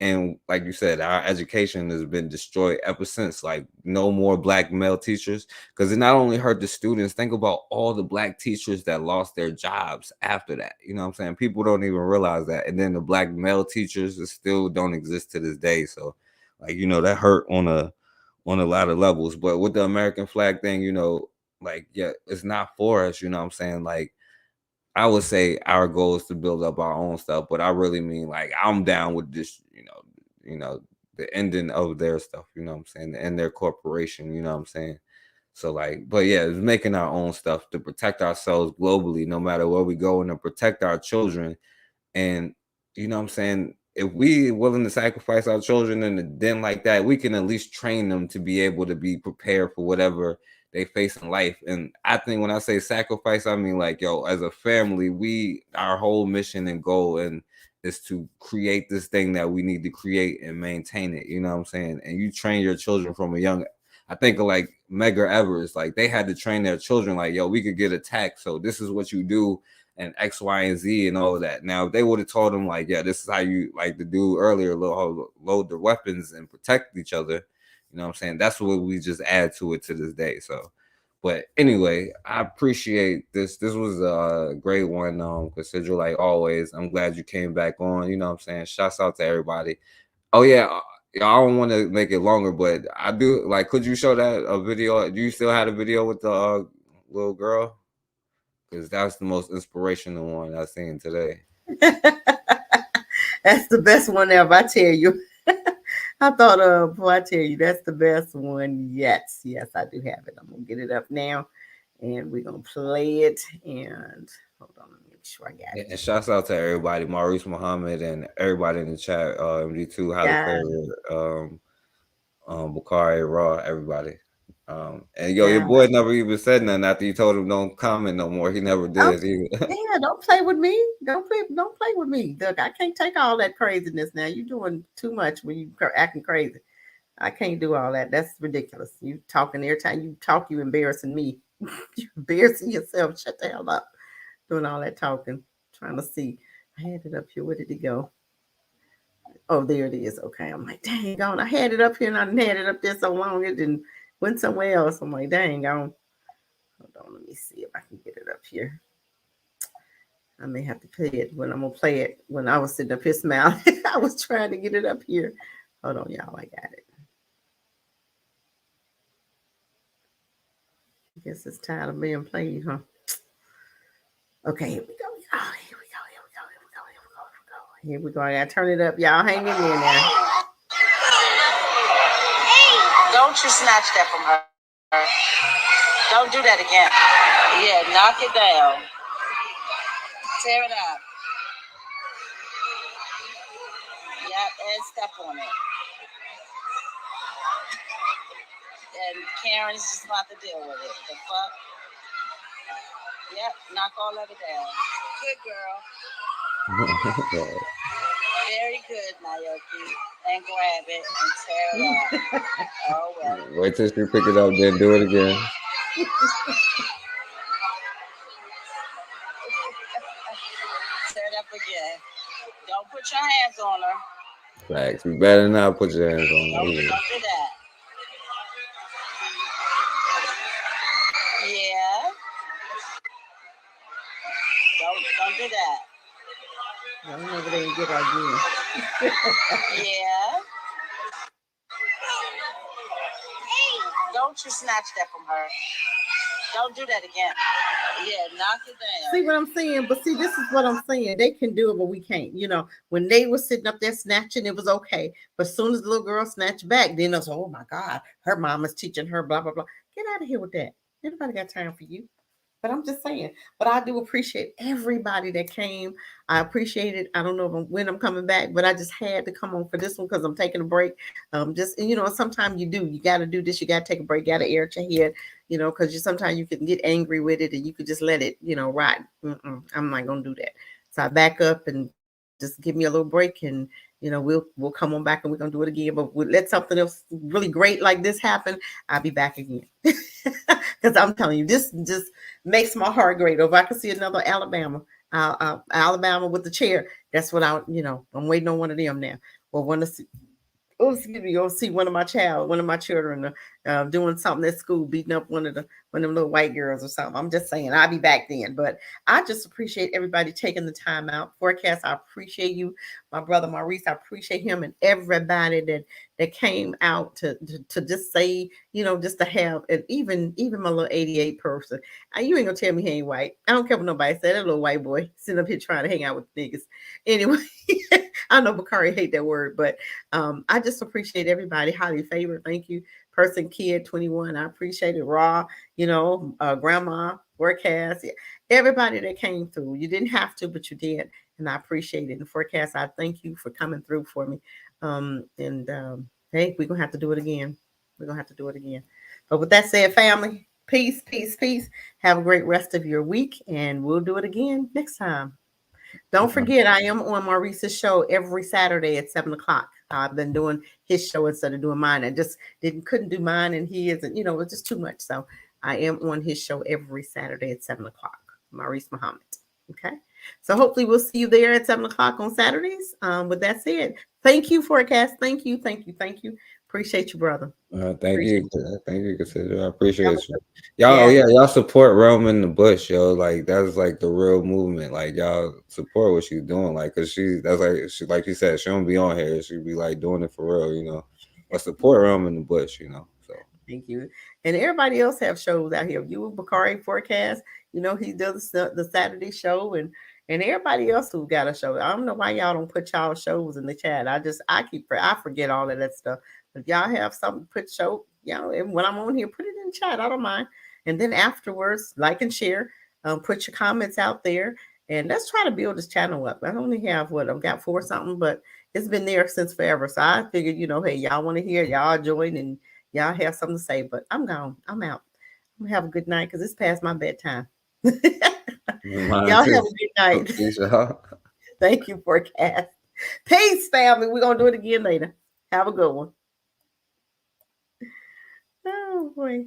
And like you said, our education has been destroyed ever since. Like, no more black male teachers, because it not only hurt the students. Think about all the black teachers that lost their jobs after that. You know what I'm saying? People don't even realize that. And then the black male teachers that still don't exist to this day. So, like, you know, that hurt on a lot of levels. But with the American flag thing, you know, like, yeah, it's not for us. You know what I'm saying? Like, I would say our goal is to build up our own stuff, but I really mean, like, I'm down with this, the ending of their stuff, you know what I'm saying, and their corporation, you know what I'm saying. So, like, but yeah, it's making our own stuff to protect ourselves globally, no matter where we go, and to protect our children. And you know what I'm saying, if we willing to sacrifice our children in a den like that, we can at least train them to be able to be prepared for whatever they face in life. And I think when I say sacrifice, I mean, like, yo, as a family, our whole mission and goal and is to create this thing that we need to create and maintain it. You know what I'm saying? And you train your children from a young. I think of like Medgar Evers, like they had to train their children, like, yo, we could get attacked, so this is what you do, and X, Y, and Z, and all of that. Now, if they would have told them, like, yeah, this is how you, like the dude earlier, load the weapons and protect each other. You know what I'm saying? That's what we just add to it to this day. So, but anyway, I appreciate this. This was a great one, Cassandra, like always. I'm glad you came back on. You know what I'm saying? Shouts out to everybody. Oh yeah, I don't want to make it longer, but I do, like, could you show that a video? Do you still have a video with the little girl? Because that's the most inspirational one I've seen today. That's the best one ever, I tell you. I thought, boy, I tell you, that's the best one. Yes, I do have it. I'm gonna get it up now, and we're gonna play it. And hold on, let me make sure I got it. And shouts out to everybody, Maurice Muhammad, and everybody in the chat. MD2, how to Bakari, Raw, everybody. And yo, your boy never even said nothing after you told him don't comment no more. He never did either. Yeah, don't play with me. Don't play with me. Look, I can't take all that craziness now. You're doing too much when you acting crazy. I can't do all that. That's ridiculous. You talking every time you talk, you embarrassing me. You're embarrassing yourself. Shut the hell up. Doing all that talking. Trying to see. I had it up here. Where did it go? Oh, there it is. Okay. I'm like, dang on. I had it up here and I didn't had it up there so long it didn't went somewhere else. I'm like, dang on. Hold on, let me see if I can get it up here. I may have to play it when I'm gonna play it. When I was sitting up here smiling, I was trying to get it up here. Hold on, y'all. I got it. I guess it's tired of being played, huh? Okay, here we go. Oh, here we go. I gotta turn it up. Y'all hang in there now. Don't you snatch that from her. Don't do that again. Yeah, knock it down. Tear it up. Yep, and step on it. And Karen's just not to deal with it. The fuck? Yep, knock all of it down. Good girl. Very good, Naoki. And grab it and tear it up. Oh, well. Wait till she pick it up, then do it again. Tear it up again. Don't put your hands on her. Facts. You better not put your hands on her. Don't do that. Yeah. Don't do that. I'm over there and get her again. Yeah. Don't you snatch that from her. Don't do that again. Yeah, knock it down. See what I'm saying? But see, this is what I'm saying. They can do it, but we can't. You know, when they were sitting up there snatching, it was okay. But as soon as the little girl snatched back, then I was, oh my God, her mama's teaching her, blah, blah, blah. Get out of here with that. Anybody got time for you? But I'm just saying, but I do appreciate everybody that came. I appreciate it. I don't know when I'm coming back, but I just had to come on for this one because I'm taking a break. Sometimes you got to do this. You got to take a break, got to air it your head, because sometimes you can get angry with it and you could just let it, rot. I'm not going to do that. So I back up and just give me a little break, and we'll come on back and we're gonna do it again. But we'll let something else really great like this happen, I'll be back again. Because I'm telling you, this just makes my heart great. Or if I could see another Alabama with the chair, that's what I'm waiting on one of them now. Or one to see. Oh, excuse me, go see one of my children doing something at school, beating up one of them little white girls or something. I'm just saying, I'll be back then. But I just appreciate everybody taking the time out. Forecast, I appreciate you, my brother Maurice. I appreciate him and everybody that came out to just say, just to have, and even my little 88 person. You ain't gonna tell me he ain't white. I don't care what nobody said. That little white boy sitting up here trying to hang out with niggas. Anyway, I know Bakari hate that word, but I just appreciate everybody. Highly favored. Thank you. Person Kid 21. I appreciate it. Raw, Grandma, Forecast, everybody that came through. You didn't have to, but you did. And I appreciate it. And Forecast, I thank you for coming through for me. Hey, we're going to have to do it again. But with that said, family, peace, peace, peace. Have a great rest of your week, and we'll do it again next time. Don't forget, I am on Maurice's show every Saturday at 7:00. I've been doing his show instead of doing mine. I just couldn't do mine, and he isn't, it's just too much. So I am on his show every Saturday at 7:00. Maurice Muhammad. Okay. So hopefully we'll see you there at 7:00 on Saturdays. With that said, thank you, Forecast. Thank you. Appreciate you, brother. Thank you, Cassandra. I appreciate you. Y'all support Rome in the Bush, yo. Like that's like the real movement. Like y'all support what she's doing, like because like you said, she don't be on here. She be like doing it for real, But support Rome in the Bush, So thank you, and everybody else have shows out here. You, Bakari, Forecast, he does the Saturday show, and everybody else who got a show. I don't know why y'all don't put y'all shows in the chat. I forget all of that stuff. If y'all have something, put show, and when I'm on here, put it in chat. I don't mind. And then afterwards, like and share, put your comments out there, and let's try to build this channel up. I only have I've got 4 something, but it's been there since forever. So I figured, hey, y'all want to hear, y'all join, and y'all have something to say. But I'm gone. I'm out. I'm gonna have a good night because it's past my bedtime. Y'all have a good night. Thank you, Forecast. Peace, family. We're gonna do it again later. Have a good one. Oh boy.